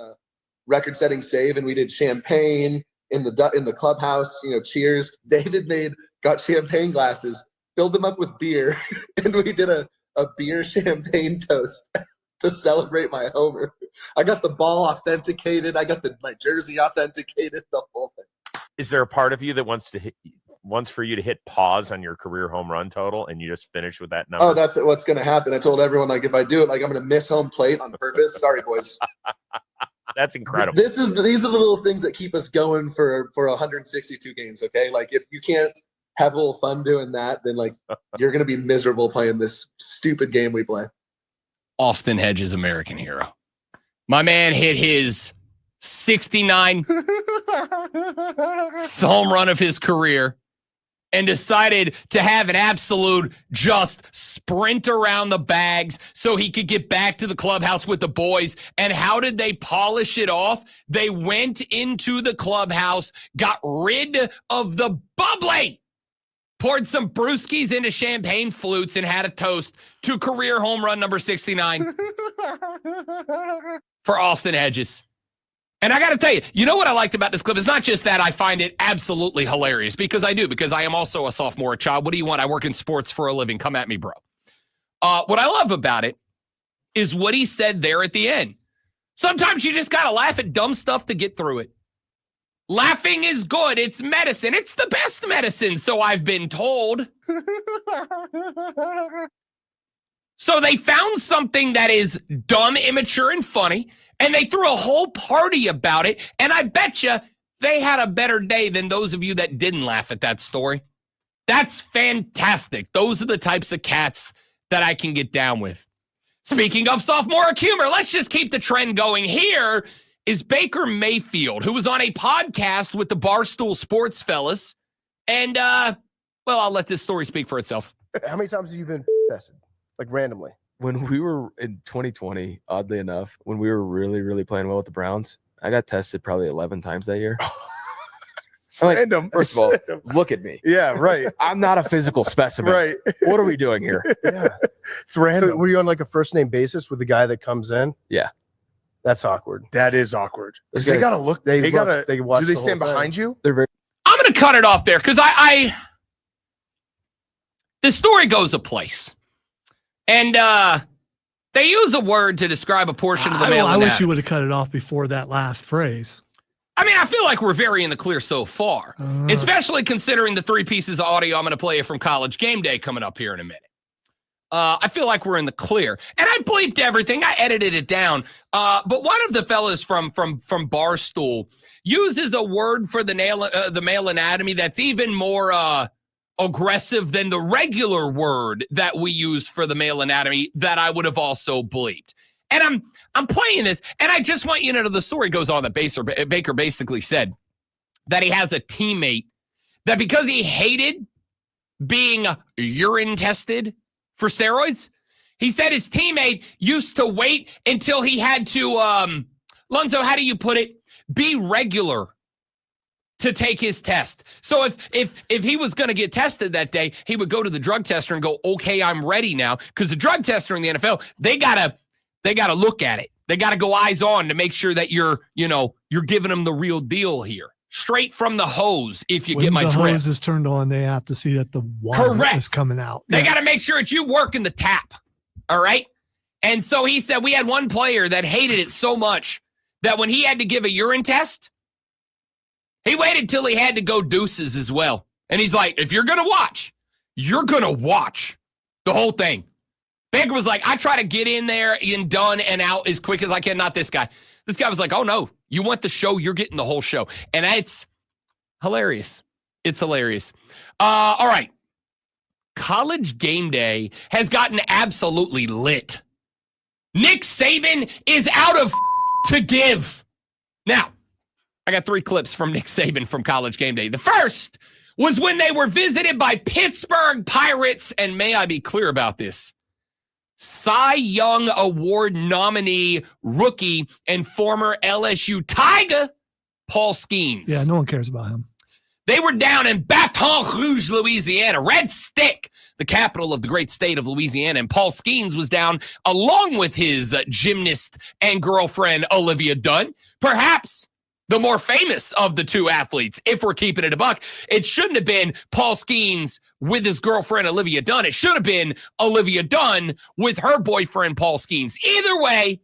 record-setting save, and we did champagne in the clubhouse. Cheers. David got champagne glasses, filled them up with beer, and we did a beer champagne toast to celebrate my homer. I got the ball authenticated. I got my jersey authenticated. The whole thing. Is there a part of you that wants for you to hit pause on your career home run total and you just finish with that number? Oh, that's what's going to happen. I told everyone, if I do it, I'm going to miss home plate on purpose. Sorry, boys. That's incredible. These are the little things that keep us going for 162 games. Okay, if you can't have a little fun doing that, then you're going to be miserable playing this stupid game we play. Austin Hedges, American hero. My man hit his 69th home run of his career and decided to have an absolute just sprint around the bags so he could get back to the clubhouse with the boys. And how did they polish it off? They went into the clubhouse, got rid of the bubbly, poured some brewskis into champagne flutes, and had a toast to career home run number 69 for Austin Hedges. And I got to tell you, you know what I liked about this clip? It's not just that I find it absolutely hilarious, because I do, because I am also a sophomore child. What do you want? I work in sports for a living. Come at me, bro. What I love about it is what he said there at the end. Sometimes you just got to laugh at dumb stuff to get through it. Laughing is good. It's medicine. It's the best medicine, so I've been told. So they found something that is dumb, immature, and funny, and they threw a whole party about it, and I bet you they had a better day than those of you that didn't laugh at that story. That's fantastic. Those are the types of cats that I can get down with. Speaking of sophomoric humor, let's just keep the trend going. Here is Baker Mayfield, who was on a podcast with the Barstool Sports fellas. And, I'll let this story speak for itself. How many times have you been tested? Randomly? When we were in 2020, oddly enough, when we were really, really playing well with the Browns, I got tested probably 11 times that year. It's random. First of all, look at me. Yeah, right. I'm not a physical specimen. Right. What are we doing here? Yeah. It's random. So were you on a first name basis with the guy that comes in? Yeah. That's awkward. That is awkward. Because they gotta look. They gotta. Do they stand behind you? They're very. I'm gonna cut it off there because the story goes a place, and they use a word to describe a portion of the male anatomy. I wish you would have cut it off before that last phrase. I mean, I feel like we're very in the clear so far, especially considering the 3 pieces of audio I'm going to play from College Game Day coming up here in a minute. I feel like we're in the clear, and I bleeped everything. I edited it down. But one of the fellas from Barstool uses a word for the male anatomy that's even more aggressive than the regular word that we use for the male anatomy that I would have also bleeped. And I'm playing this, and I just want you to know the story goes on that Baker basically said that he has a teammate that because he hated being urine tested for steroids. He said his teammate used to wait until he had to, Lonzo, how do you put it? Be regular to take his test. So if he was going to get tested that day, he would go to the drug tester and go, okay, I'm ready now. Because the drug tester in the NFL, they gotta look at it. They gotta go eyes on to make sure that you're giving them the real deal here. Straight from the hose, if you get my drift. When the hose is turned on, they have to see that the water is coming out. They got to make sure it's you working the tap. All right? And so he said we had one player that hated it so much that when he had to give a urine test, he waited till he had to go deuces as well. And he's like, if you're going to watch, you're going to watch the whole thing. Baker was like, I try to get in there and done and out as quick as I can. Not this guy. This guy was like, oh, no, you want the show, you're getting the whole show. And it's hilarious. It's hilarious. All right. College Game Day has gotten absolutely lit. Nick Saban is out of to give. Now, I got 3 clips from Nick Saban from College Game Day. The first was when they were visited by Pittsburgh Pirates, and may I be clear about this, Cy Young Award nominee, rookie, and former LSU Tiger, Paul Skeens. Yeah, no one cares about him. They were down in Baton Rouge, Louisiana, Red Stick, the capital of the great state of Louisiana. And Paul Skeens was down along with his gymnast and girlfriend, Olivia Dunn, perhaps the more famous of the 2 athletes, if we're keeping it a buck. It shouldn't have been Paul Skeens with his girlfriend, Olivia Dunn. It should have been Olivia Dunn with her boyfriend, Paul Skeens. Either way,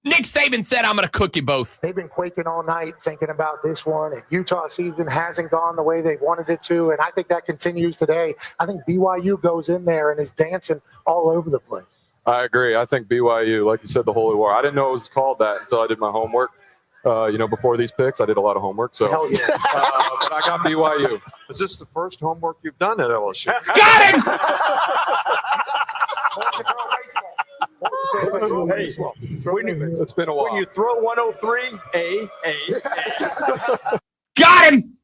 Nick Saban said, I'm going to cook you both. They've been quaking all night thinking about this one, and Utah season hasn't gone the way they wanted it to, and I think that continues today. I think BYU goes in there and is dancing all over the place. I agree. I think BYU, like you said, the Holy War. I didn't know it was called that until I did my homework. Before these picks, I did a lot of homework. So, Hell yeah. but I got BYU. Is this the first homework you've done at LSU? Got him! It's been a while. When you throw 103, Got him!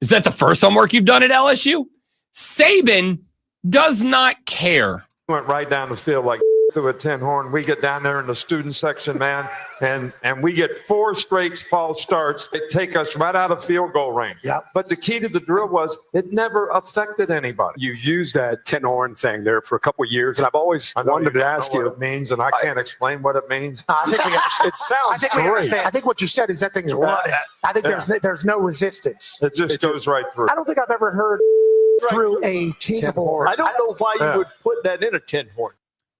Is that the first homework you've done at LSU? Saban does not care. Went right down the field like through a tin horn. We get down there in the student section, man, and we get 4 straight false starts. They take us right out of field goal range. Yep. But the key to the drill was it never affected anybody. You used that tin horn thing there for a couple of years, and I've always wanted to ask you what it means, and I can't explain what it means. I think it sounds great. I think what you said is that thing's running. I think there's no resistance. It just goes right through. I don't think I've ever heard through a tin horn. I don't know why you would put that in a tin horn.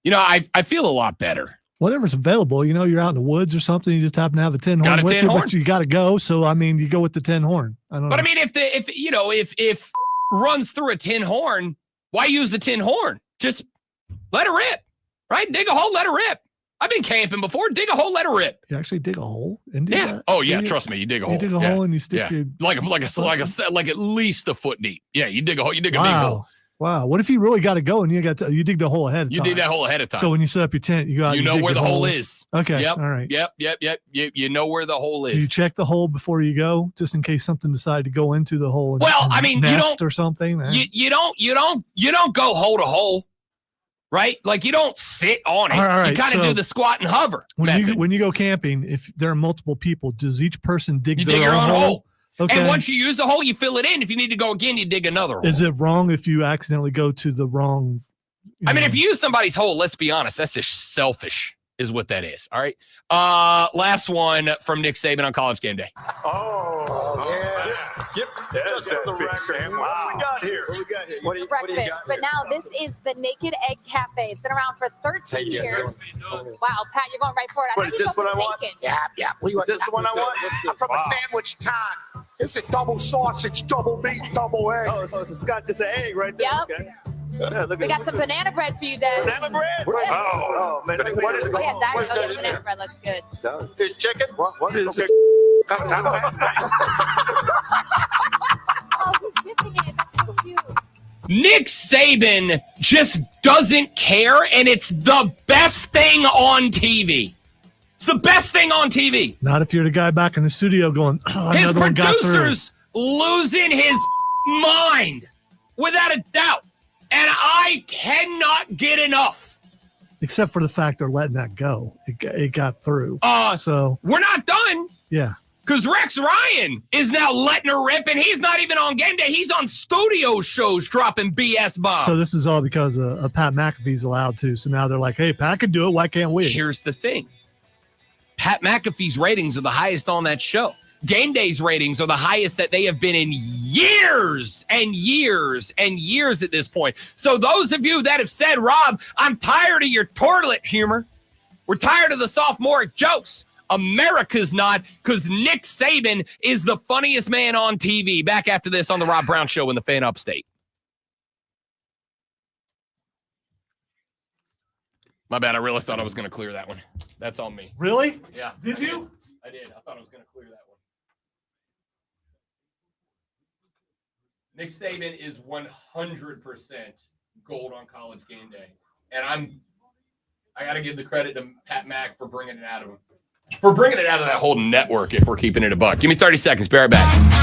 I feel a lot better. Whatever's available, you're out in the woods or something, you just happen to have a tin horn with you, but you got to go. So, you go with the tin horn. I don't know. But if runs through a tin horn, why use the tin horn? Just let it rip, right? Dig a hole, let it rip. I've been camping before. Dig a hole, let it rip. You actually dig a hole and do that? Oh yeah, trust me. You dig a hole. You dig a hole and you stick your like at least a foot deep. Yeah, you dig a hole. You dig a big hole. Wow. What if you really got to go and you dig the hole ahead of time? You dig that hole ahead of time. So when you set up your tent, you know where the hole is. Okay. Yep. All right. Yep. You know where the hole is. Do you check the hole before you go, just in case something decided to go into the hole? You nest or something. You don't go hole to hole, right? Like you don't sit on it. All right, you kind of do the squat and hover. When you go camping, if there are multiple people, does each person dig you their dig your own hole? Okay. And once you use the hole, you fill it in. If you need to go again, you dig another hole. Is it wrong if you accidentally go to the wrong? If you use somebody's hole, let's be honest, that's just selfish, is what that is. All right. Last one from Nick Saban on College Game Day. Just for the record. Wow. What we got here? What do you Breakfast, got but here? now this is the Naked Egg Cafe. It's been around for 13 years. Wow, Pat, you're going right for it. What, is this what I want? Yeah. Is this the one I want? I'm from a sandwich town. It's a double sausage, double meat, double egg. Oh, so it's an egg right there. Yep. Okay. Yeah, We got some banana bread for you, Des. Banana bread? Oh, man. What is Yeah, what is the that? banana bread looks good. It's chicken? What is it? Oh, who's dipping it? That's so cute. Nick Saban just doesn't care, and it's the best thing on TV. It's the best thing on TV. Not if you're the guy back in the studio going, His another one got through. producer's losing his mind, without a doubt. And I cannot get enough. Except for the fact they're letting that go. It got through. So we're not done. Yeah. Because Rex Ryan is now letting her rip, and he's not even on game day. He's on studio shows dropping BS bombs. So this is all because Pat McAfee's allowed to. So now they're like, hey, Pat can do it. Why can't we? Here's the thing. Pat McAfee's ratings are the highest on that show. Game Day's ratings are the highest that they have been in years and years and years at this point. So those of you that have said, Rob, I'm tired of your toilet humor. We're tired of the sophomoric jokes. America's not, because Nick Saban is the funniest man on TV. Back after this on the Rob Brown Show in the Fan Upstate. My bad. I really thought I was going to clear that one. That's on me. Really? Yeah. Did you? I did. I thought I was going to clear that one. Nick Saban is 100% gold on College Game Day. And I got to give the credit to Pat Mack for bringing it out of him. For bringing it out of that whole network, if we're keeping it a buck. Give me 30 seconds. Be right back.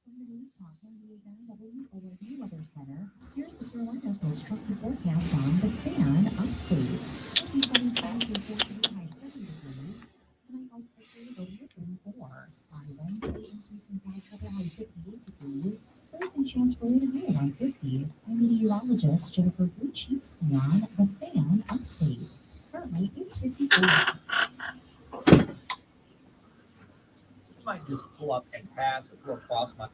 From the News Talk 98.9 WOW Weather Center, here's the Carolina's most trusted forecast on the Fan Upstate. See sunny skies with 43 high 70 degrees. Tonight, most likely it'll be a 34. On Wednesday, increasing cloud cover high 58 degrees. Thursday, chance for rain high around 50. I'm meteorologist Jennifer Bucci on the Fan Upstate. Currently, it's 54. Might just pull up and pass or throw across my.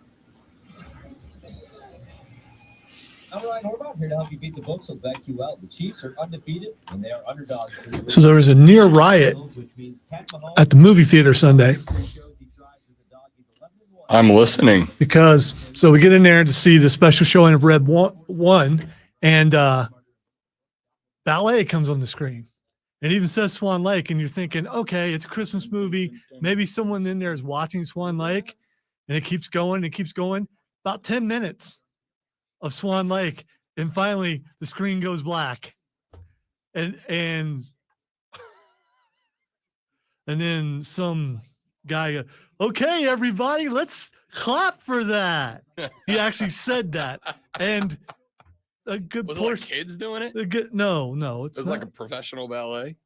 I'm Ryan Horvath here to help you beat the books of BetQL. The Chiefs are undefeated and they are underdogs. So there was a near riot at the movie theater Sunday. I'm listening. So we get in there to see the special showing of Red One, and ballet comes on the screen. It even says Swan Lake, and you're thinking, okay, it's a Christmas movie. Maybe someone in there is watching Swan Lake, and it keeps going. It keeps going. About 10 minutes of Swan Lake, and finally the screen goes black, and then some guy goes, okay, everybody, let's clap for that. He actually said that, and a good Was portion. it like kids doing it? No, It was like a professional ballet.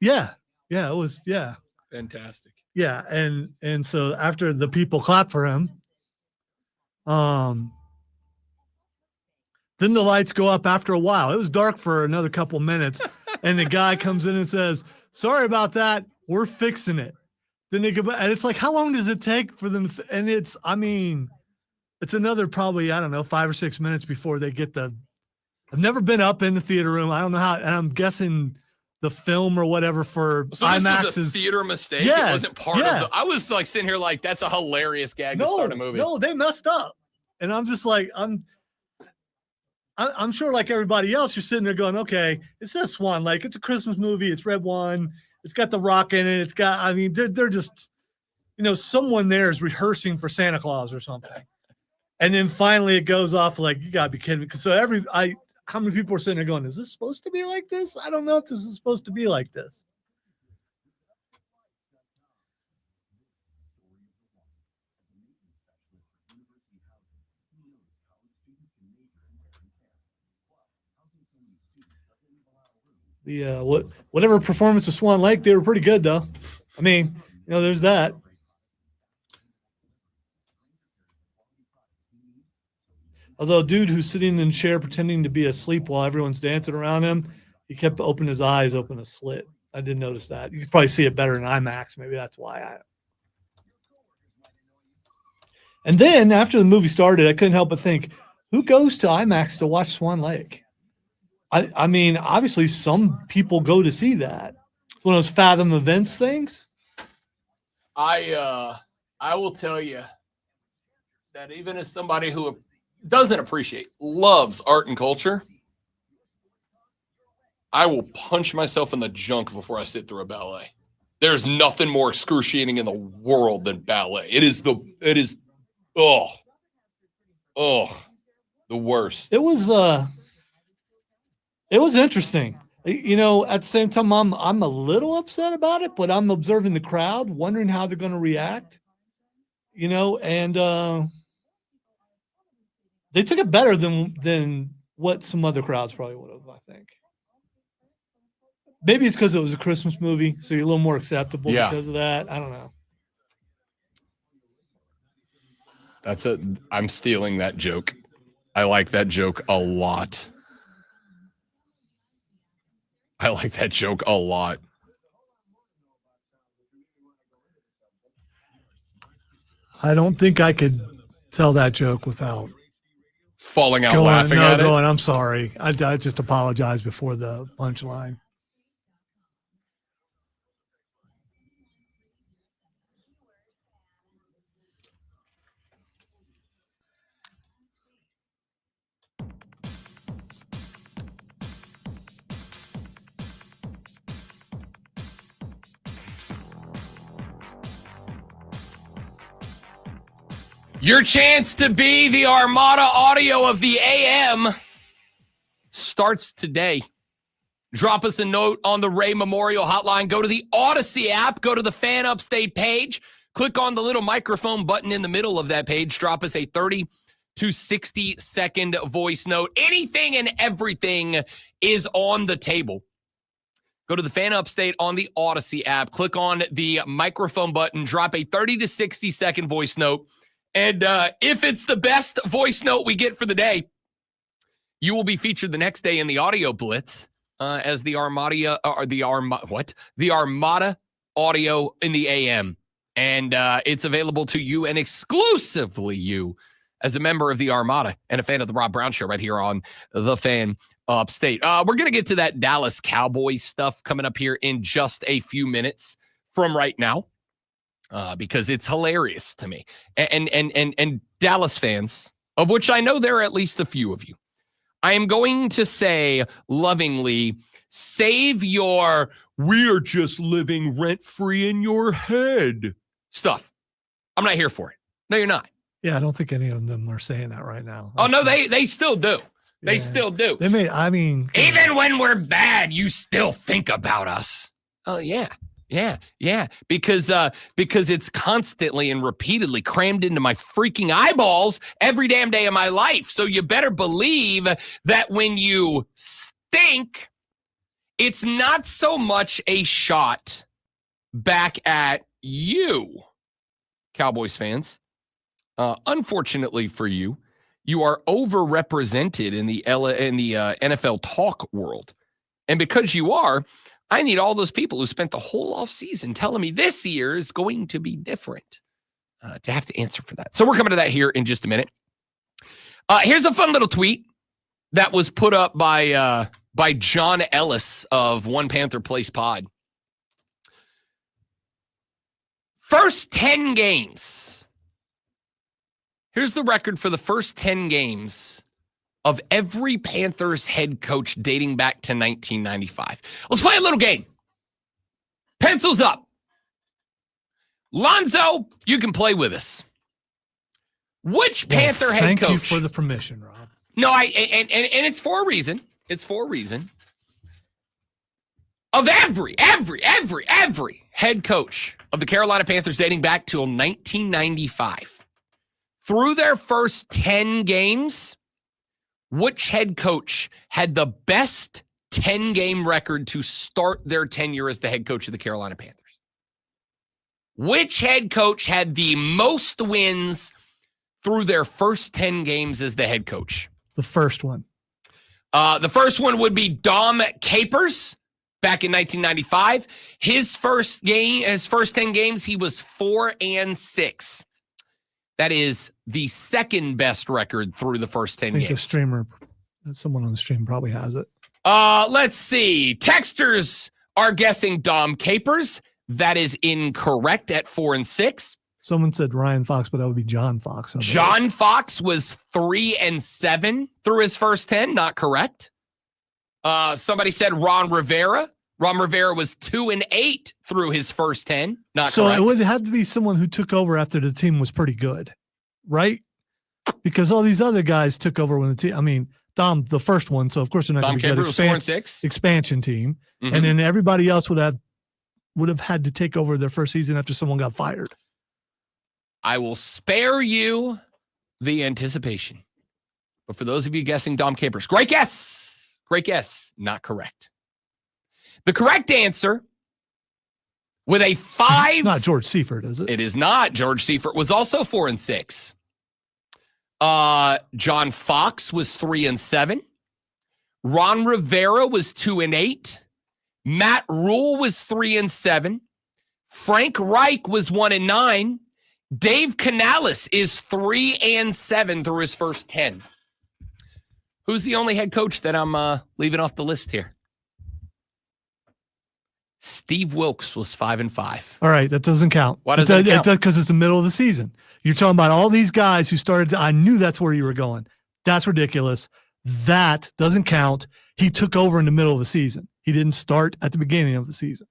Yeah, it was. Yeah, Fantastic. yeah, and so after the people clap for him, then the lights go up after a while. It was dark for another couple minutes, and the guy comes in and says, "Sorry about that. We're fixing it." Then they go back, and it's like, how long does it take for them? And it's another probably, I don't know, 5 or 6 minutes before they get the. I've never been up in the theater room. I don't know how, and I'm guessing the film or whatever for So IMAX this was a theater mistake. Yeah, it wasn't part of the. I was like sitting here like that's a hilarious gag to start a movie. No, they messed up, and I'm just like I'm sure like everybody else, you're sitting there going, okay, it says Swan Lake. It's a Christmas movie. It's red wine. It's got The Rock in it. It's got, I mean, they're just, someone there is rehearsing for Santa Claus or something. And then finally it goes off like, you gotta be kidding me. So how many people are sitting there going, is this supposed to be like this? I don't know if this is supposed to be like this. The whatever performance of Swan Lake, they were pretty good though. I mean, there's that. Although, dude who's sitting in a chair pretending to be asleep while everyone's dancing around him, he kept opening his eyes open a slit. I didn't notice that. You could probably see it better in IMAX. Maybe that's why. And then after the movie started, I couldn't help but think, who goes to IMAX to watch Swan Lake? I mean, obviously some people go to see that. It's one of those Fathom Events things. I will tell you that even as somebody who doesn't appreciate, loves art and culture, I will punch myself in the junk before I sit through a ballet. There's nothing more excruciating in the world than ballet. It is the worst. It was interesting. At the same time, I'm a little upset about it, but I'm observing the crowd, wondering how they're going to react. And they took it better than what some other crowds probably would have, I think. Maybe it's because it was a Christmas movie, so you're a little more acceptable because of that. I don't know. I'm stealing that joke. I like that joke a lot. I like that joke a lot. I don't think I could tell that joke without falling out laughing at it. I'm sorry. I just apologize before the punchline. Your chance to be the Armada audio of the AM starts today. Drop us a note on the Ray Memorial Hotline. Go to the Odyssey app. Go to the Fan Upstate page. Click on the little microphone button in the middle of that page. Drop us a 30 to 60-second voice note. Anything and everything is on the table. Go to the Fan Upstate on the Odyssey app. Click on the microphone button. Drop a 30 to 60-second voice note. And if it's the best voice note we get for the day, you will be featured the next day in the audio blitz as the Armada audio in the AM. And it's available to you and exclusively you as a member of the Armada and a fan of the Rob Brown Show right here on the Fan Upstate. We're going to get to that Dallas Cowboys stuff coming up here in just a few minutes from right now. Because it's hilarious to me. And Dallas fans, of which I know there are at least a few of you, I am going to say lovingly, save your "we're just living rent-free in your head" stuff. I'm not here for it. No, you're not. Yeah, I don't think any of them are saying that right now. Oh, no, they still do. They still do. Even when we're bad, you still think about us. Oh, yeah. Yeah, because it's constantly and repeatedly crammed into my freaking eyeballs every damn day of my life. So you better believe that when you stink, it's not so much a shot back at you, Cowboys fans. Unfortunately for you, you are overrepresented in the NFL talk world, and because you are, I need all those people who spent the whole offseason telling me this year is going to be different to have to answer for that. So we're coming to that here in just a minute. Here's a fun little tweet that was put up by by John Ellis of One Panther Place Pod. First 10 games. Here's the record for the first 10 games of every Panthers head coach dating back to 1995. Let's play a little game. Pencils up. Lonzo, you can play with us. Which Panther head coach? Thank you for the permission, Rob. No, and it's for a reason. It's for a reason. Of every head coach of the Carolina Panthers dating back till 1995, through their first 10 games, which head coach had the best 10-game record to start their tenure as the head coach of the Carolina Panthers? Which head coach had the most wins through their first 10 games as the head coach? The first one. The first one would be Dom Capers back in 1995. His first 10 games, he was 4-6. That is the second best record through the first 10 I think games. the streamer, someone on the stream probably has it. Let's see. Texters are guessing Dom Capers. That is incorrect at 4-6. Someone said Ryan Fox, but that would be John Fox. John Fox was 3-7 through his first 10. Not correct. Somebody said Ron Rivera. Ron Rivera was 2-8 through his first 10. Not so correct. it would have to be someone who took over after the team was pretty good, right? Because all these other guys took over when the team. I mean, Dom, the first one. So of course they're not going to get expansion team, and then everybody else would have had to take over their first season after someone got fired. I will spare you the anticipation. But for those of you guessing Dom Capers, great guess. Great guess. Not correct. The correct answer with a 5. It's not George Seifert, is it? It is not. George Seifert was also 4-6. John Fox was 3-7. Ron Rivera was 2-8. Matt Rule was 3-7. Frank Reich was 1-9. Dave Canales is 3-7 through his first 10. Who's the only head coach that I'm leaving off the list here? Steve Wilkes was 5-5. All right, that doesn't count. Why doesn't it count? Because it's the middle of the season. You're talking about all these guys who started. I knew that's where you were going. That's ridiculous. That doesn't count. He took over in the middle of the season. He didn't start at the beginning of the season.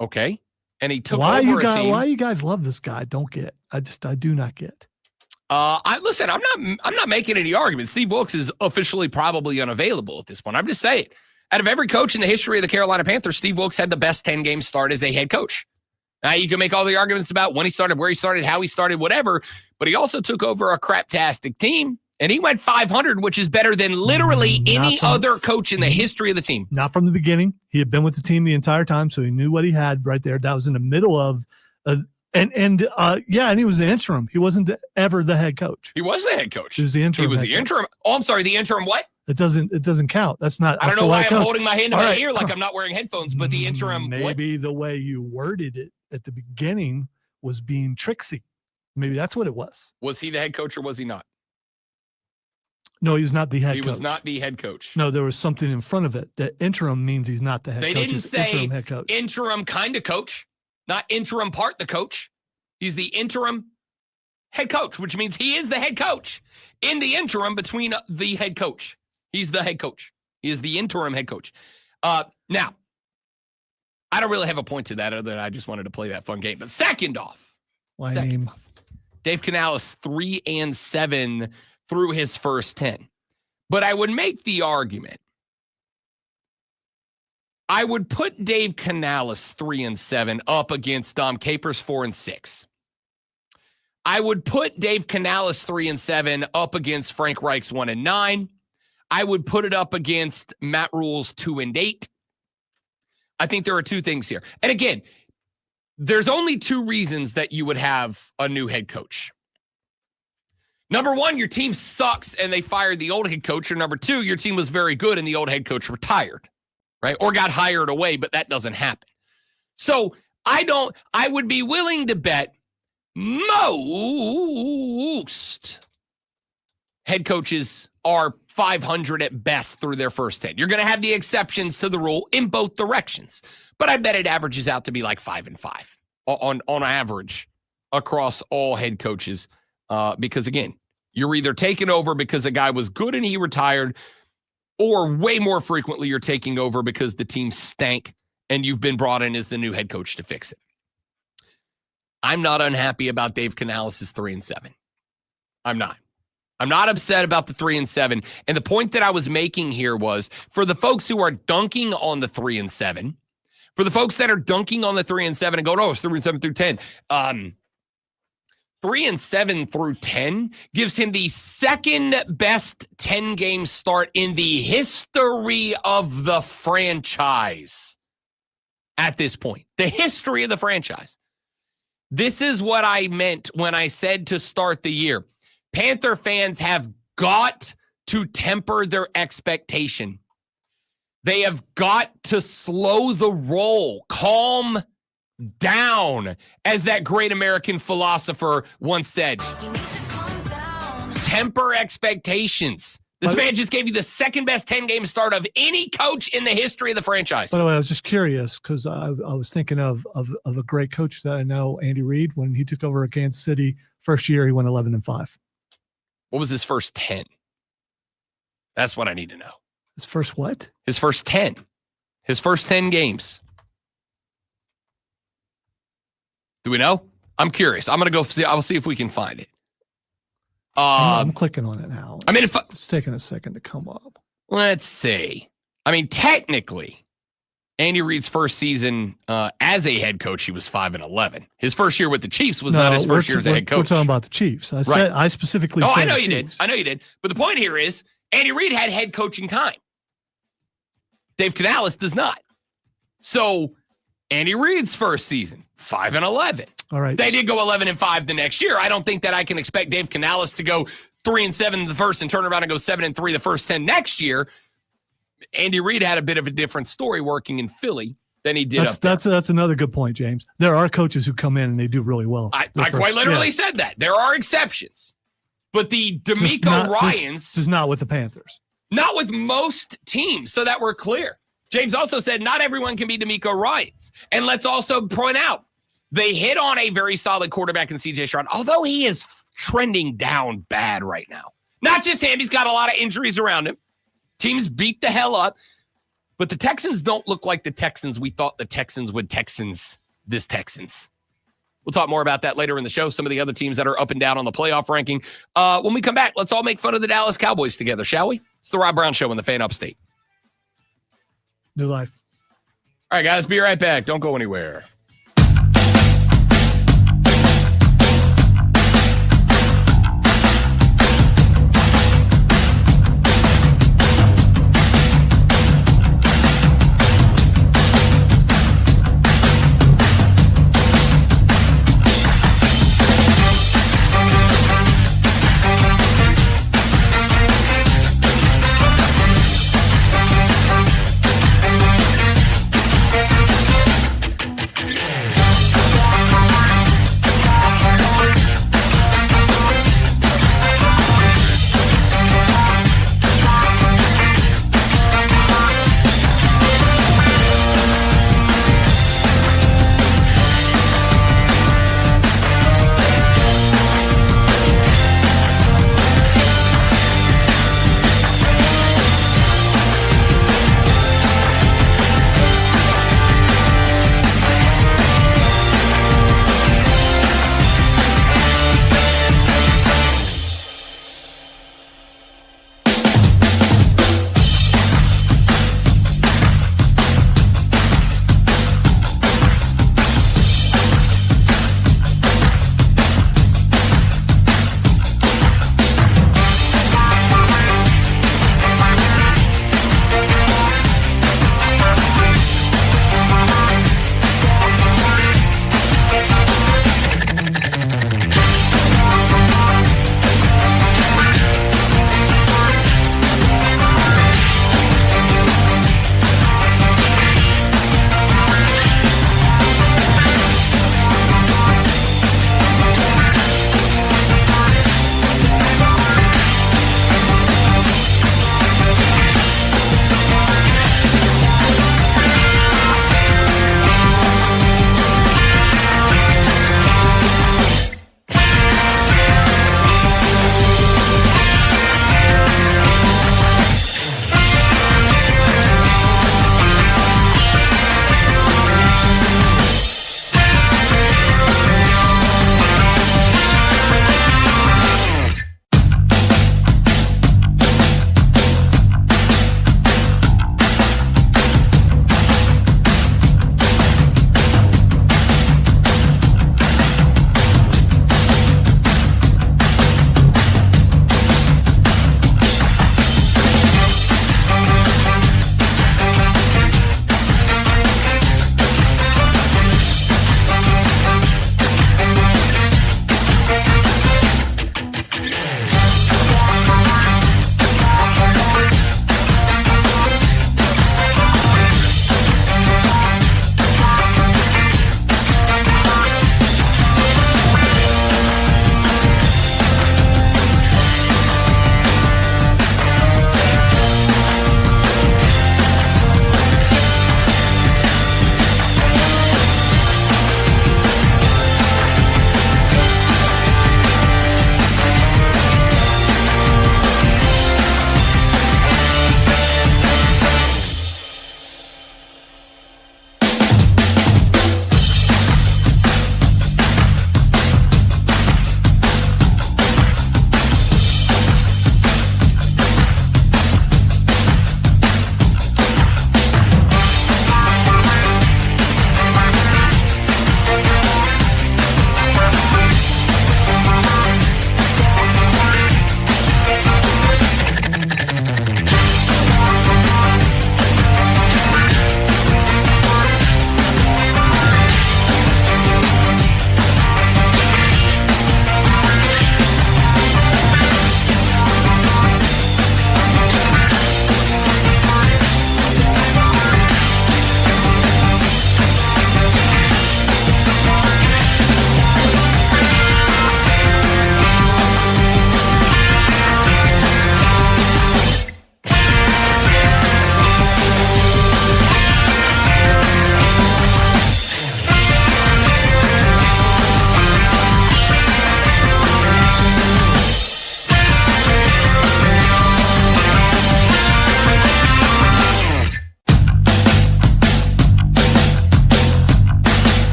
Okay. And he took over a team. Why you guys love this guy? I don't get. I do not get. Listen, I'm not making any arguments. Steve Wilkes is officially probably unavailable at this point. I'm just saying, out of every coach in the history of the Carolina Panthers, Steve Wilkes had the best 10-game start as a head coach. Now, you can make all the arguments about when he started, where he started, how he started, whatever, but he also took over a craptastic team, and he went 500, which is better than literally any other coach in the history of the team. Not from the beginning. He had been with the team the entire time, so he knew what he had right there. That was in the middle of and he was the interim. He wasn't ever the head coach. He was the head coach. He was the interim. He was the interim. Oh, I'm sorry, the interim what? It doesn't count. That's not. I don't know why I'm holding my hand to my ear like I'm not wearing headphones, but the interim. Maybe the way you worded it at the beginning was being tricksy. Maybe that's what it was. Was he the head coach or was he not? No, he was not the head coach. He was not the head coach. No, there was something in front of it. That interim means he's not the head coach. They didn't say interim head coach. Interim kind of coach, not interim part the coach. He's the interim head coach, which means he is the head coach in the interim between the head coach. He's the head coach. He is the interim head coach. Now, I don't really have a point to that other than I just wanted to play that fun game. But second off, Dave Canales 3-7 through his first 10. But I would make the argument. I would put Dave Canales 3-7 up against Dom Capers 4-6. I would put Dave Canales 3-7 up against Frank Reich's 1-9. I would put it up against Matt Rule's 2-8. I think there are two things here. And again, there's only two reasons that you would have a new head coach. Number one, your team sucks and they fired the old head coach. Or number two, your team was very good and the old head coach retired, right? Or got hired away, but that doesn't happen. So I would be willing to bet most head coaches are 500 at best through their first 10. You're going to have the exceptions to the rule in both directions. But I bet it averages out to be like 5-5 on average across all head coaches. Because, again, you're either taking over because a guy was good and he retired, or way more frequently you're taking over because the team stank and you've been brought in as the new head coach to fix it. I'm not unhappy about Dave Canales' 3-7. I'm not. I'm not upset about the 3-7. And the point that I was making here was, for the folks who are dunking on the 3-7, for the folks that are dunking on the 3-7 and going, oh, it's 3-7 through 10. 3-7 through 10 gives him the second best 10-game start in the history of the franchise at this point. The history of the franchise. This is what I meant when I said to start the year. Panther fans have got to temper their expectation. They have got to slow the roll, calm down, as that great American philosopher once said. Temper expectations. This man just gave you the second best 10-game start of any coach in the history of the franchise. By the way, I was just curious because I was thinking of a great coach that I know, Andy Reid. When he took over at Kansas City, first year he went 11-5. What was his first 10? That's what I need to know. His first what? His first 10. His first 10 games. Do we know? I'm curious. I'm going to go see. I'll see if we can find it. I'm clicking on it now. I mean, it's taking a second to come up. Let's see. I mean, technically, Andy Reid's first season as a head coach, he was 5-11. His first year with the Chiefs was not his first year as a head coach. We're talking about the Chiefs. I specifically said I know you Chiefs. did. I know you did. But the point here is Andy Reid had head coaching time. Dave Canales does not. So Andy Reid's first season, 5-11. All right. They did go 11-5 the next year. I don't think that I can expect Dave Canales to go 3-7 the first and turn around and go 7-3 the first 10 next year. Andy Reid had a bit of a different story working in Philly than he did up there. That's another good point, James. There are coaches who come in and they do really well. I quite literally said that. There are exceptions. But the D'Amico Ryans... This is not with the Panthers. Not with most teams, so that we're clear. James also said not everyone can be D'Amico Ryans. And let's also point out, they hit on a very solid quarterback in C.J. Stroud, although he is trending down bad right now. Not just him. He's got a lot of injuries around him. Teams beat the hell up. But the Texans don't look like the Texans we thought the Texans would Texans this Texans. We'll talk more about that later in the show. Some of the other teams that are up and down on the playoff ranking. When we come back, let's all make fun of the Dallas Cowboys together, shall we? It's the Rob Brown Show on the Fan Upstate. New life. All right, guys, be right back. Don't go anywhere.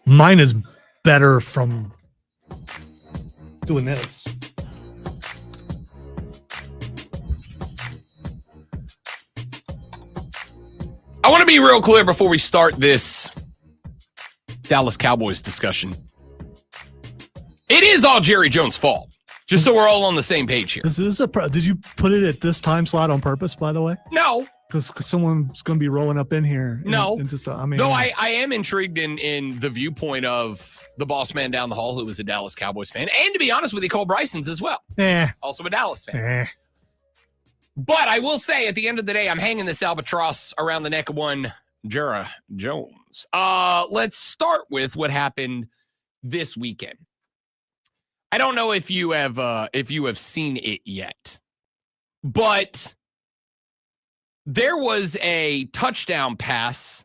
Mine is better from doing this. I want to be real clear before we start this Dallas Cowboys discussion. It is all Jerry Jones' fault. Just so we're all on the same page here. Did you put it at this time slot on purpose, by the way? No. Because someone's going to be rolling up in here. No. Though I am intrigued in the viewpoint of the boss man down the hall who was a Dallas Cowboys fan. And to be honest with you, Cole Bryson's as well. Also a Dallas fan. But I will say at the end of the day, I'm hanging this albatross around the neck of one Jerry Jones. Let's start with what happened this weekend. I don't know if you have seen it yet, but there was a touchdown pass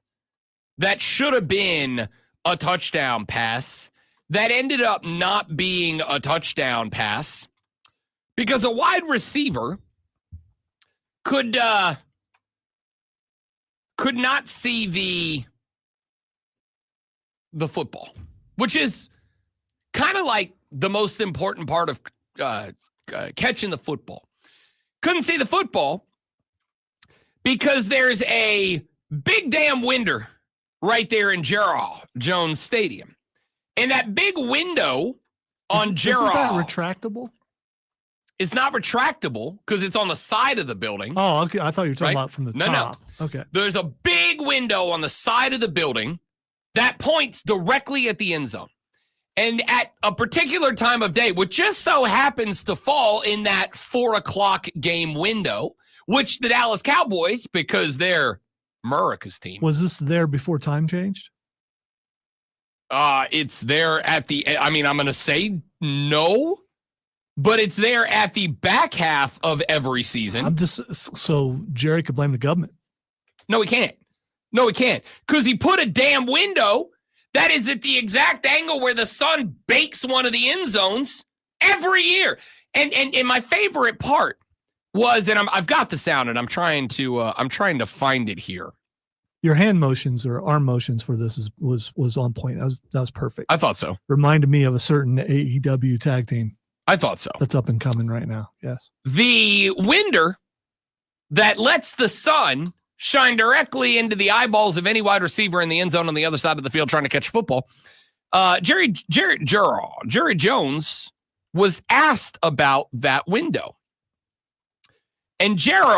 that should have been a touchdown pass that ended up not being a touchdown pass because a wide receiver could not see the football, which is kind of like the most important part of catching the football. Couldn't see the football because there's a big damn window right there in Jerry Jones Stadium. And that big window on Jerry. Isn't that retractable? It's not retractable because it's on the side of the building. Oh, okay. I thought you were talking about from the top. No. Okay. There's a big window on the side of the building that points directly at the end zone. And at a particular time of day, which just so happens to fall in that 4:00 game window, which the Dallas Cowboys, because they're America's team. Was this there before time changed? It's there at the, I'm going to say no. But it's there at the back half of every season. So Jerry could blame the government. No, he can't. No, he can't. Because he put a damn window that is at the exact angle where the sun bakes one of the end zones every year. And my favorite part was, and I've got the sound, and I'm trying to find it here. Your hand motions or arm motions for this was on point. That was perfect. I thought so. Reminded me of a certain AEW tag team. I thought so. That's up and coming right now. Yes. The window that lets the sun shine directly into the eyeballs of any wide receiver in the end zone on the other side of the field trying to catch football. Jerry Jones was asked about that window. And Jerry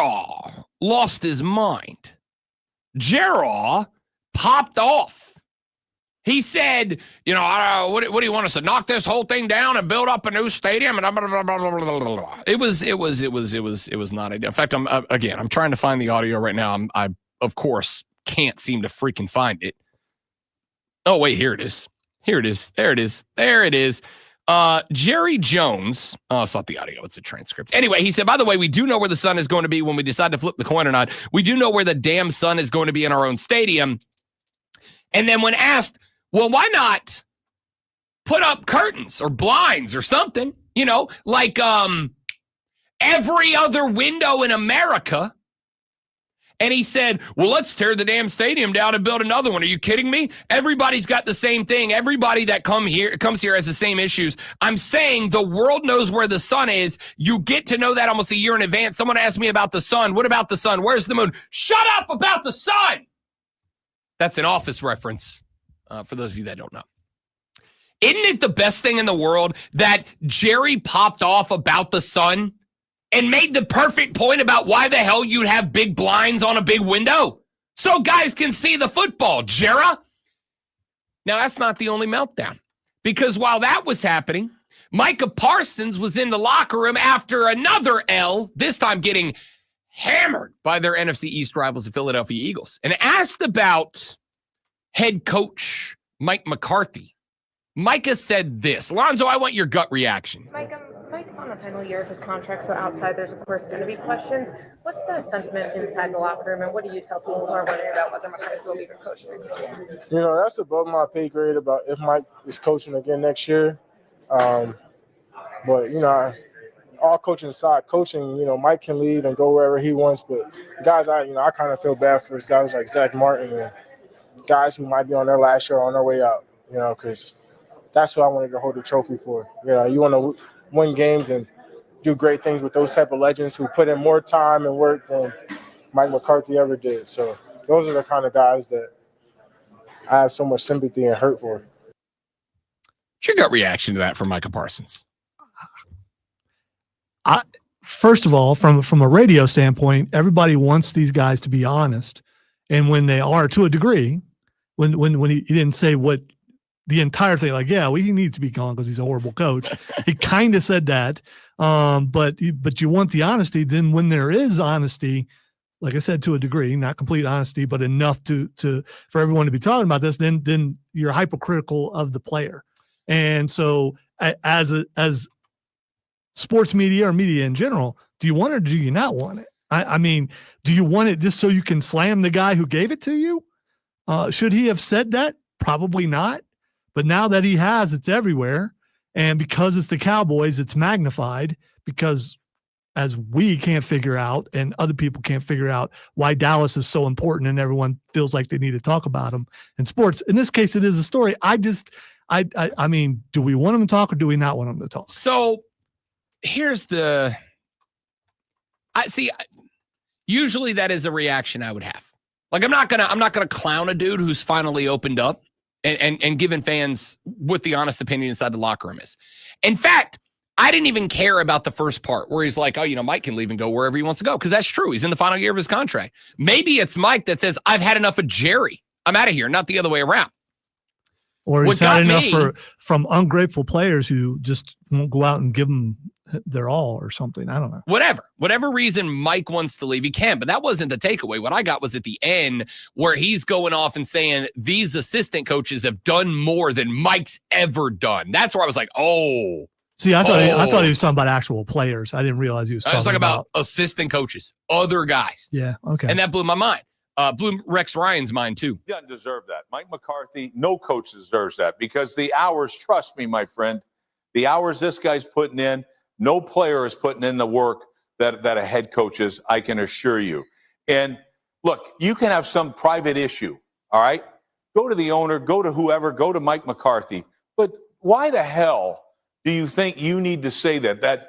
lost his mind. Jerry popped off. He said, what do you want us to knock this whole thing down and build up a new stadium? And blah, blah, blah, blah, blah, blah. It was not ideal. In fact, I'm trying to find the audio right now. I of course can't seem to freaking find it. Oh wait, here it is. There it is. Jerry Jones. Oh, it's not the audio. It's a transcript. Anyway, he said, by the way, we do know where the sun is going to be when we decide to flip the coin or not. We do know where the damn sun is going to be in our own stadium. And then when asked, well, why not put up curtains or blinds or something, like every other window in America? And he said, well, let's tear the damn stadium down and build another one. Are you kidding me? Everybody's got the same thing. Everybody that comes here has the same issues. I'm saying the world knows where the sun is. You get to know that almost a year in advance. Someone asked me about the sun. What about the sun? Where's the moon? Shut up about the sun. That's an Office reference for those of you that don't know. Isn't it the best thing in the world that Jerry popped off about the sun and made the perfect point about why the hell you'd have big blinds on a big window so guys can see the football, Jerry? Now, that's not the only meltdown, because while that was happening, Micah Parsons was in the locker room after another L, this time getting hammered by their NFC East rivals, the Philadelphia Eagles, and asked about head coach Mike McCarthy. Micah said this. Lonzo, I want your gut reaction. Mike's on the final year of his contract, so outside there's, of course, going to be questions. What's the sentiment inside the locker room, and what do you tell people who are worried about whether McCarthy will be the coach next year? That's above my pay grade about if Mike is coaching again next year. But, all coaching aside, coaching, Mike can leave and go wherever he wants, but the guys I kind of feel bad for is guys like Zach Martin and guys who might be on their last year or on their way out, because that's what I wanted to hold the trophy for. You want to win games and do great things with those type of legends who put in more time and work than Mike McCarthy ever did. So those are the kind of guys that I have so much sympathy and hurt for. What's your gut reaction to that from Micah Parsons? First of all, from a radio standpoint, everybody wants these guys to be honest. And when they are, to a degree, when he didn't say what the entire thing, like, yeah, he needs to be gone because he's a horrible coach. He kind of said that. But you want the honesty. Then when there is honesty, like I said, to a degree, not complete honesty, but enough for everyone to be talking about this, then you're hypocritical of the player. And so as sports media or media in general, do you want it or do you not want it? I mean, do you want it just so you can slam the guy who gave it to you? Should he have said that? Probably not. But now that he has, it's everywhere. And because it's the Cowboys, it's magnified because as we can't figure out and other people can't figure out why Dallas is so important and everyone feels like they need to talk about him in sports. In this case, it is a story. I mean, do we want him to talk or do we not want him to talk? So here's usually that is a reaction I would have. Like, I'm not gonna clown a dude who's finally opened up and given fans what the honest opinion inside the locker room is. In fact, I didn't even care about the first part where he's like, oh, Mike can leave and go wherever he wants to go, because that's true. He's in the final year of his contract. Maybe it's Mike that says, I've had enough of Jerry. I'm out of here, not the other way around. Or he's had enough from ungrateful players who just won't go out and give them their all or something. I don't know. Whatever reason Mike wants to leave, he can. But that wasn't the takeaway. What I got was at the end where he's going off and saying these assistant coaches have done more than Mike's ever done. That's where I was like, oh. See, I thought he was talking about actual players. I didn't realize he was talking about assistant coaches, other guys. Yeah, okay. And that blew my mind. Blew Rex Ryan's mind too. He doesn't deserve that. Mike McCarthy, no coach deserves that, because the hours, trust me, my friend, the hours this guy's putting in, no player is putting in the work that a head coach is, I can assure you. And look, you can have some private issue, all right? Go to the owner, go to whoever, go to Mike McCarthy. But why the hell do you think you need to say that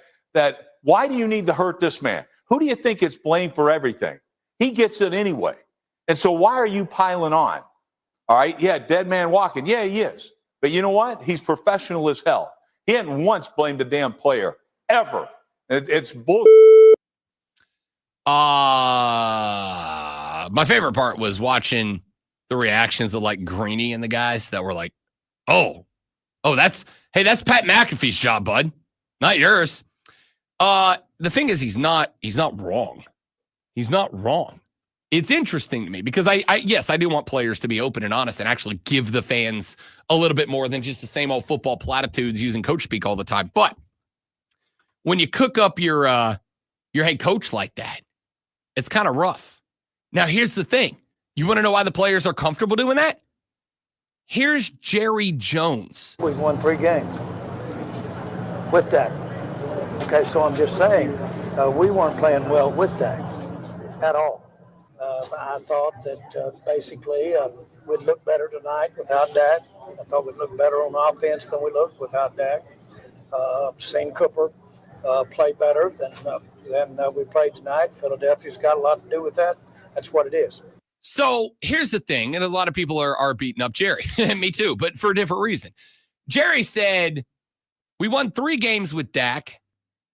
why do you need to hurt this man? Who do you think gets blamed for everything? He gets it anyway. And so why are you piling on? All right, yeah, dead man walking. Yeah, he is. But you know what? He's professional as hell. He hadn't once blamed a damn player, ever. It's bull. My favorite part was watching the reactions of like Greeny and the guys that were like, oh, that's Pat McAfee's job, bud, not yours. The thing is, he's not wrong. He's not wrong. It's interesting to me because yes, I do want players to be open and honest and actually give the fans a little bit more than just the same old football platitudes using coach speak all the time. But when you cook up your head coach like that, it's kind of rough. Now, here's the thing. You want to know why the players are comfortable doing that? Here's Jerry Jones. We've won 3 games with Dak. Okay, so I'm just saying we weren't playing well with Dak at all. I thought that basically we'd look better tonight without Dak. I thought we'd look better on offense than we looked without Dak. Seen Cooper play better than we played tonight. Philadelphia's got a lot to do with that. That's what it is. So here's the thing, and a lot of people are beating up Jerry, and me too, but for a different reason. Jerry said, we won 3 games with Dak.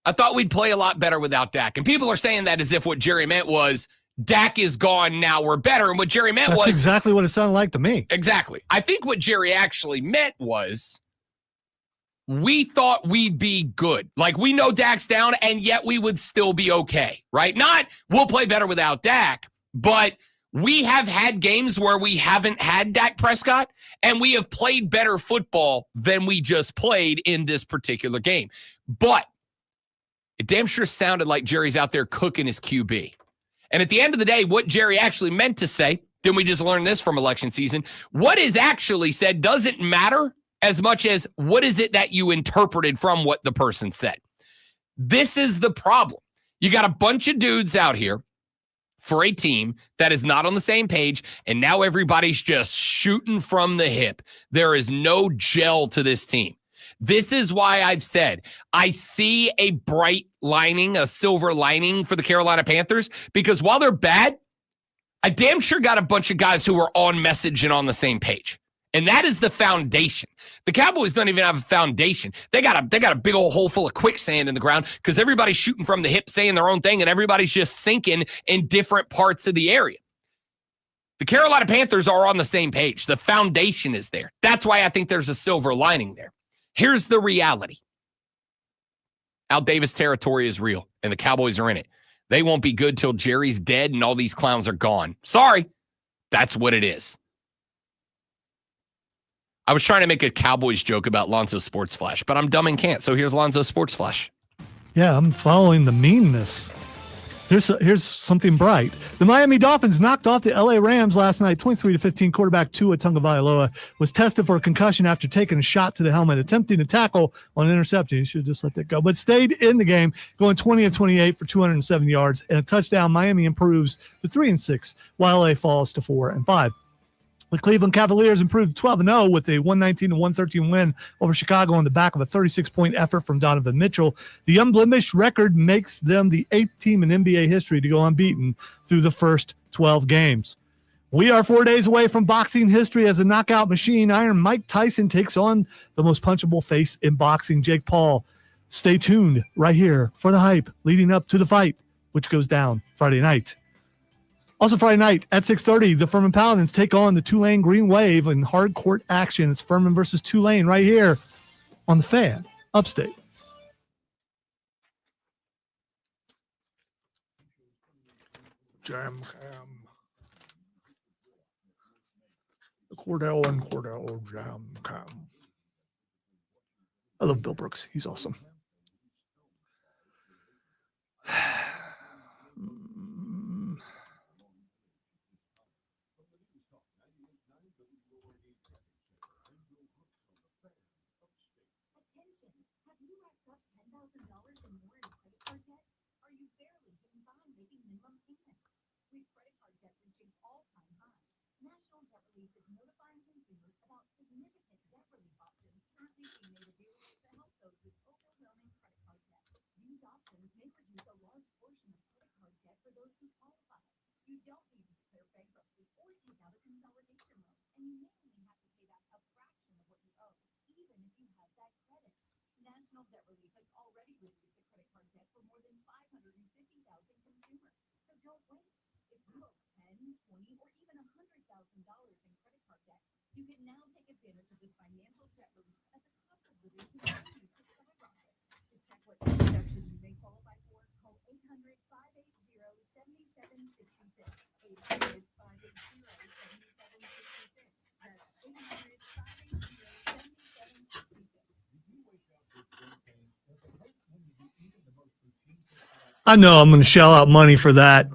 I thought we'd play a lot better without Dak. And people are saying that as if what Jerry meant was, Dak is gone, now we're better. And what Jerry meant That's exactly what it sounded like to me. Exactly. I think what Jerry actually meant was, we thought we'd be good. Like, we know Dak's down, and yet we would still be okay, right? Not, we'll play better without Dak, but we have had games where we haven't had Dak Prescott, and we have played better football than we just played in this particular game. But it damn sure sounded like Jerry's out there cooking his QB. And at the end of the day, what Jerry actually meant to say, didn't we just learn this from election season? What is actually said doesn't matter as much as what is it that you interpreted from what the person said. This is the problem. You got a bunch of dudes out here for a team that is not on the same page, and now everybody's just shooting from the hip. There is no gel to this team. This is why I've said I see a bright lining, a silver lining for the Carolina Panthers, because while they're bad, I damn sure got a bunch of guys who are on message and on the same page. And that is the foundation. The Cowboys don't even have a foundation. They got a big old hole full of quicksand in the ground because everybody's shooting from the hip, saying their own thing, and everybody's just sinking in different parts of the area. The Carolina Panthers are on the same page. The foundation is there. That's why I think there's a silver lining there. Here's the reality. Al Davis territory is real, and the Cowboys are in it. They won't be good till Jerry's dead and all these clowns are gone. Sorry. That's what it is. I was trying to make a Cowboys joke about Lonzo Sports Flash, but I'm dumb and can't. So here's Lonzo Sports Flash. Yeah, I'm following the meanness. Here's something bright. The Miami Dolphins knocked off the LA Rams last night, 23-15. Quarterback Tua Tagovailoa was tested for a concussion after taking a shot to the helmet, attempting to tackle on an interception. He should have just let that go, but stayed in the game, going 20 of 28 for 207 yards and a touchdown. Miami improves to 3-6, while LA falls to 4-5. The Cleveland Cavaliers improved 12-0 with a 119-113 win over Chicago on the back of a 36-point effort from Donovan Mitchell. The unblemished record makes them the 8th team in NBA history to go unbeaten through the first 12 games. We are 4 days away from boxing history as a knockout machine. Iron Mike Tyson takes on the most punchable face in boxing, Jake Paul. Stay tuned right here for the hype leading up to the fight, which goes down Friday night. Also Friday night at 6:30, the Furman Paladins take on the Tulane Green Wave in hard court action. It's Furman versus Tulane right here on the Fan, upstate. Jam Cam. The Cordell and Cordell Jam Cam. I love Bill Brooks. He's awesome. I know I'm going to shell out money for that.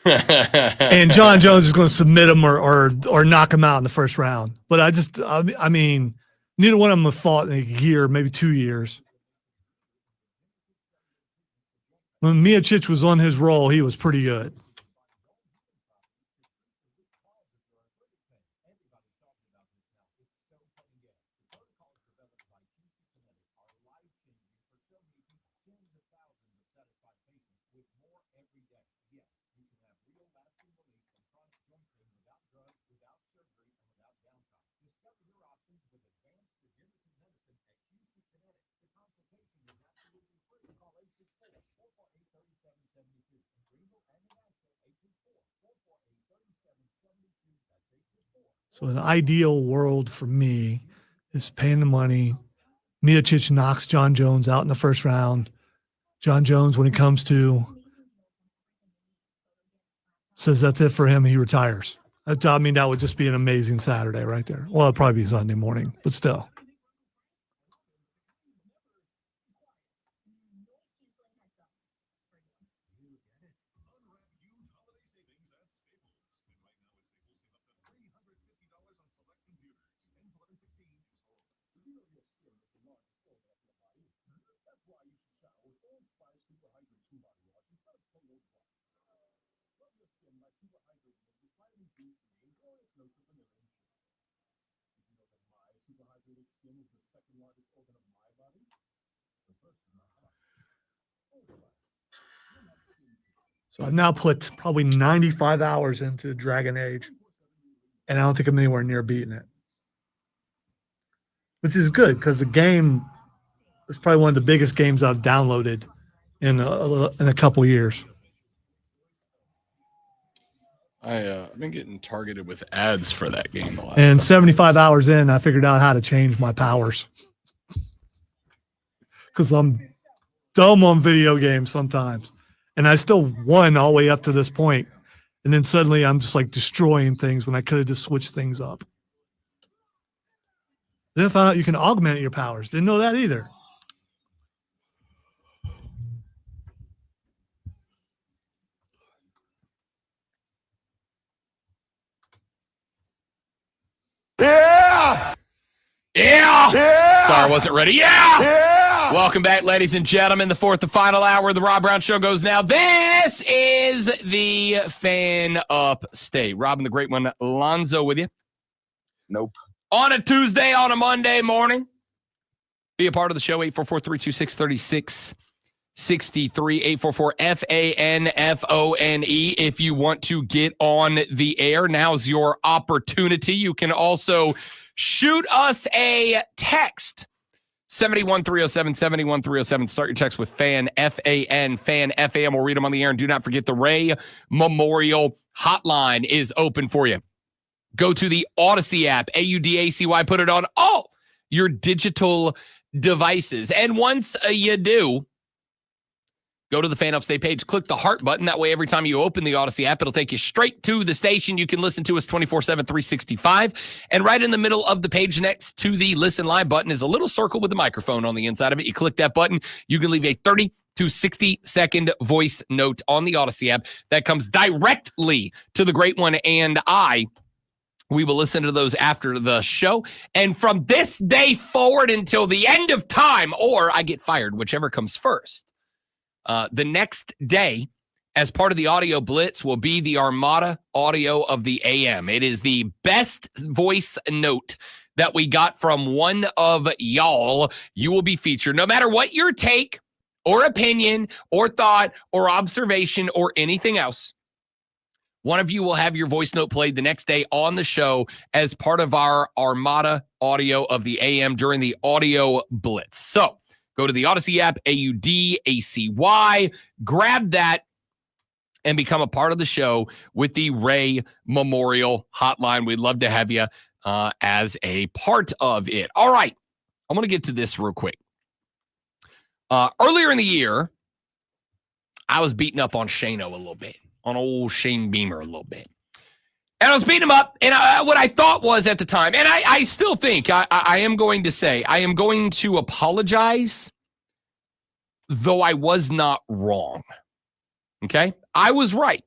And John Jones is going to submit him or knock him out in the first round. But I mean, neither one of them have fought in a year, maybe 2 years. When Miocic was on his roll, he was pretty good. So an ideal world for me is paying the money. Miocic knocks John Jones out in the first round. John Jones, when he comes to, says that's it for him. He retires. I mean, that would just be an amazing Saturday right there. Well, it'd probably be Sunday morning, but still. So I've now put probably 95 hours into Dragon Age, and I don't think I'm anywhere near beating it, which is good because the game is probably one of the biggest games I've downloaded in a couple years. I've been getting targeted with ads for that game the last And couple 75 hours in, I figured out how to change my powers because I'm dumb on video games sometimes. And I still won all the way up to this point. And then suddenly I'm just like destroying things when I could have just switched things up. Then I found out you can augment your powers. Didn't know that either. Yeah! Sorry, I wasn't ready. Yeah! Welcome back, ladies and gentlemen. The fourth and final hour of the Rob Brown Show goes now. This is the Fan Upstate. Robin, the great one, Lonzo with you. Nope. On a Tuesday, on a Monday morning. Be a part of the show, 844-326-3663, 844-FANFONE. If you want to get on the air, now's your opportunity. You can also shoot us a text, 71307, 71307. Start your text with FAN, F-A-N, FAN, F-A-N. We'll read them on the air. And do not forget the Ray Memorial Hotline is open for you. Go to the Odyssey app, A-U-D-A-C-Y. Put it on all your digital devices. And once you do, go to the Fan Upstate page, click the heart button. That way, every time you open the Odyssey app, it'll take you straight to the station. You can listen to us 24/7, 365. And right in the middle of the page next to the Listen Live button is a little circle with a microphone on the inside of it. You click that button, you can leave a 30 to 60-second voice note on the Odyssey app that comes directly to the great one and I. We will listen to those after the show. And from this day forward until the end of time, or I get fired, whichever comes first. The next day, as part of the audio blitz, will be the Armada audio of the AM. It is the best voice note that we got from one of y'all. You will be featured. No matter what your take or opinion or thought or observation or anything else, one of you will have your voice note played the next day on the show as part of our Armada audio of the AM during the audio blitz. So go to the Odyssey app, A-U-D-A-C-Y, grab that, and become a part of the show with the Ray Memorial Hotline. We'd love to have you as a part of it. All right, I'm going to get to this real quick. Earlier in the year, I was beating up on Shano a little bit, on old Shane Beamer a little bit. And I was beating him up, and what I thought was at the time, and I still think, I am going to say, I am going to apologize, though I was not wrong. Okay? I was right.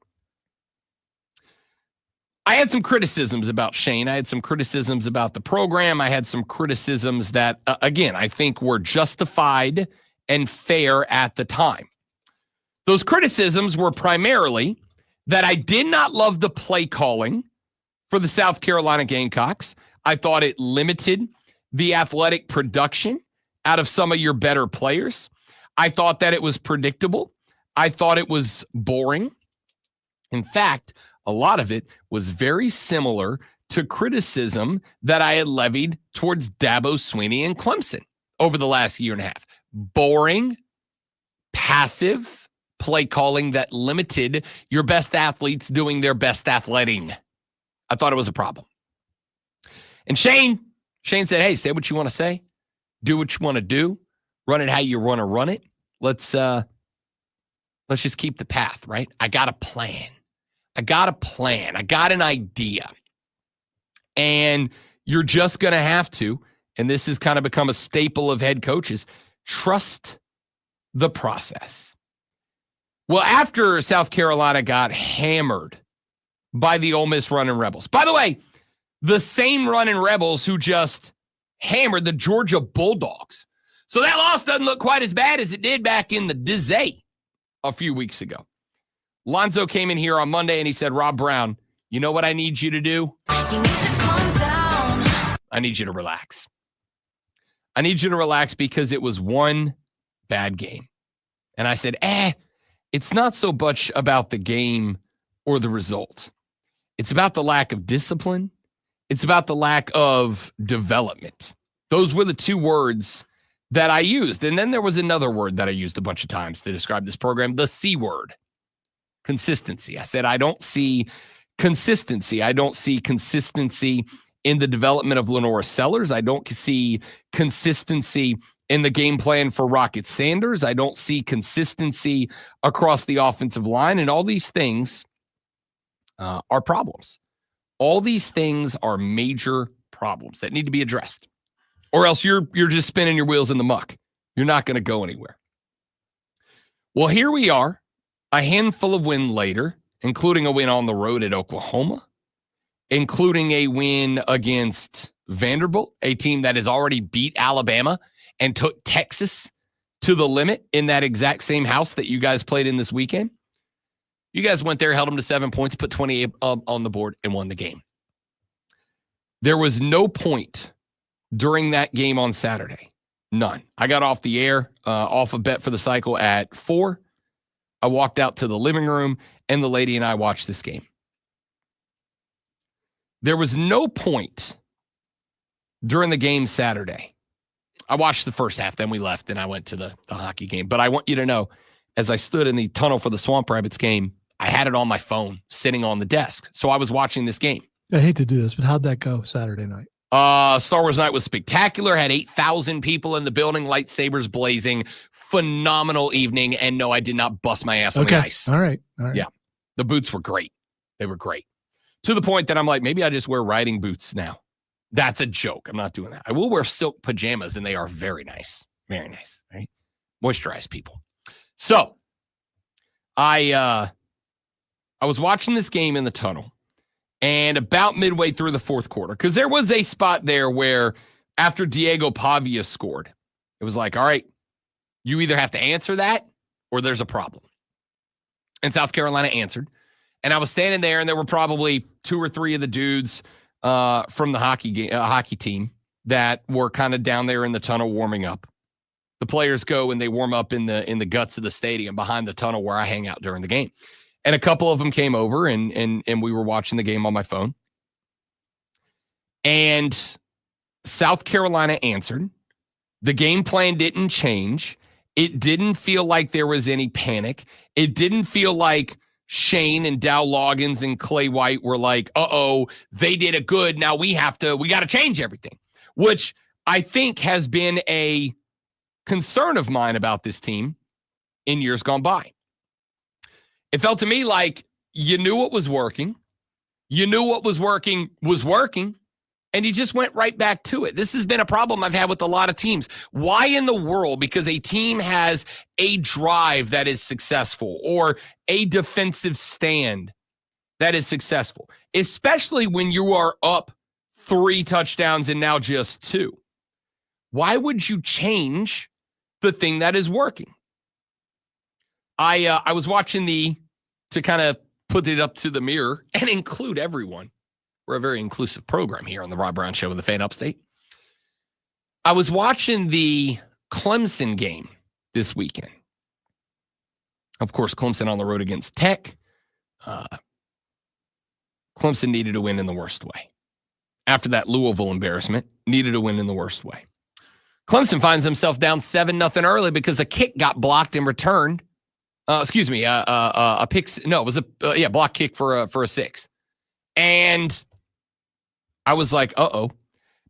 I had some criticisms about Shane. I had some criticisms about the program. I had some criticisms that, again, I think were justified and fair at the time. Those criticisms were primarily that I did not love the play calling for the South Carolina Gamecocks. I thought it limited the athletic production out of some of your better players. I thought that it was predictable. I thought it was boring. In fact, a lot of it was very similar to criticism that I had levied towards Dabo Swinney and Clemson over the last year and a half. Boring, passive play calling that limited your best athletes doing their best athleting. I thought it was a problem. And Shane said, hey, say what you want to say. Do what you want to do. Run it how you want to run it. Let's just keep the path, right? I got a plan. I got an idea. And you're just going to have to, and this has kind of become a staple of head coaches, trust the process. Well, after South Carolina got hammered by the Ole Miss Running Rebels. By the way, the same Running Rebels who just hammered the Georgia Bulldogs. So that loss doesn't look quite as bad as it did back in the Dizay a few weeks ago. Lonzo came in here on Monday and he said, Rob Brown, you know what I need you to do? You need to calm down. I need you to relax. I need you to relax because it was one bad game. And I said, it's not so much about the game or the result. It's about the lack of discipline. It's about the lack of development. Those were the two words that I used. And then there was another word that I used a bunch of times to describe this program, the C word, consistency. I said, I don't see consistency. I don't see consistency in the development of Lenora Sellers. I don't see consistency in the game plan for Rocket Sanders. I don't see consistency across the offensive line. And all these things are problems. All these things are major problems that need to be addressed. Or else you're just spinning your wheels in the muck. You're not going to go anywhere. Well, here we are, a handful of wins later, including a win on the road at Oklahoma, including a win against Vanderbilt, a team that has already beat Alabama and took Texas to the limit in that exact same house that you guys played in this weekend. You guys went there, held them to 7 points, put 28 on the board, and won the game. There was no point during that game on Saturday. None. I got off the air, off a bet for the cycle at 4. I walked out to the living room, and the lady and I watched this game. There was no point during the game Saturday. I watched the first half, then we left, and I went to the hockey game. But I want you to know, as I stood in the tunnel for the Swamp Rabbits game, I had it on my phone sitting on the desk. So I was watching this game. I hate to do this, but how'd that go Saturday night? Star Wars Night was spectacular. Had 8,000 people in the building, lightsabers blazing. Phenomenal evening. And no, I did not bust my ass on the ice. All right. Yeah. The boots were great. They were great. To the point that I'm like, maybe I just wear riding boots now. That's a joke. I'm not doing that. I will wear silk pajamas, and they are very nice. Very nice. Right? Moisturize people. So I was watching this game in the tunnel, and about midway through the fourth quarter, because there was a spot there where after Diego Pavia scored, it was like, all right, you either have to answer that or there's a problem. And South Carolina answered. And I was standing there, and there were probably 2 or 3 of the dudes from the hockey team that were kind of down there in the tunnel warming up. The players go and they warm up in the guts of the stadium behind the tunnel where I hang out during the game. And a couple of them came over, and we were watching the game on my phone. And South Carolina answered. The game plan didn't change. It didn't feel like there was any panic. It didn't feel like Shane and Dow Loggins and Clay White were like, they did it good. Now we got to change everything, which I think has been a concern of mine about this team in years gone by. It felt to me like you knew what was working. You knew what was working, and you just went right back to it. This has been a problem I've had with a lot of teams. Why in the world? Because a team has a drive that is successful or a defensive stand that is successful, especially when you are up 3 touchdowns and now just 2. Why would you change the thing that is working? I was watching to kind of put it up to the mirror and include everyone. We're a very inclusive program here on the Rob Brown Show in the Fan Upstate. I was watching the Clemson game this weekend. Of course, Clemson on the road against Tech. Clemson needed to win in the worst way. After that Louisville embarrassment, needed to win in the worst way. Clemson finds himself down 7-0 early because a kick got blocked and returned. A pick. No, it was a block kick for a 6. And I was like,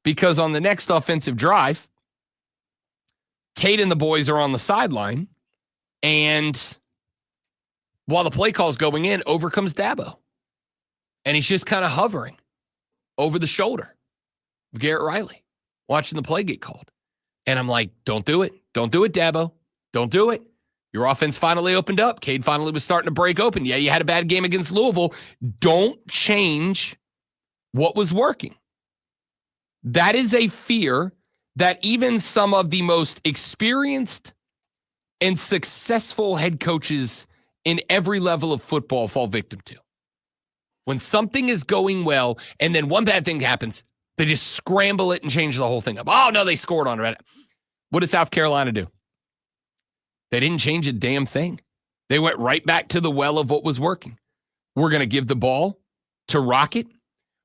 because on the next offensive drive, Cade and the boys are on the sideline, and while the play call's going in, over comes Dabo. And he's just kind of hovering over the shoulder of Garrett Riley, watching the play get called. And I'm like, don't do it. Don't do it, Dabo. Don't do it. Your offense finally opened up. Cade finally was starting to break open. Yeah, you had a bad game against Louisville. Don't change what was working. That is a fear that even some of the most experienced and successful head coaches in every level of football fall victim to. When something is going well and then one bad thing happens, they just scramble it and change the whole thing up. Oh, no, they scored on it. What did South Carolina do? They didn't change a damn thing. They went right back to the well of what was working. We're going to give the ball to Rocket.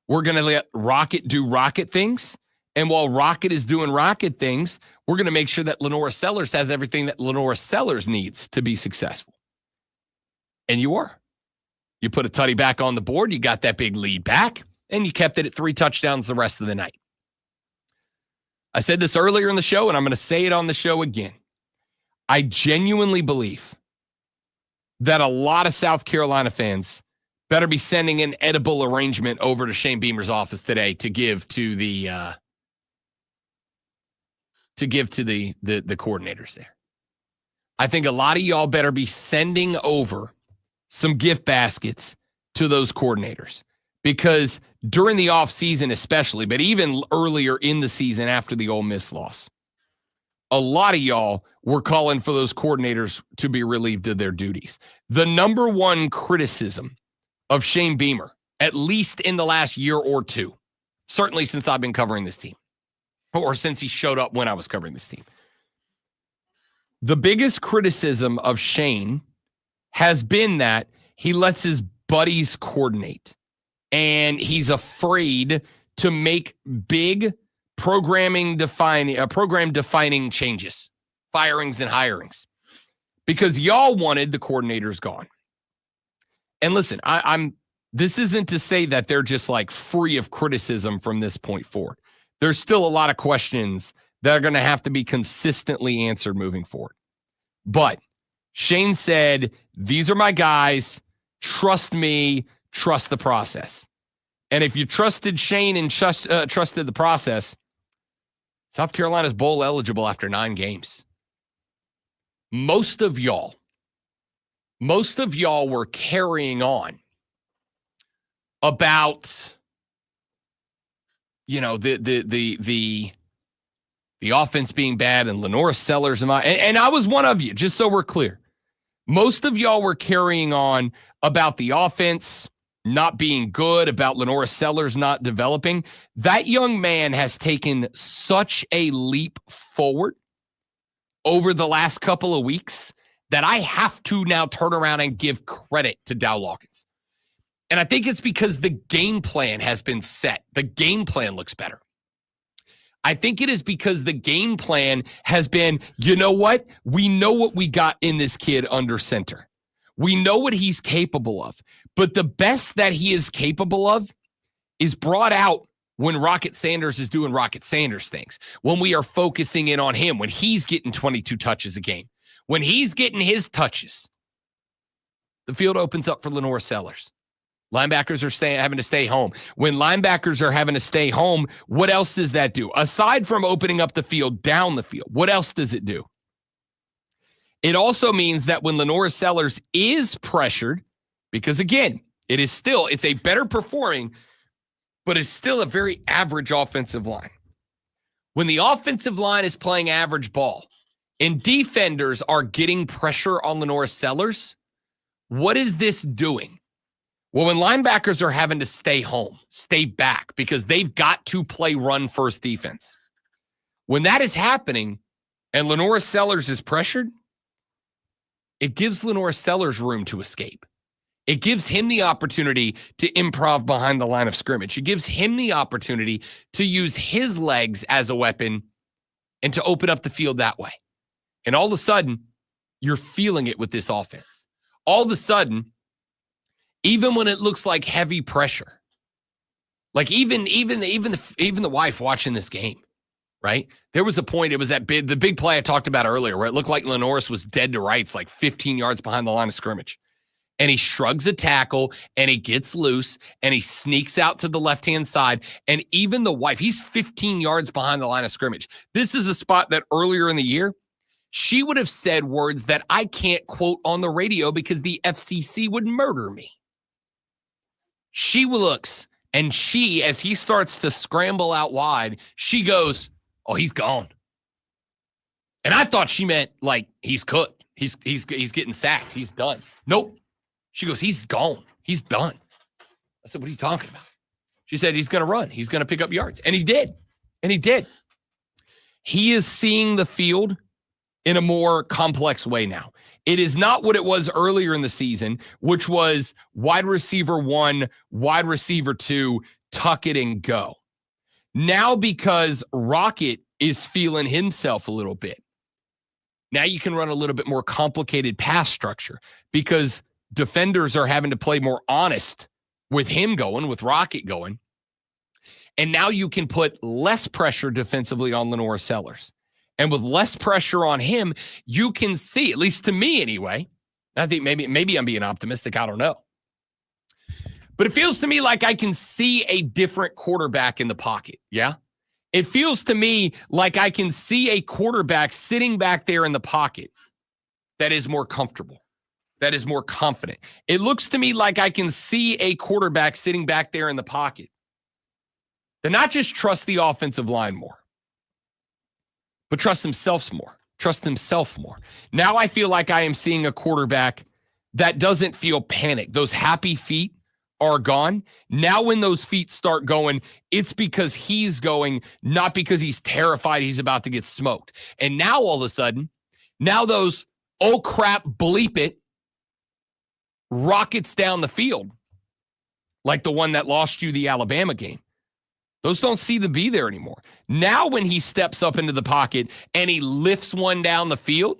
We're going to let Rocket do Rocket things. And while Rocket is doing Rocket things, we're going to make sure that Lenora Sellers has everything that Lenora Sellers needs to be successful. And you are. You put a tutty back on the board, you got that big lead back, and you kept it at 3 touchdowns the rest of the night. I said this earlier in the show, and I'm going to say it on the show again. I genuinely believe that a lot of South Carolina fans better be sending an edible arrangement over to Shane Beamer's office today to give to the coordinators there. I think a lot of y'all better be sending over some gift baskets to those coordinators, because during the offseason especially, but even earlier in the season after the Ole Miss loss, a lot of y'all were calling for those coordinators to be relieved of their duties. The number one criticism of Shane Beamer, at least in the last year or two, certainly since I've been covering this team, or since he showed up when I was covering this team, the biggest criticism of Shane has been that he lets his buddies coordinate, and he's afraid to make big program defining changes, firings and hirings, because y'all wanted the coordinators gone. And listen, this isn't to say that they're just like free of criticism from this point forward. There's still a lot of questions that are going to have to be consistently answered moving forward. But Shane said, these are my guys. Trust me. Trust the process. And if you trusted Shane and trusted the process, South Carolina's bowl eligible after 9 games. Most of y'all were carrying on about, the offense being bad and Lenora Sellers and I was one of you, just so we're clear. Most of y'all were carrying on about the offense not being good, about Lenora Sellers not developing. That young man has taken such a leap forward over the last couple of weeks that I have to now turn around and give credit to Dow Lawkins. And I think it's because the game plan has been set. The game plan looks better. I think it is because the game plan has been, you know what? We know what we got in this kid under center. We know what he's capable of. But the best that he is capable of is brought out when Rocket Sanders is doing Rocket Sanders things, when we are focusing in on him, when he's getting 22 touches a game, when he's getting his touches. The field opens up for Lenora Sellers. Linebackers are having to stay home. When linebackers are having to stay home, what else does that do? Aside from opening up the field, down the field, what else does it do? It also means that when Lenora Sellers is pressured, because again, it's a better performing, but it's still a very average offensive line. When the offensive line is playing average ball and defenders are getting pressure on Lenora Sellers, what is this doing? Well, when linebackers are having to stay home, stay back, because they've got to play run-first defense. When that is happening and Lenora Sellers is pressured, it gives Lenora Sellers room to escape. It gives him the opportunity to improv behind the line of scrimmage. It gives him the opportunity to use his legs as a weapon and to open up the field that way. And all of a sudden, you're feeling it with this offense. All of a sudden, even when it looks like heavy pressure, like even the wife watching this game, right? There was a point, it was the big play I talked about earlier, where it looked like Lenoris was dead to rights, like 15 yards behind the line of scrimmage. And he shrugs a tackle and he gets loose and he sneaks out to the left-hand side. And even the wife, he's 15 yards behind the line of scrimmage. This is a spot that earlier in the year, she would have said words that I can't quote on the radio because the FCC would murder me. She looks, and as he starts to scramble out wide, she goes, Oh, he's gone. And I thought she meant like he's cooked. He's getting sacked. He's done. Nope. She goes, he's gone. He's done. I said, what are you talking about? She said, he's going to run. He's going to pick up yards. And he did. And he did. He is seeing the field in a more complex way now. It is not what it was earlier in the season, which was wide receiver 1, wide receiver 2, tuck it and go. Now, because Rocket is feeling himself a little bit, now you can run a little bit more complicated pass structure because defenders are having to play more honest with him going, with Rocket going. And now you can put less pressure defensively on Lenore Sellers. And with less pressure on him, you can see, at least to me anyway, I think maybe I'm being optimistic, I don't know. But it feels to me like I can see a different quarterback in the pocket, yeah? It feels to me like I can see a quarterback sitting back there in the pocket that is more comfortable, that is more confident. It looks to me like I can see a quarterback sitting back there in the pocket that not just trust the offensive line more, but trust himself more. Now I feel like I am seeing a quarterback that doesn't feel panicked. Those happy feet are gone. Now when those feet start going, it's because he's going, not because he's terrified he's about to get smoked. And now all of a sudden, now those, oh crap, bleep it, rockets down the field, like the one that lost you the Alabama game. Those don't seem to be there anymore. Now when he steps up into the pocket and he lifts one down the field,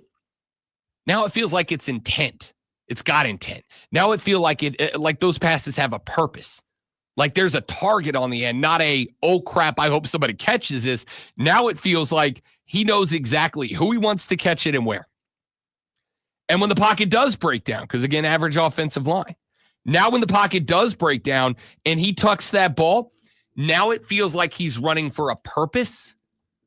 now it feels like it's intent. It's got intent. Now it feels like like those passes have a purpose. Like there's a target on the end, not a, oh crap, I hope somebody catches this. Now it feels like he knows exactly who he wants to catch it and where. And when the pocket does break down, because again, average offensive line. Now when the pocket does break down and he tucks that ball, now it feels like he's running for a purpose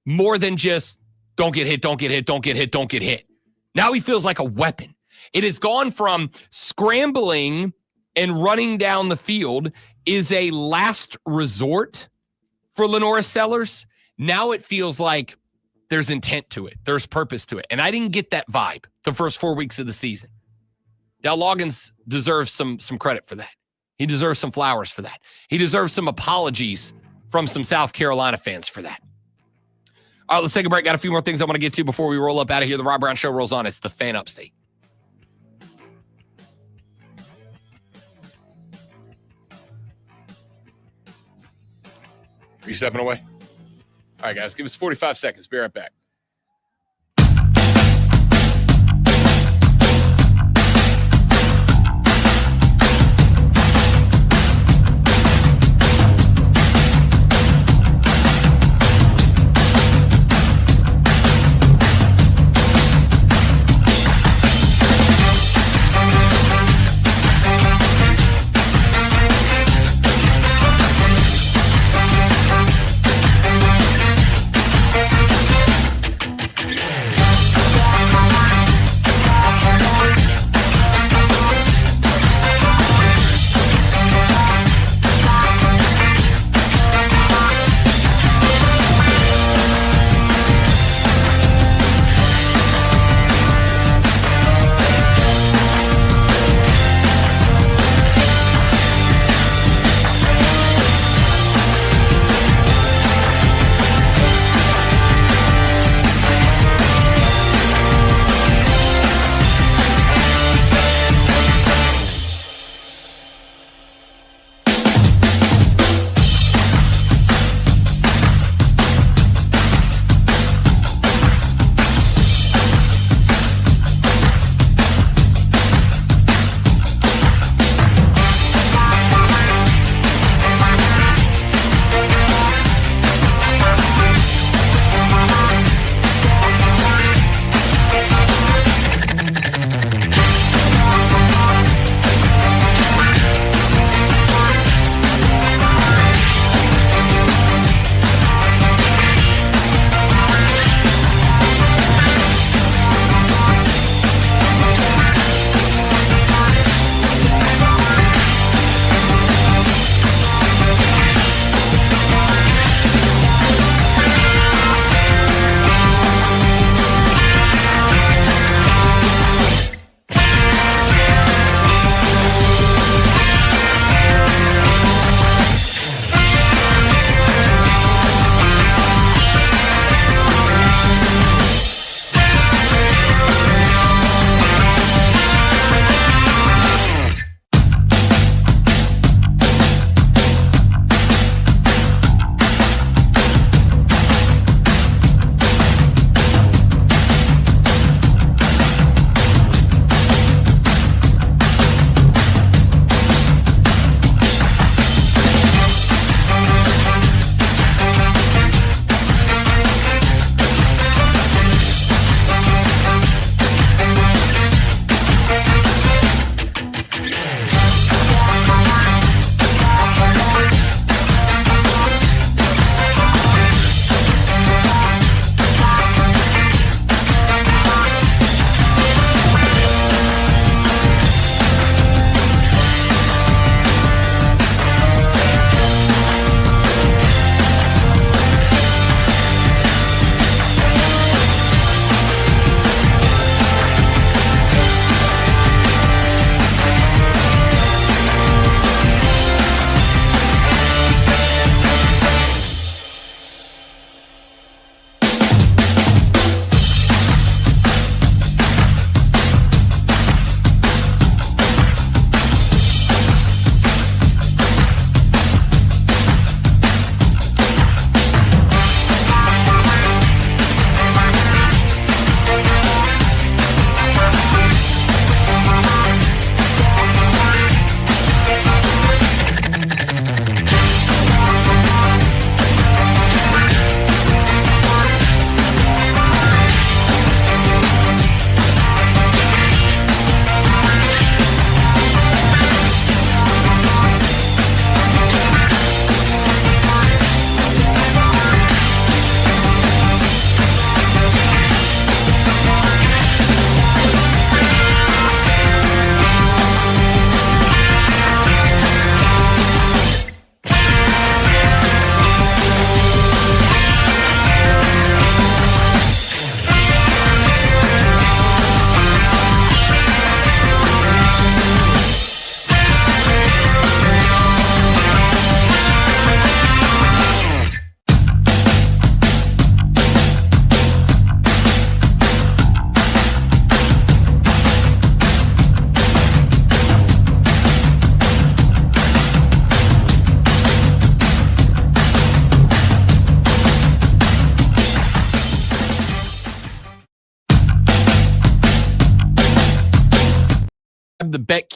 more than just don't get hit, don't get hit, don't get hit, don't get hit. Now he feels like a weapon. It has gone from scrambling and running down the field is a last resort for Lenore Sellers. Now it feels like there's intent to it. There's purpose to it. And I didn't get that vibe the first 4 weeks of the season. Dal Loggins deserves some credit for that. He deserves some flowers for that. He deserves some apologies from some South Carolina fans for that. All right, let's take a break. Got a few more things I want to get to before we roll up out of here. The Rob Brown Show rolls on. It's the Fan Upstate. Are you stepping away? All right, guys, give us 45 seconds. Be right back.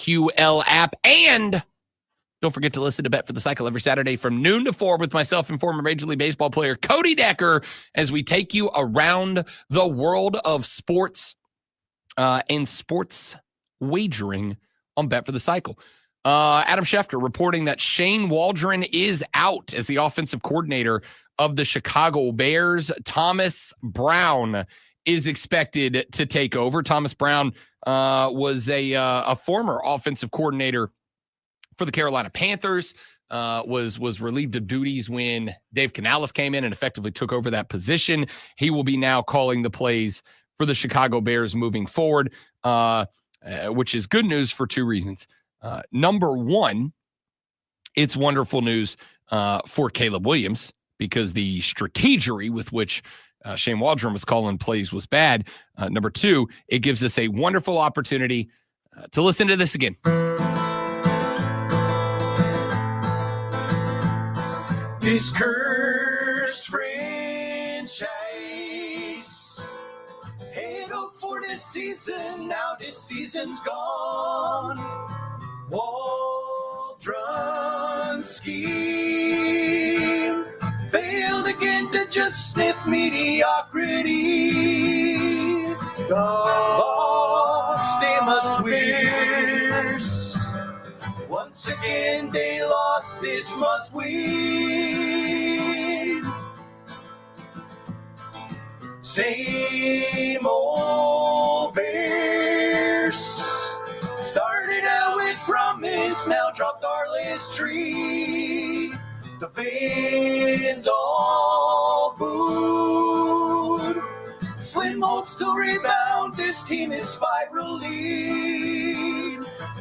BetQL app. And don't forget to listen to Bet for the Cycle every Saturday from noon to 4 with myself and former Major League Baseball player Cody Decker as we take you around the world of sports and sports wagering on Bet for the Cycle. Adam Schefter reporting that Shane Waldron is out as the offensive coordinator of the Chicago Bears. Thomas Brown is expected to take over. Thomas Brown was a former offensive coordinator for the Carolina Panthers, was relieved of duties when Dave Canales came in and effectively took over that position. He will be now calling the plays for the Chicago Bears moving forward, which is good news for two reasons. Number one, it's wonderful news for Caleb Williams because the strategery with which Shane Waldron was calling plays was bad. Number two, it gives us a wonderful opportunity to listen to this again. This cursed franchise. Head up for this season. Now this season's gone. Waldron scheme failed again to just sniff mediocrity. Lost, they must win. Once again, they lost, this must win. Same old Bears. Started out with promise, now dropped our list tree. The fans all booed. Slim hopes to rebound, this team is spiraling.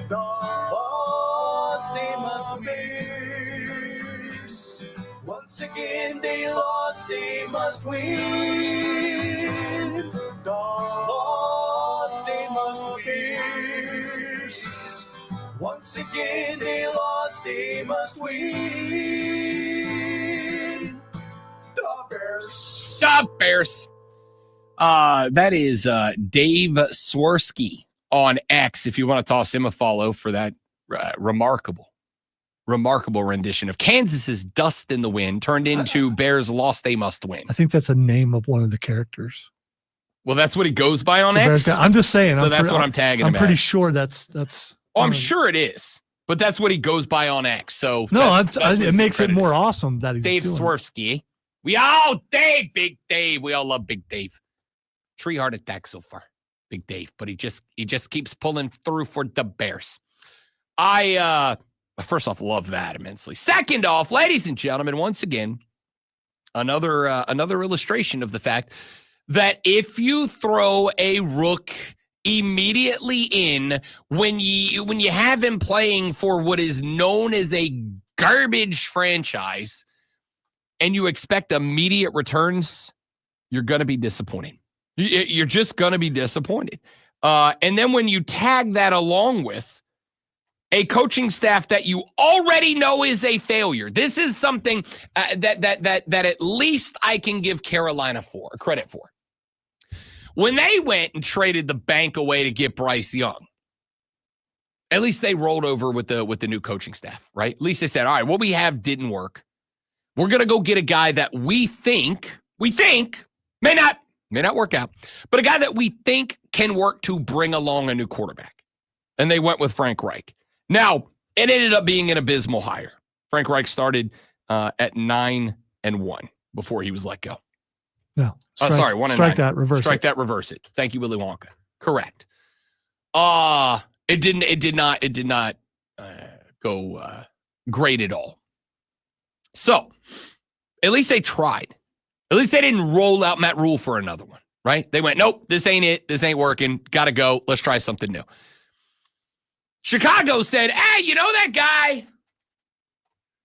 Lost, they must miss. Once again, they lost, they must win. Lost, they must miss. Once again, they lost, they must win. The Bears. The Bears. That is Dave Swirsky on X, if you want to toss him a follow for that remarkable rendition of Kansas's Dust in the Wind turned into Bears Lost, They Must Win. I think that's a name of one of the characters. Well, that's what he goes by on X. I'm just saying. So that's what I'm tagging him. I'm pretty sure that's. Oh, I'm sure it is, but that's what he goes by on X. So no, it makes it more awesome that he's Dave Swirsky. Dave, Big Dave. We all love Big Dave. 3 heart attack so far, Big Dave, but he just keeps pulling through for the Bears. I first off love that immensely. Second off, ladies and gentlemen, once again, another illustration of the fact that if you throw a rook immediately in when you have him playing for what is known as a garbage franchise and you expect immediate returns, you're going to be disappointed. You're just going to be disappointed. And then when you tag that along with a coaching staff that you already know is a failure, this is something that at least I can give Carolina credit for. When they went and traded the bank away to get Bryce Young, at least they rolled over with the new coaching staff, right? At least they said, all right, what we have didn't work. We're going to go get a guy that we think may not work out, but a guy that we think can work to bring along a new quarterback. And they went with Frank Reich. Now, it ended up being an abysmal hire. Frank Reich started at 9-1 before he was let go. No. Sorry, 1-9. Strike that, reverse Strike it. that, reverse it. Thank you, Willy Wonka. Correct. It did not go great at all. So, at least they tried. At least they didn't roll out Matt Rule for another one, right? They went, nope, this ain't it. This ain't working. Got to go. Let's try something new. Chicago said, hey, you know that guy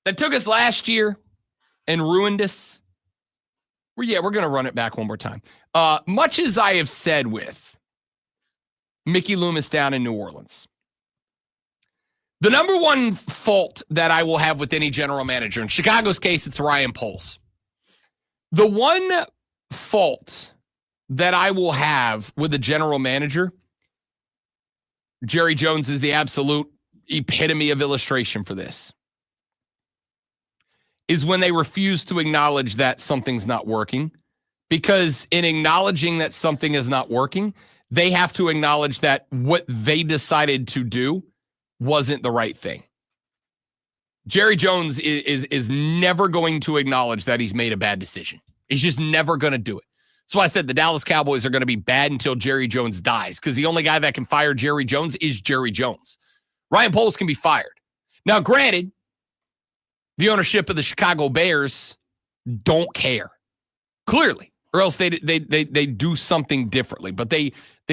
that took us last year and ruined us? We're going to run it back one more time. Much as I have said with Mickey Loomis down in New Orleans, the number one fault that I will have with any general manager, in Chicago's case, it's Ryan Poles. The one fault that I will have with a general manager Jerry Jones is the absolute epitome of illustration for this, is when they refuse to acknowledge that something's not working. Because in acknowledging that something is not working, they have to acknowledge that what they decided to do wasn't the right thing. Jerry Jones is never going to acknowledge that he's made a bad decision. He's just never going to do it. That's why I said the Dallas Cowboys are going to be bad until Jerry Jones dies, because the only guy that can fire Jerry Jones is Jerry Jones. Ryan Poles can be fired. Now, granted, the ownership of the Chicago Bears don't care, clearly, or else they do something differently, but they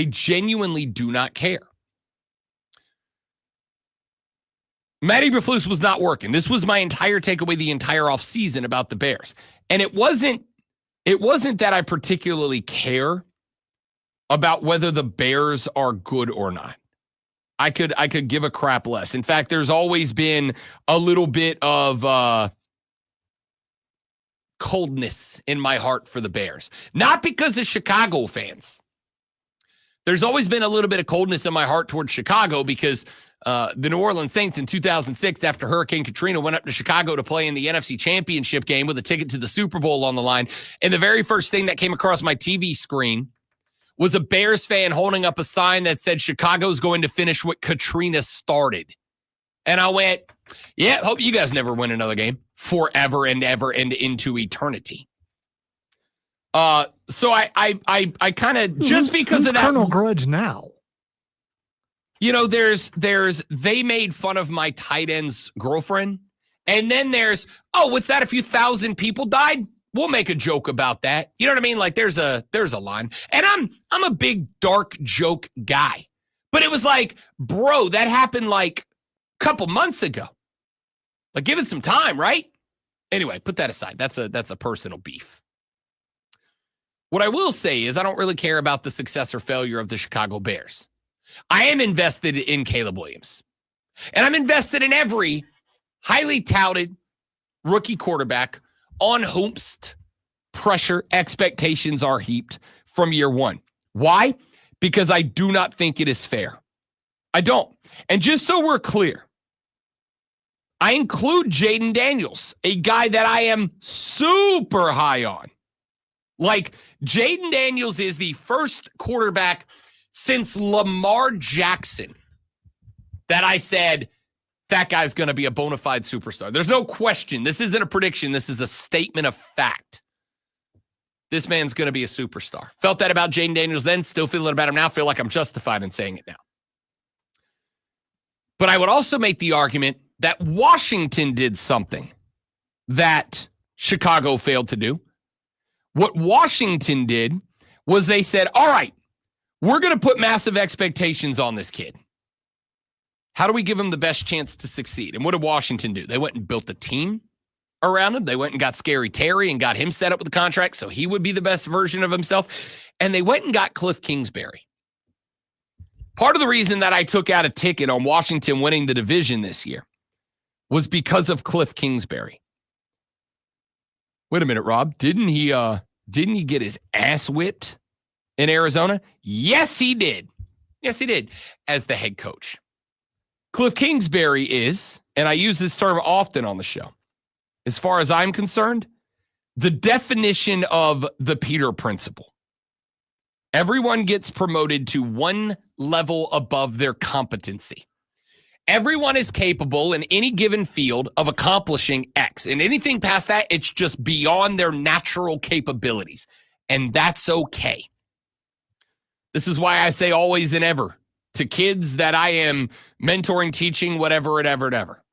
genuinely do not care. Matt Eberflus was not working. This was my entire takeaway the entire offseason about the Bears. And it wasn't that I particularly care about whether the Bears are good or not. I could give a crap less. In fact, there's always been a little bit of coldness in my heart for the Bears. Not because of Chicago fans. There's always been a little bit of coldness in my heart towards Chicago because the New Orleans Saints in 2006, after Hurricane Katrina, went up to Chicago to play in the NFC Championship game with a ticket to the Super Bowl on the line. And the very first thing that came across my TV screen was a Bears fan holding up a sign that said, "Chicago's going to finish what Katrina started." And I went, yeah, hope you guys never win another game forever and ever and into eternity. So I kind of, just because of that. Colonel Grudge now? You know, there's they made fun of my tight end's girlfriend. And then there's, oh, what's that? A few thousand people died? We'll make a joke about that. You know what I mean? Like there's a line. And I'm a big dark joke guy. But it was like, bro, that happened like a couple months ago. Like, give it some time, right? Anyway, put that aside. That's a personal beef. What I will say is I don't really care about the success or failure of the Chicago Bears. I am invested in Caleb Williams. And I'm invested in every highly touted rookie quarterback on whomst pressure expectations are heaped from year one. Why? Because I do not think it is fair. I don't. And just so we're clear, I include Jaden Daniels, a guy that I am super high on. Like, Jaden Daniels is the first quarterback since Lamar Jackson that I said, that guy's going to be a bona fide superstar. There's no question. This isn't a prediction. This is a statement of fact. This man's going to be a superstar. Felt that about Jaden Daniels then, still feeling about him now. Feel like I'm justified in saying it now. But I would also make the argument that Washington did something that Chicago failed to do. What Washington did was they said, all right, we're going to put massive expectations on this kid. How do we give him the best chance to succeed? And what did Washington do? They went and built a team around him. They went and got Scary Terry and got him set up with a contract so he would be the best version of himself. And they went and got Cliff Kingsbury. Part of the reason that I took out a ticket on Washington winning the division this year was because of Cliff Kingsbury. Wait a minute, Rob. Didn't he get his ass whipped in Arizona? Yes, he did. Yes, he did. As the head coach. Cliff Kingsbury is, and I use this term often on the show, as far as I'm concerned, the definition of the Peter Principle. Everyone gets promoted to one level above their competency. Everyone is capable in any given field of accomplishing X. And anything past that, it's just beyond their natural capabilities. And that's okay. This is why I say always and ever to kids that I am mentoring, teaching, whatever, whatever.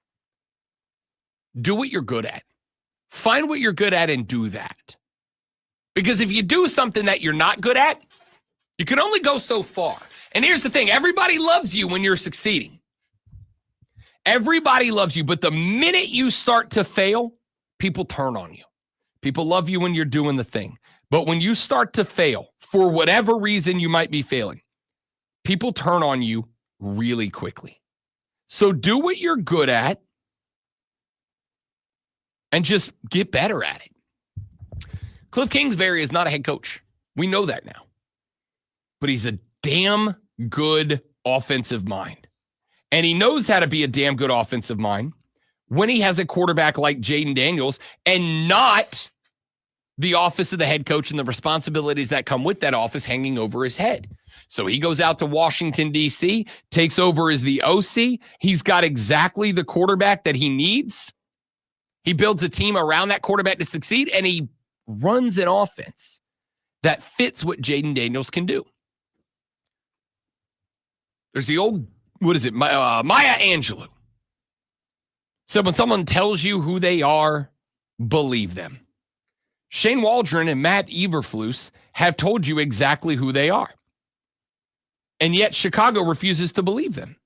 Do what you're good at. Find what you're good at and do that. Because if you do something that you're not good at, you can only go so far. And here's the thing. Everybody loves you when you're succeeding. Everybody loves you. But the minute you start to fail, people turn on you. People love you when you're doing the thing. But when you start to fail, for whatever reason you might be failing, people turn on you really quickly. So do what you're good at and just get better at it. Cliff Kingsbury is not a head coach. We know that now. But he's a damn good offensive mind. And he knows how to be a damn good offensive mind when he has a quarterback like Jaden Daniels and not the office of the head coach and the responsibilities that come with that office hanging over his head. So he goes out to Washington, D.C., takes over as the OC. He's got exactly the quarterback that he needs. He builds a team around that quarterback to succeed, and he runs an offense that fits what Jaden Daniels can do. There's the old, what is it, Maya Angelou. So when someone tells you who they are, believe them. Shane Waldron and Matt Eberflus have told you exactly who they are. And yet Chicago refuses to believe them.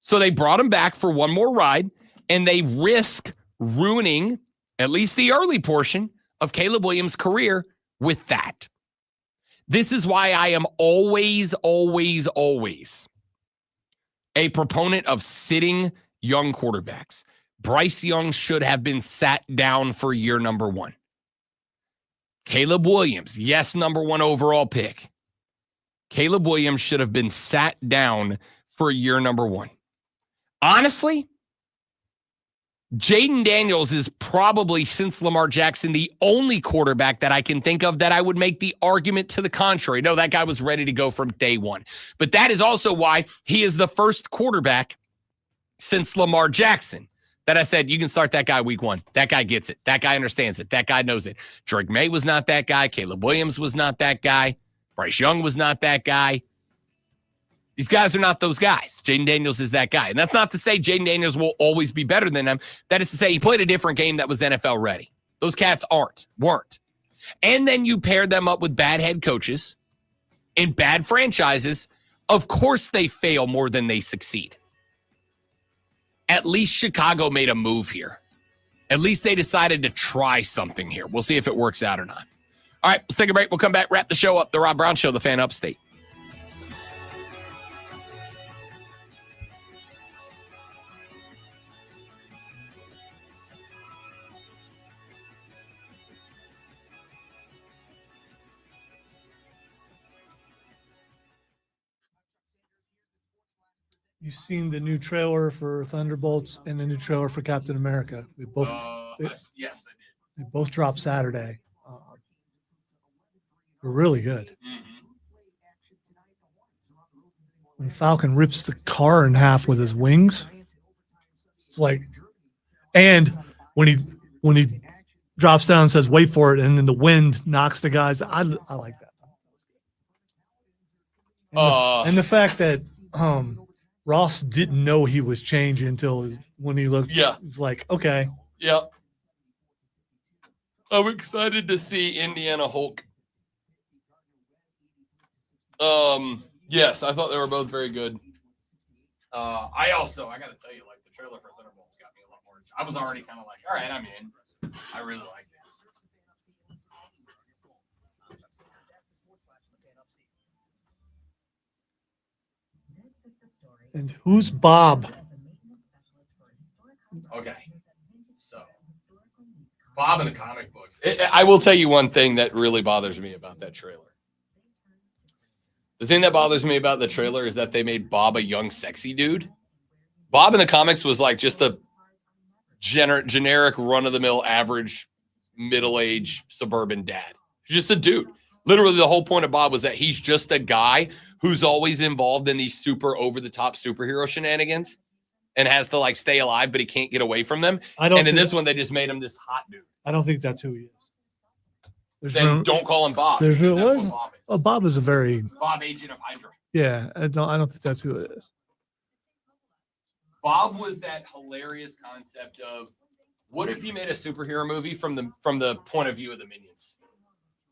So they brought him back for one more ride, and they risk ruining at least the early portion of Caleb Williams' career with that. This is why I am always, always, always a proponent of sitting young quarterbacks. Bryce Young should have been sat down for year number 1. Caleb Williams, yes, number 1 overall pick. Caleb Williams should have been sat down for year number 1. Honestly, Jaden Daniels is probably, since Lamar Jackson, the only quarterback that I can think of that I would make the argument to the contrary. No, that guy was ready to go from day one. But that is also why he is the first quarterback since Lamar Jackson that I said, you can start that guy week 1. That guy gets it. That guy understands it. That guy knows it. Drake May was not that guy. Caleb Williams was not that guy. Bryce Young was not that guy. These guys are not those guys. Jaden Daniels is that guy. And that's not to say Jaden Daniels will always be better than them. That is to say he played a different game that was NFL ready. Those cats weren't. And then you pair them up with bad head coaches in bad franchises. Of course they fail more than they succeed. At least Chicago made a move here. At least they decided to try something here. We'll see if it works out or not. All right, let's take a break. We'll come back, wrap the show up. The Rob Brown Show, the Fan Upstate. You seen the new trailer for Thunderbolts and the new trailer for Captain America? They both, Yes, I did. they both dropped Saturday. They're really good. When Falcon rips the car in half with his wings, it's like, and when he drops down and says, "Wait for it," and then the wind knocks the guys. I like that. And the fact that Ross didn't know he was changing until when he looked. Yeah. It's like, okay. Yep. I'm excited to see Indiana Hulk. Yes, I thought they were both very good. I got to tell you, like, the trailer for Thunderbolts got me a lot more. I was already kind of like, all right, I'm in. I really like it. And who's Bob? Okay. So, Bob in the comic books. I will tell you one thing that really bothers me about that trailer. The thing that bothers me about the trailer is that they made Bob a young, sexy dude. Bob in the comics was like just a generic, run-of-the-mill, average, middle-aged suburban dad. Just a dude. Literally, the whole point of Bob was that he's just a guy who's always involved in these super over-the-top superhero shenanigans and has to, like, stay alive, but he can't get away from them. And in this one, they just made him this hot dude. I don't think that's who he is. Then don't call him Bob. There's That's what what Bob is. Oh, Bob is a very Bob, Agent of Hydra. yeah. I don't think that's who it is. Bob was that hilarious concept of what if you made a superhero movie from the point of view of the minions?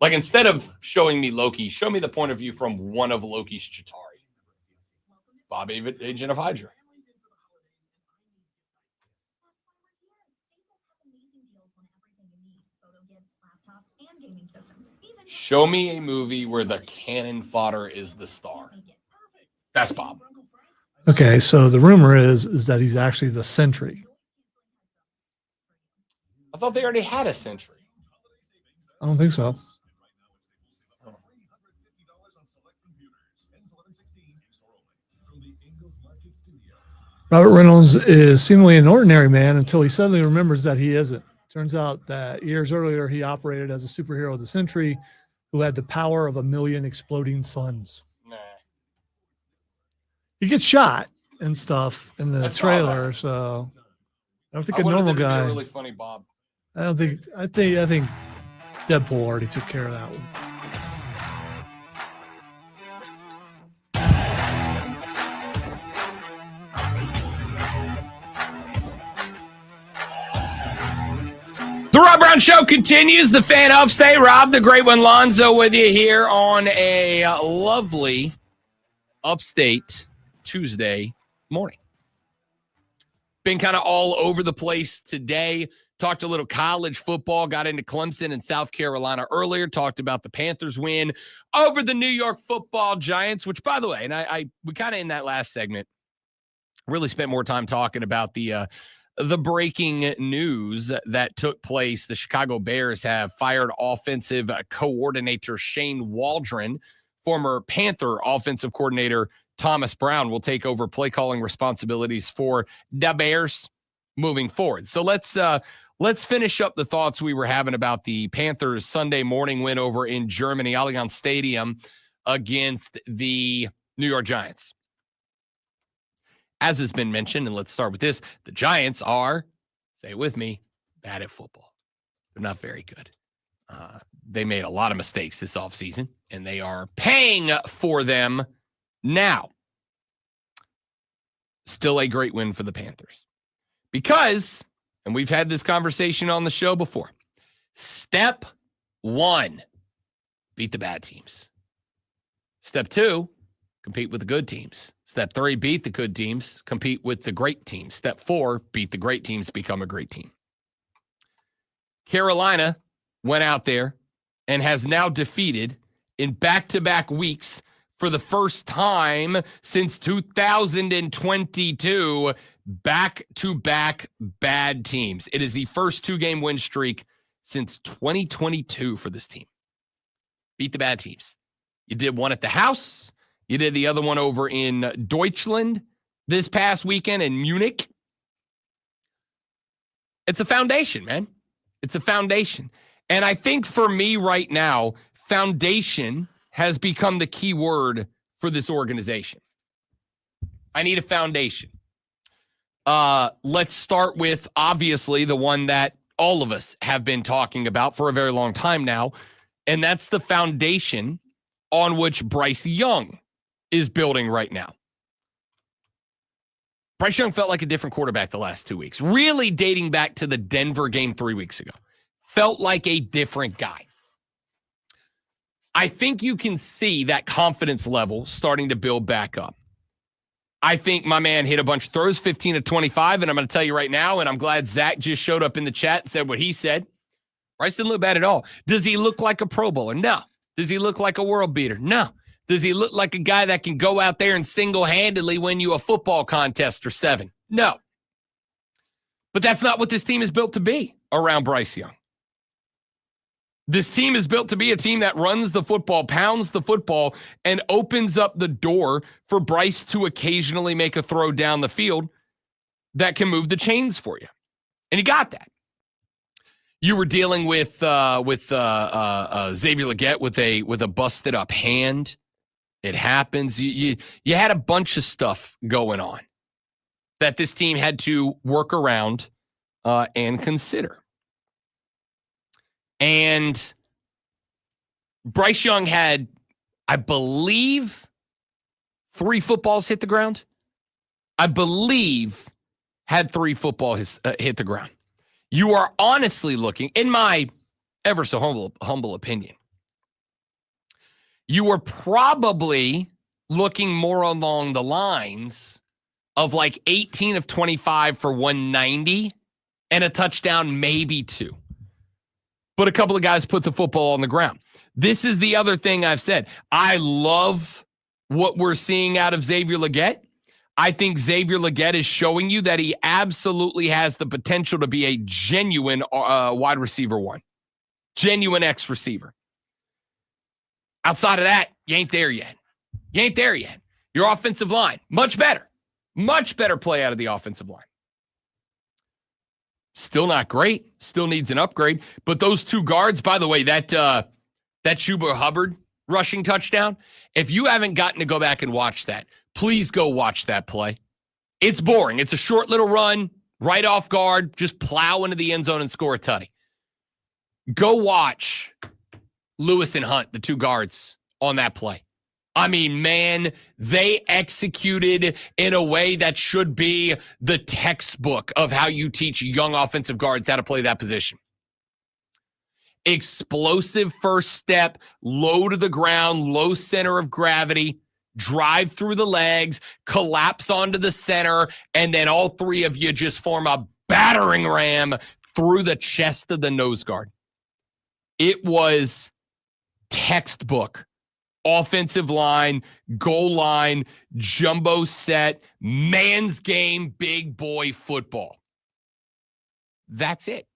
Like, instead of showing me Loki, show me the point of view from one of Loki's Chitauri. Bob, Agent of Hydra. Show me a movie where the cannon fodder is the star. That's Bob. Okay, so the rumor is that he's actually the Sentry. I thought they already had a Sentry. I don't think so. Robert Reynolds is seemingly an ordinary man until he suddenly remembers that he isn't. Turns out that years earlier, he operated as a superhero of the century who had the power of 1,000,000 exploding suns. Nah. He gets shot and stuff in the trailer, that. so I don't think I a would've normal been guy. really funny, Bob. I think Deadpool already took care of that one. The Rob Brown Show continues. The fan upstate. Rob, the great one, Lonzo, with you here on a lovely upstate Tuesday morning. Been kind of all over the place today. Talked a little college football. Got into Clemson and South Carolina earlier. Talked about the Panthers win over the New York Football Giants, which, by the way, and we kind of in that last segment really spent more time talking about the breaking news that took place. The Chicago Bears have fired offensive coordinator Shane Waldron. Former Panther offensive coordinator Thomas Brown will take over play calling responsibilities for the Bears moving forward. So let's finish up the thoughts we were having about the Panthers Sunday morning win over in Germany, Allianz Stadium, against the New York Giants. As has been mentioned, and let's start with this, the Giants are, say it with me, bad at football. They're not very good. They made a lot of mistakes this offseason, and they are paying for them now. Still a great win for the Panthers. Because, and we've had this conversation on the show before, step 1, beat the bad teams. Step 2, compete with the good teams. Step 3, beat the good teams, compete with the great teams. Step 4, beat the great teams, become a great team. Carolina went out there and has now defeated in back-to-back weeks for the first time since 2022, back-to-back bad teams. It is the first 2-game win streak since 2022 for this team. Beat the bad teams. You did one at the house. You did the other one over in Deutschland this past weekend in Munich. It's a foundation, man. It's a foundation. And I think for me right now, foundation has become the key word for this organization. I need a foundation. Let's start with, obviously, the one that all of us have been talking about for a very long time now, and that's the foundation on which Bryce Young is building right now. Bryce Young felt like a different quarterback the last 2 weeks, really dating back to the Denver game 3 weeks ago. Felt like a different guy. I think you can see that confidence level starting to build back up. I think my man hit a bunch of throws, 15 of 25, and I'm going to tell you right now, and I'm glad Zach just showed up in the chat and said what he said. Bryce didn't look bad at all. Does he look like a Pro Bowler? No. Does he look like a world beater? No. Does he look like a guy that can go out there and single-handedly win you a football contest or 7? No. But that's not what this team is built to be around Bryce Young. This team is built to be a team that runs the football, pounds the football, and opens up the door for Bryce to occasionally make a throw down the field that can move the chains for you. And he got that. You were dealing with Xavier Legette with a busted up hand. It happens. You had a bunch of stuff going on that this team had to work around and consider. And Bryce Young had, I believe, 3 footballs hit the ground. I believe had 3 footballs hit the ground. You are honestly looking, in my ever so humble opinion, you were probably looking more along the lines of like 18 of 25 for 190 and a touchdown, maybe 2. But a couple of guys put the football on the ground. This is the other thing I've said. I love what we're seeing out of Xavier Legette. I think Xavier Legette is showing you that he absolutely has the potential to be a genuine wide receiver 1. Genuine X receiver. Outside of that, you ain't there yet. You ain't there yet. Your offensive line, much better. Much better play out of the offensive line. Still not great. Still needs an upgrade. But those two guards, by the way, that Chuba Hubbard rushing touchdown, if you haven't gotten to go back and watch that, please go watch that play. It's boring. It's a short little run, right off guard, just plow into the end zone and score a tutty. Go watch Lewis and Hunt, the two guards, on that play. I mean, man, they executed in a way that should be the textbook of how you teach young offensive guards how to play that position. Explosive first step, low to the ground, low center of gravity, drive through the legs, collapse onto the center, and then all three of you just form a battering ram through the chest of the nose guard. It was textbook. Offensive line, goal line, jumbo set, man's game, big boy football. That's it.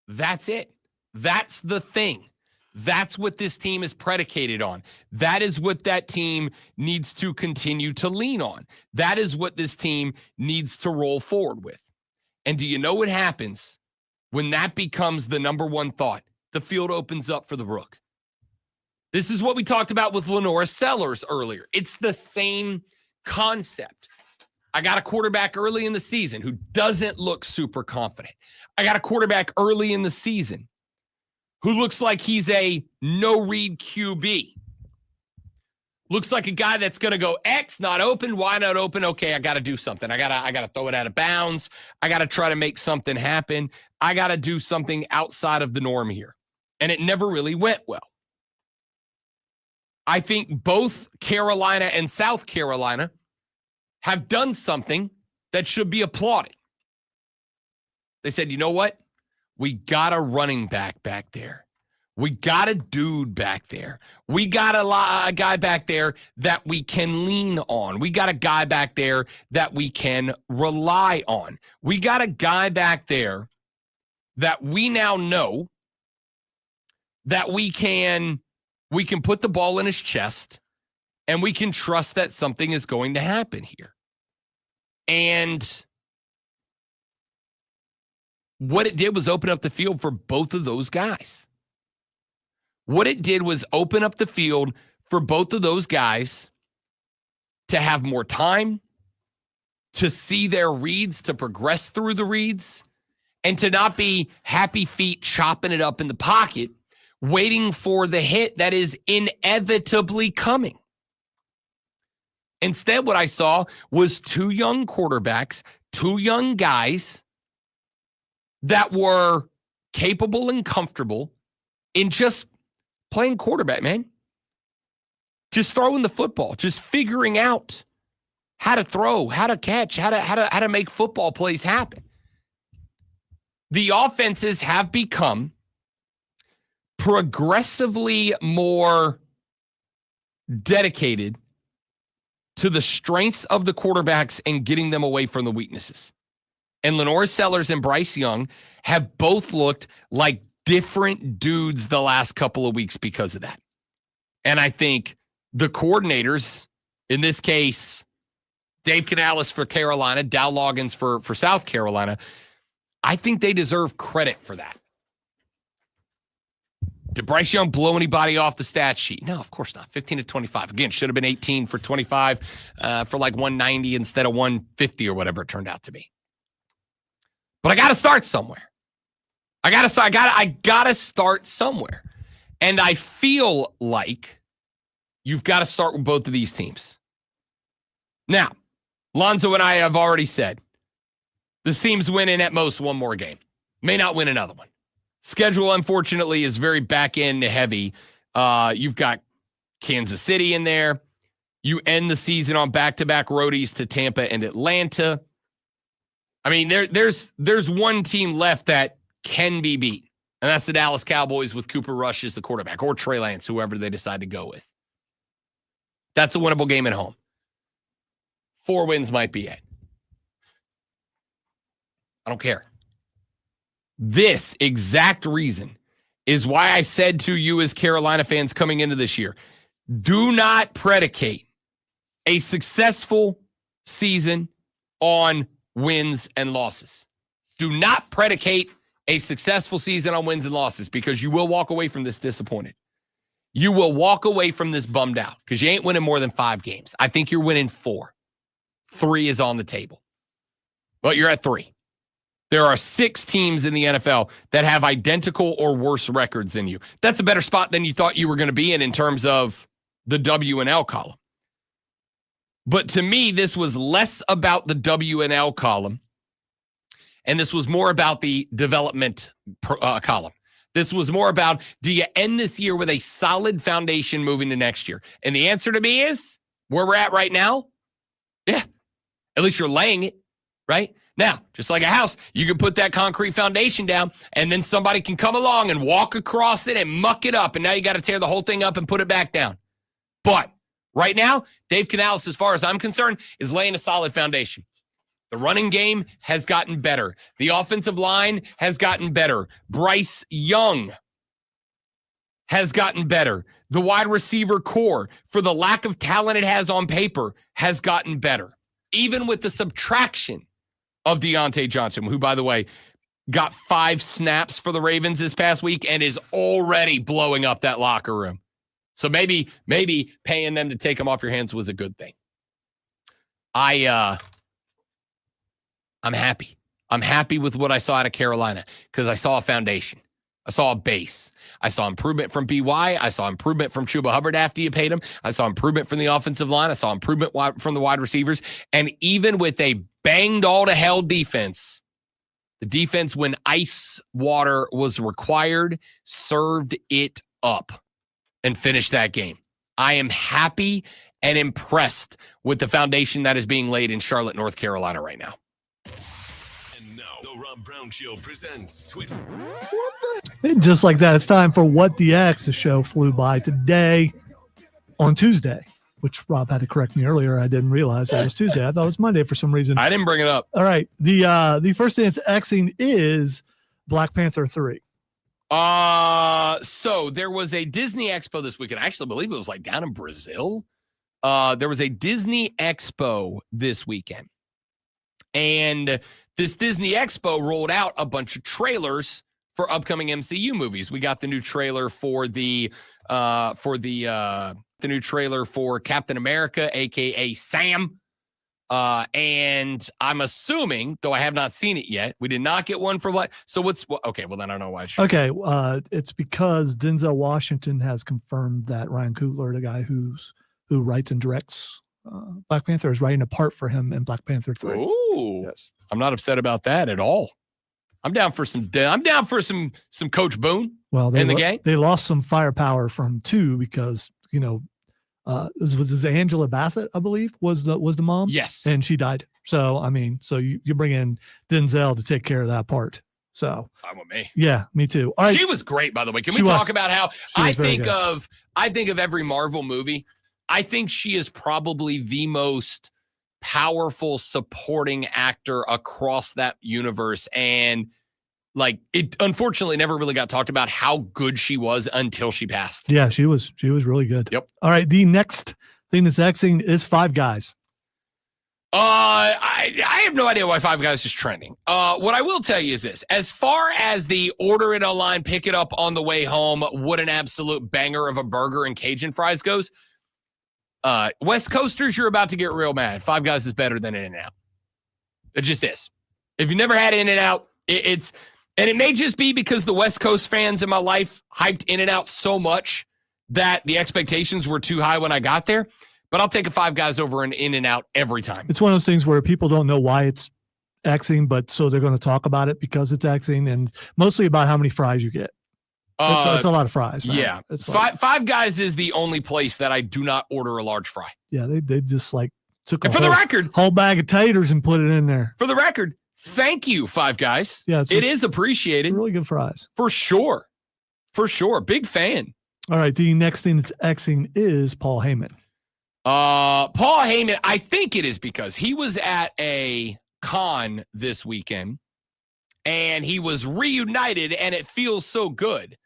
That's it. That's the thing. That's what this team is predicated on. That is what that team needs to continue to lean on. That is what this team needs to roll forward with. And do you know what happens when that becomes the number one thought? The field opens up for the Rook. This is what we talked about with Lenora Sellers earlier. It's the same concept. I got a quarterback early in the season who doesn't look super confident. I got a quarterback early in the season who looks like he's a no-read QB. Looks like a guy that's going to go X, not open, Y not open. Okay, I got to do something. I got to throw it out of bounds. I got to try to make something happen. I got to do something outside of the norm here. And it never really went well. I think both Carolina and South Carolina have done something that should be applauded. They said, you know what? We got a running back there. We got a dude back there. We got a guy back there that we can lean on. We got a guy back there that we can rely on. We got a guy back there that we now know that we can put the ball in his chest and we can trust that something is going to happen here. And what it did was open up the field for both of those guys. What it did was open up the field for both of those guys to have more time, to see their reads, to progress through the reads, and to not be happy feet chopping it up in the pocket, waiting for the hit that is inevitably coming. Instead, what I saw was two young quarterbacks, two young guys that were capable and comfortable in just playing quarterback, man. Just throwing the football, just figuring out how to throw, how to catch, how to make football plays happen. The offenses have become progressively more dedicated to the strengths of the quarterbacks and getting them away from the weaknesses. And Lenora Sellers and Bryce Young have both looked like different dudes the last couple of weeks because of that. And I think the coordinators, in this case, Dave Canales for Carolina, Dow Loggins for South Carolina, I think they deserve credit for that. Did Bryce Young blow anybody off the stat sheet? No, of course not. 15 to 25. Again, should have been 18 for 25 for like 190 instead of 150 or whatever it turned out to be. But I got to start somewhere. I got to start somewhere. And I feel like you've got to start with both of these teams. Now, Lonzo and I have already said this team's winning at most one more game. May not win another one. Schedule, unfortunately, is very back-end heavy. You've got Kansas City in there. You end the season on back-to-back roadies to Tampa and Atlanta. I mean, there's one team left that can be beat, and that's the Dallas Cowboys with Cooper Rush as the quarterback, or Trey Lance, whoever they decide to go with. That's a winnable game at home. 4 wins might be it. I don't care. This exact reason is why I said to you as Carolina fans coming into this year, do not predicate a successful season on wins and losses. Do not predicate a successful season on wins and losses because you will walk away from this disappointed. You will walk away from this bummed out because you ain't winning more than 5 games. I think you're winning 4. 3 is on the table. But you're at 3. There are 6 teams in the NFL that have identical or worse records than you. That's a better spot than you thought you were going to be in terms of the W and L column. But to me, this was less about the W and L column, and this was more about the development column. This was more about, do you end this year with a solid foundation moving to next year? And the answer to me is, where we're at right now, yeah, at least you're laying it, right? Now, just like a house, you can put that concrete foundation down, and then somebody can come along and walk across it and muck it up, and now you got to tear the whole thing up and put it back down. But right now, Dave Canales, as far as I'm concerned, is laying a solid foundation. The running game has gotten better. The offensive line has gotten better. Bryce Young has gotten better. The wide receiver core, for the lack of talent it has on paper, has gotten better. Even with the subtraction of Deontay Johnson, who, by the way, got 5 snaps for the Ravens this past week and is already blowing up that locker room. So maybe paying them to take him off your hands was a good thing. I'm happy. I'm happy with what I saw out of Carolina because I saw a foundation. I saw a base. I saw improvement from BY. I saw improvement from Chuba Hubbard after you paid him. I saw improvement from the offensive line. I saw improvement from the wide receivers. And even with a banged all-to-hell defense, the defense, when ice water was required, served it up and finished that game. I am happy and impressed with the foundation that is being laid in Charlotte, North Carolina right now. And now, the Rob Brown Show presents Twitter. And just like that, it's time for What the X. The show flew by today on Tuesday, which Rob had to correct me earlier. I didn't realize it was Tuesday. I thought it was Monday for some reason. I didn't bring it up. All right. The first thing it's Xing is Black Panther 3. So there was a Disney Expo this weekend. I actually believe it was like down in Brazil. There was a Disney Expo this weekend. And this Disney Expo rolled out a bunch of trailers for upcoming MCU movies. We got the new trailer for the new trailer for Captain America, aka Sam. And I'm assuming, though I have not seen it yet, we did not get one for what. So okay, well then I don't know why. Okay, it's because Denzel Washington has confirmed that Ryan Coogler, the guy who writes and directs Black Panther, is writing a part for him in Black Panther 3. Ooh, yes. I'm not upset about that at all. I'm down for some Coach Boone. Well, in the game. They lost some firepower from 2 because was Angela Bassett, I believe, was the mom. Yes, and she died. So I mean, you bring in Denzel to take care of that part. So fine with me. Yeah, me too. All right. She was great, by the way. Can we talk about how I think of every Marvel movie? I think she is probably the most powerful supporting actor across that universe. And like, it unfortunately never really got talked about how good she was until she passed. Yeah, she was really good. Yep. All right. The next thing that's Xing is Five Guys. I have no idea why Five Guys is trending. What I will tell you is this. As far as the order it online, pick it up on the way home, what an absolute banger of a burger and Cajun fries goes. West Coasters, you're about to get real mad. Five Guys is better than In-N-Out. It just is. If you never had In-N-Out, and it may just be because the West Coast fans in my life hyped In-N-Out so much that the expectations were too high when I got there. But I'll take a Five Guys over an In-N-Out every time. It's one of those things where people don't know why it's Xing, but so they're going to talk about it because it's Xing, and mostly about how many fries you get. It's a lot of fries, man. Yeah. It's Five Guys is the only place that I do not order a large fry. Yeah, they just like took a whole bag of taters and put it in there. For the record, thank you, Five Guys. Yeah, it is appreciated. Really good fries. For sure. Big fan. All right, the next thing that's Xing is Paul Heyman. Paul Heyman, I think it is because he was at a con this weekend and he was reunited, and it feels so good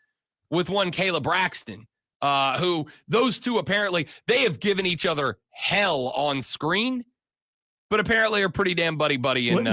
with one Kayla Braxton, who those two apparently, they have given each other hell on screen. but apparently are pretty damn buddy. And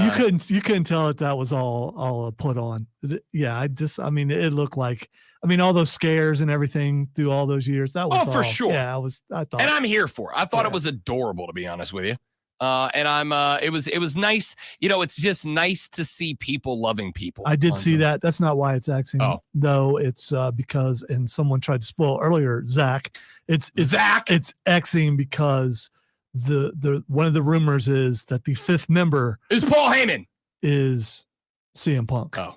you couldn't tell that was all put on. Yeah, I mean, it looked like. I mean, all those scares and everything through all those years. That was for sure. Yeah, I thought, and I'm here for it. I thought it was adorable, to be honest with you. And I'm. It was nice. You know, it's just nice to see people loving people. I did see that. That's not why it's Xing, though. It's because, and someone tried to spoil earlier, Zach. It's Zach. It's Xing because the one of the rumors is that the fifth member is Paul Heyman. Is CM Punk. Oh.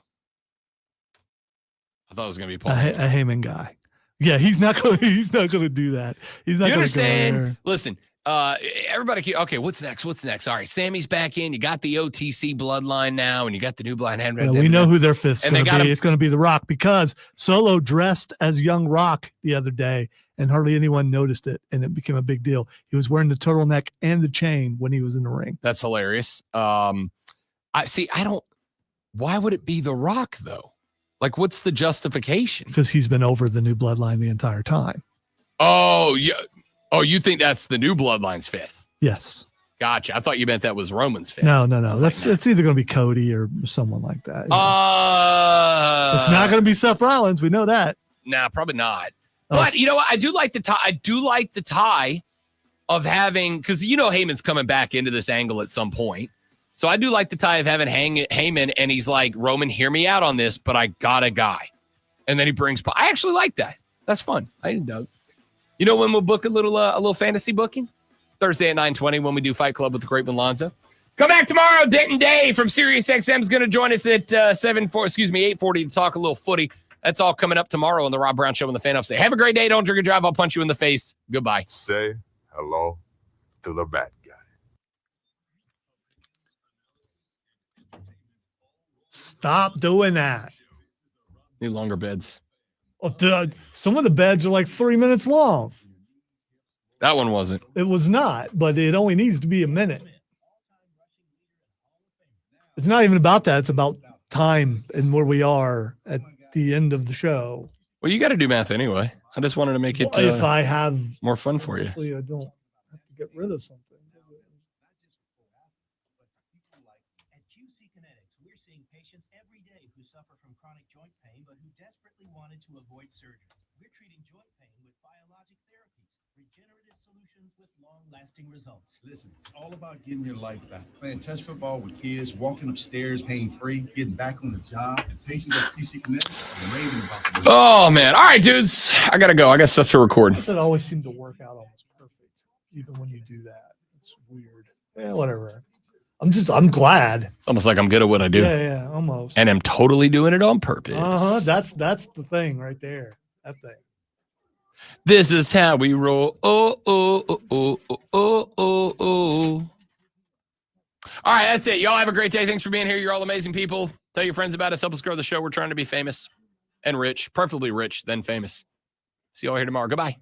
I thought it was going to be Paul. A Heyman guy. Yeah, he's not going to do that. He's not going to go there. Listen, everybody. Okay, what's next? All right, Sammy's back in. You got the OTC bloodline now, and you got the new bloodline. Yeah, we know who their fifth's going to be. It's going to be The Rock, because Solo dressed as young Rock the other day, and hardly anyone noticed it, and it became a big deal. He was wearing the turtleneck and the chain when he was in the ring. That's hilarious. Why would it be The Rock though? Like, what's the justification? Because he's been over the new bloodline the entire time. Oh, yeah. Oh, you think that's the new bloodline's fifth? Yes. Gotcha. I thought you meant that was Roman's fifth. No. It's either going to be Cody or someone like that. It's not going to be Seth Rollins. We know that. Nah, probably not. But you know what? I do like the tie. I do like the tie of having, because Heyman's coming back into this angle at some point. So I do like the tie of having Heyman, and he's like, Roman, hear me out on this, but I got a guy. And then he brings, I actually like that. That's fun. I didn't know. You know when we'll book a little fantasy booking? Thursday at 9:20 when we do Fight Club with the Great Lanza. Come back tomorrow. Denton Day from SiriusXM is going to join us at 8:40 to talk a little footy. That's all coming up tomorrow on the Rob Brown Show on the Fan Upstate. Have a great day. Don't drink and drive. I'll punch you in the face. Goodbye. Say hello to the bad guy. Stop doing that. Need longer beds. Oh, dude, some of the beds are like 3 minutes long. That one wasn't. It was not, but it only needs to be a minute. It's not even about that. It's about time and where we are at the end of the show. Well, you got to do math anyway. I just wanted to make it if I have more fun for you. Hopefully I don't have to get rid of something. At QC Kinetics, we're seeing patients every day who suffer from chronic joint pain, but who desperately wanted to avoid surgery. We're treating joint pain with biologic therapies, regenerative solutions with long-lasting results. Listen, it's all about getting your life back. Playing touch football with kids, walking upstairs pain-free, getting back on the job. And patients at QC Kinetics are raving about the Oh, man. All right, dudes. I got to go. I got stuff to record. That always seemed to work out almost perfect, even when you do that. It's weird. Yeah, whatever. I'm glad. It's almost like I'm good at what I do. Yeah, almost. And I'm totally doing it on purpose. That's the thing right there. That thing. This is how we roll. Oh. All right, that's it. Y'all have a great day. Thanks for being here. You're all amazing people. Tell your friends about us. Help us grow the show. We're trying to be famous and rich, preferably rich, then famous. See y'all here tomorrow. Goodbye.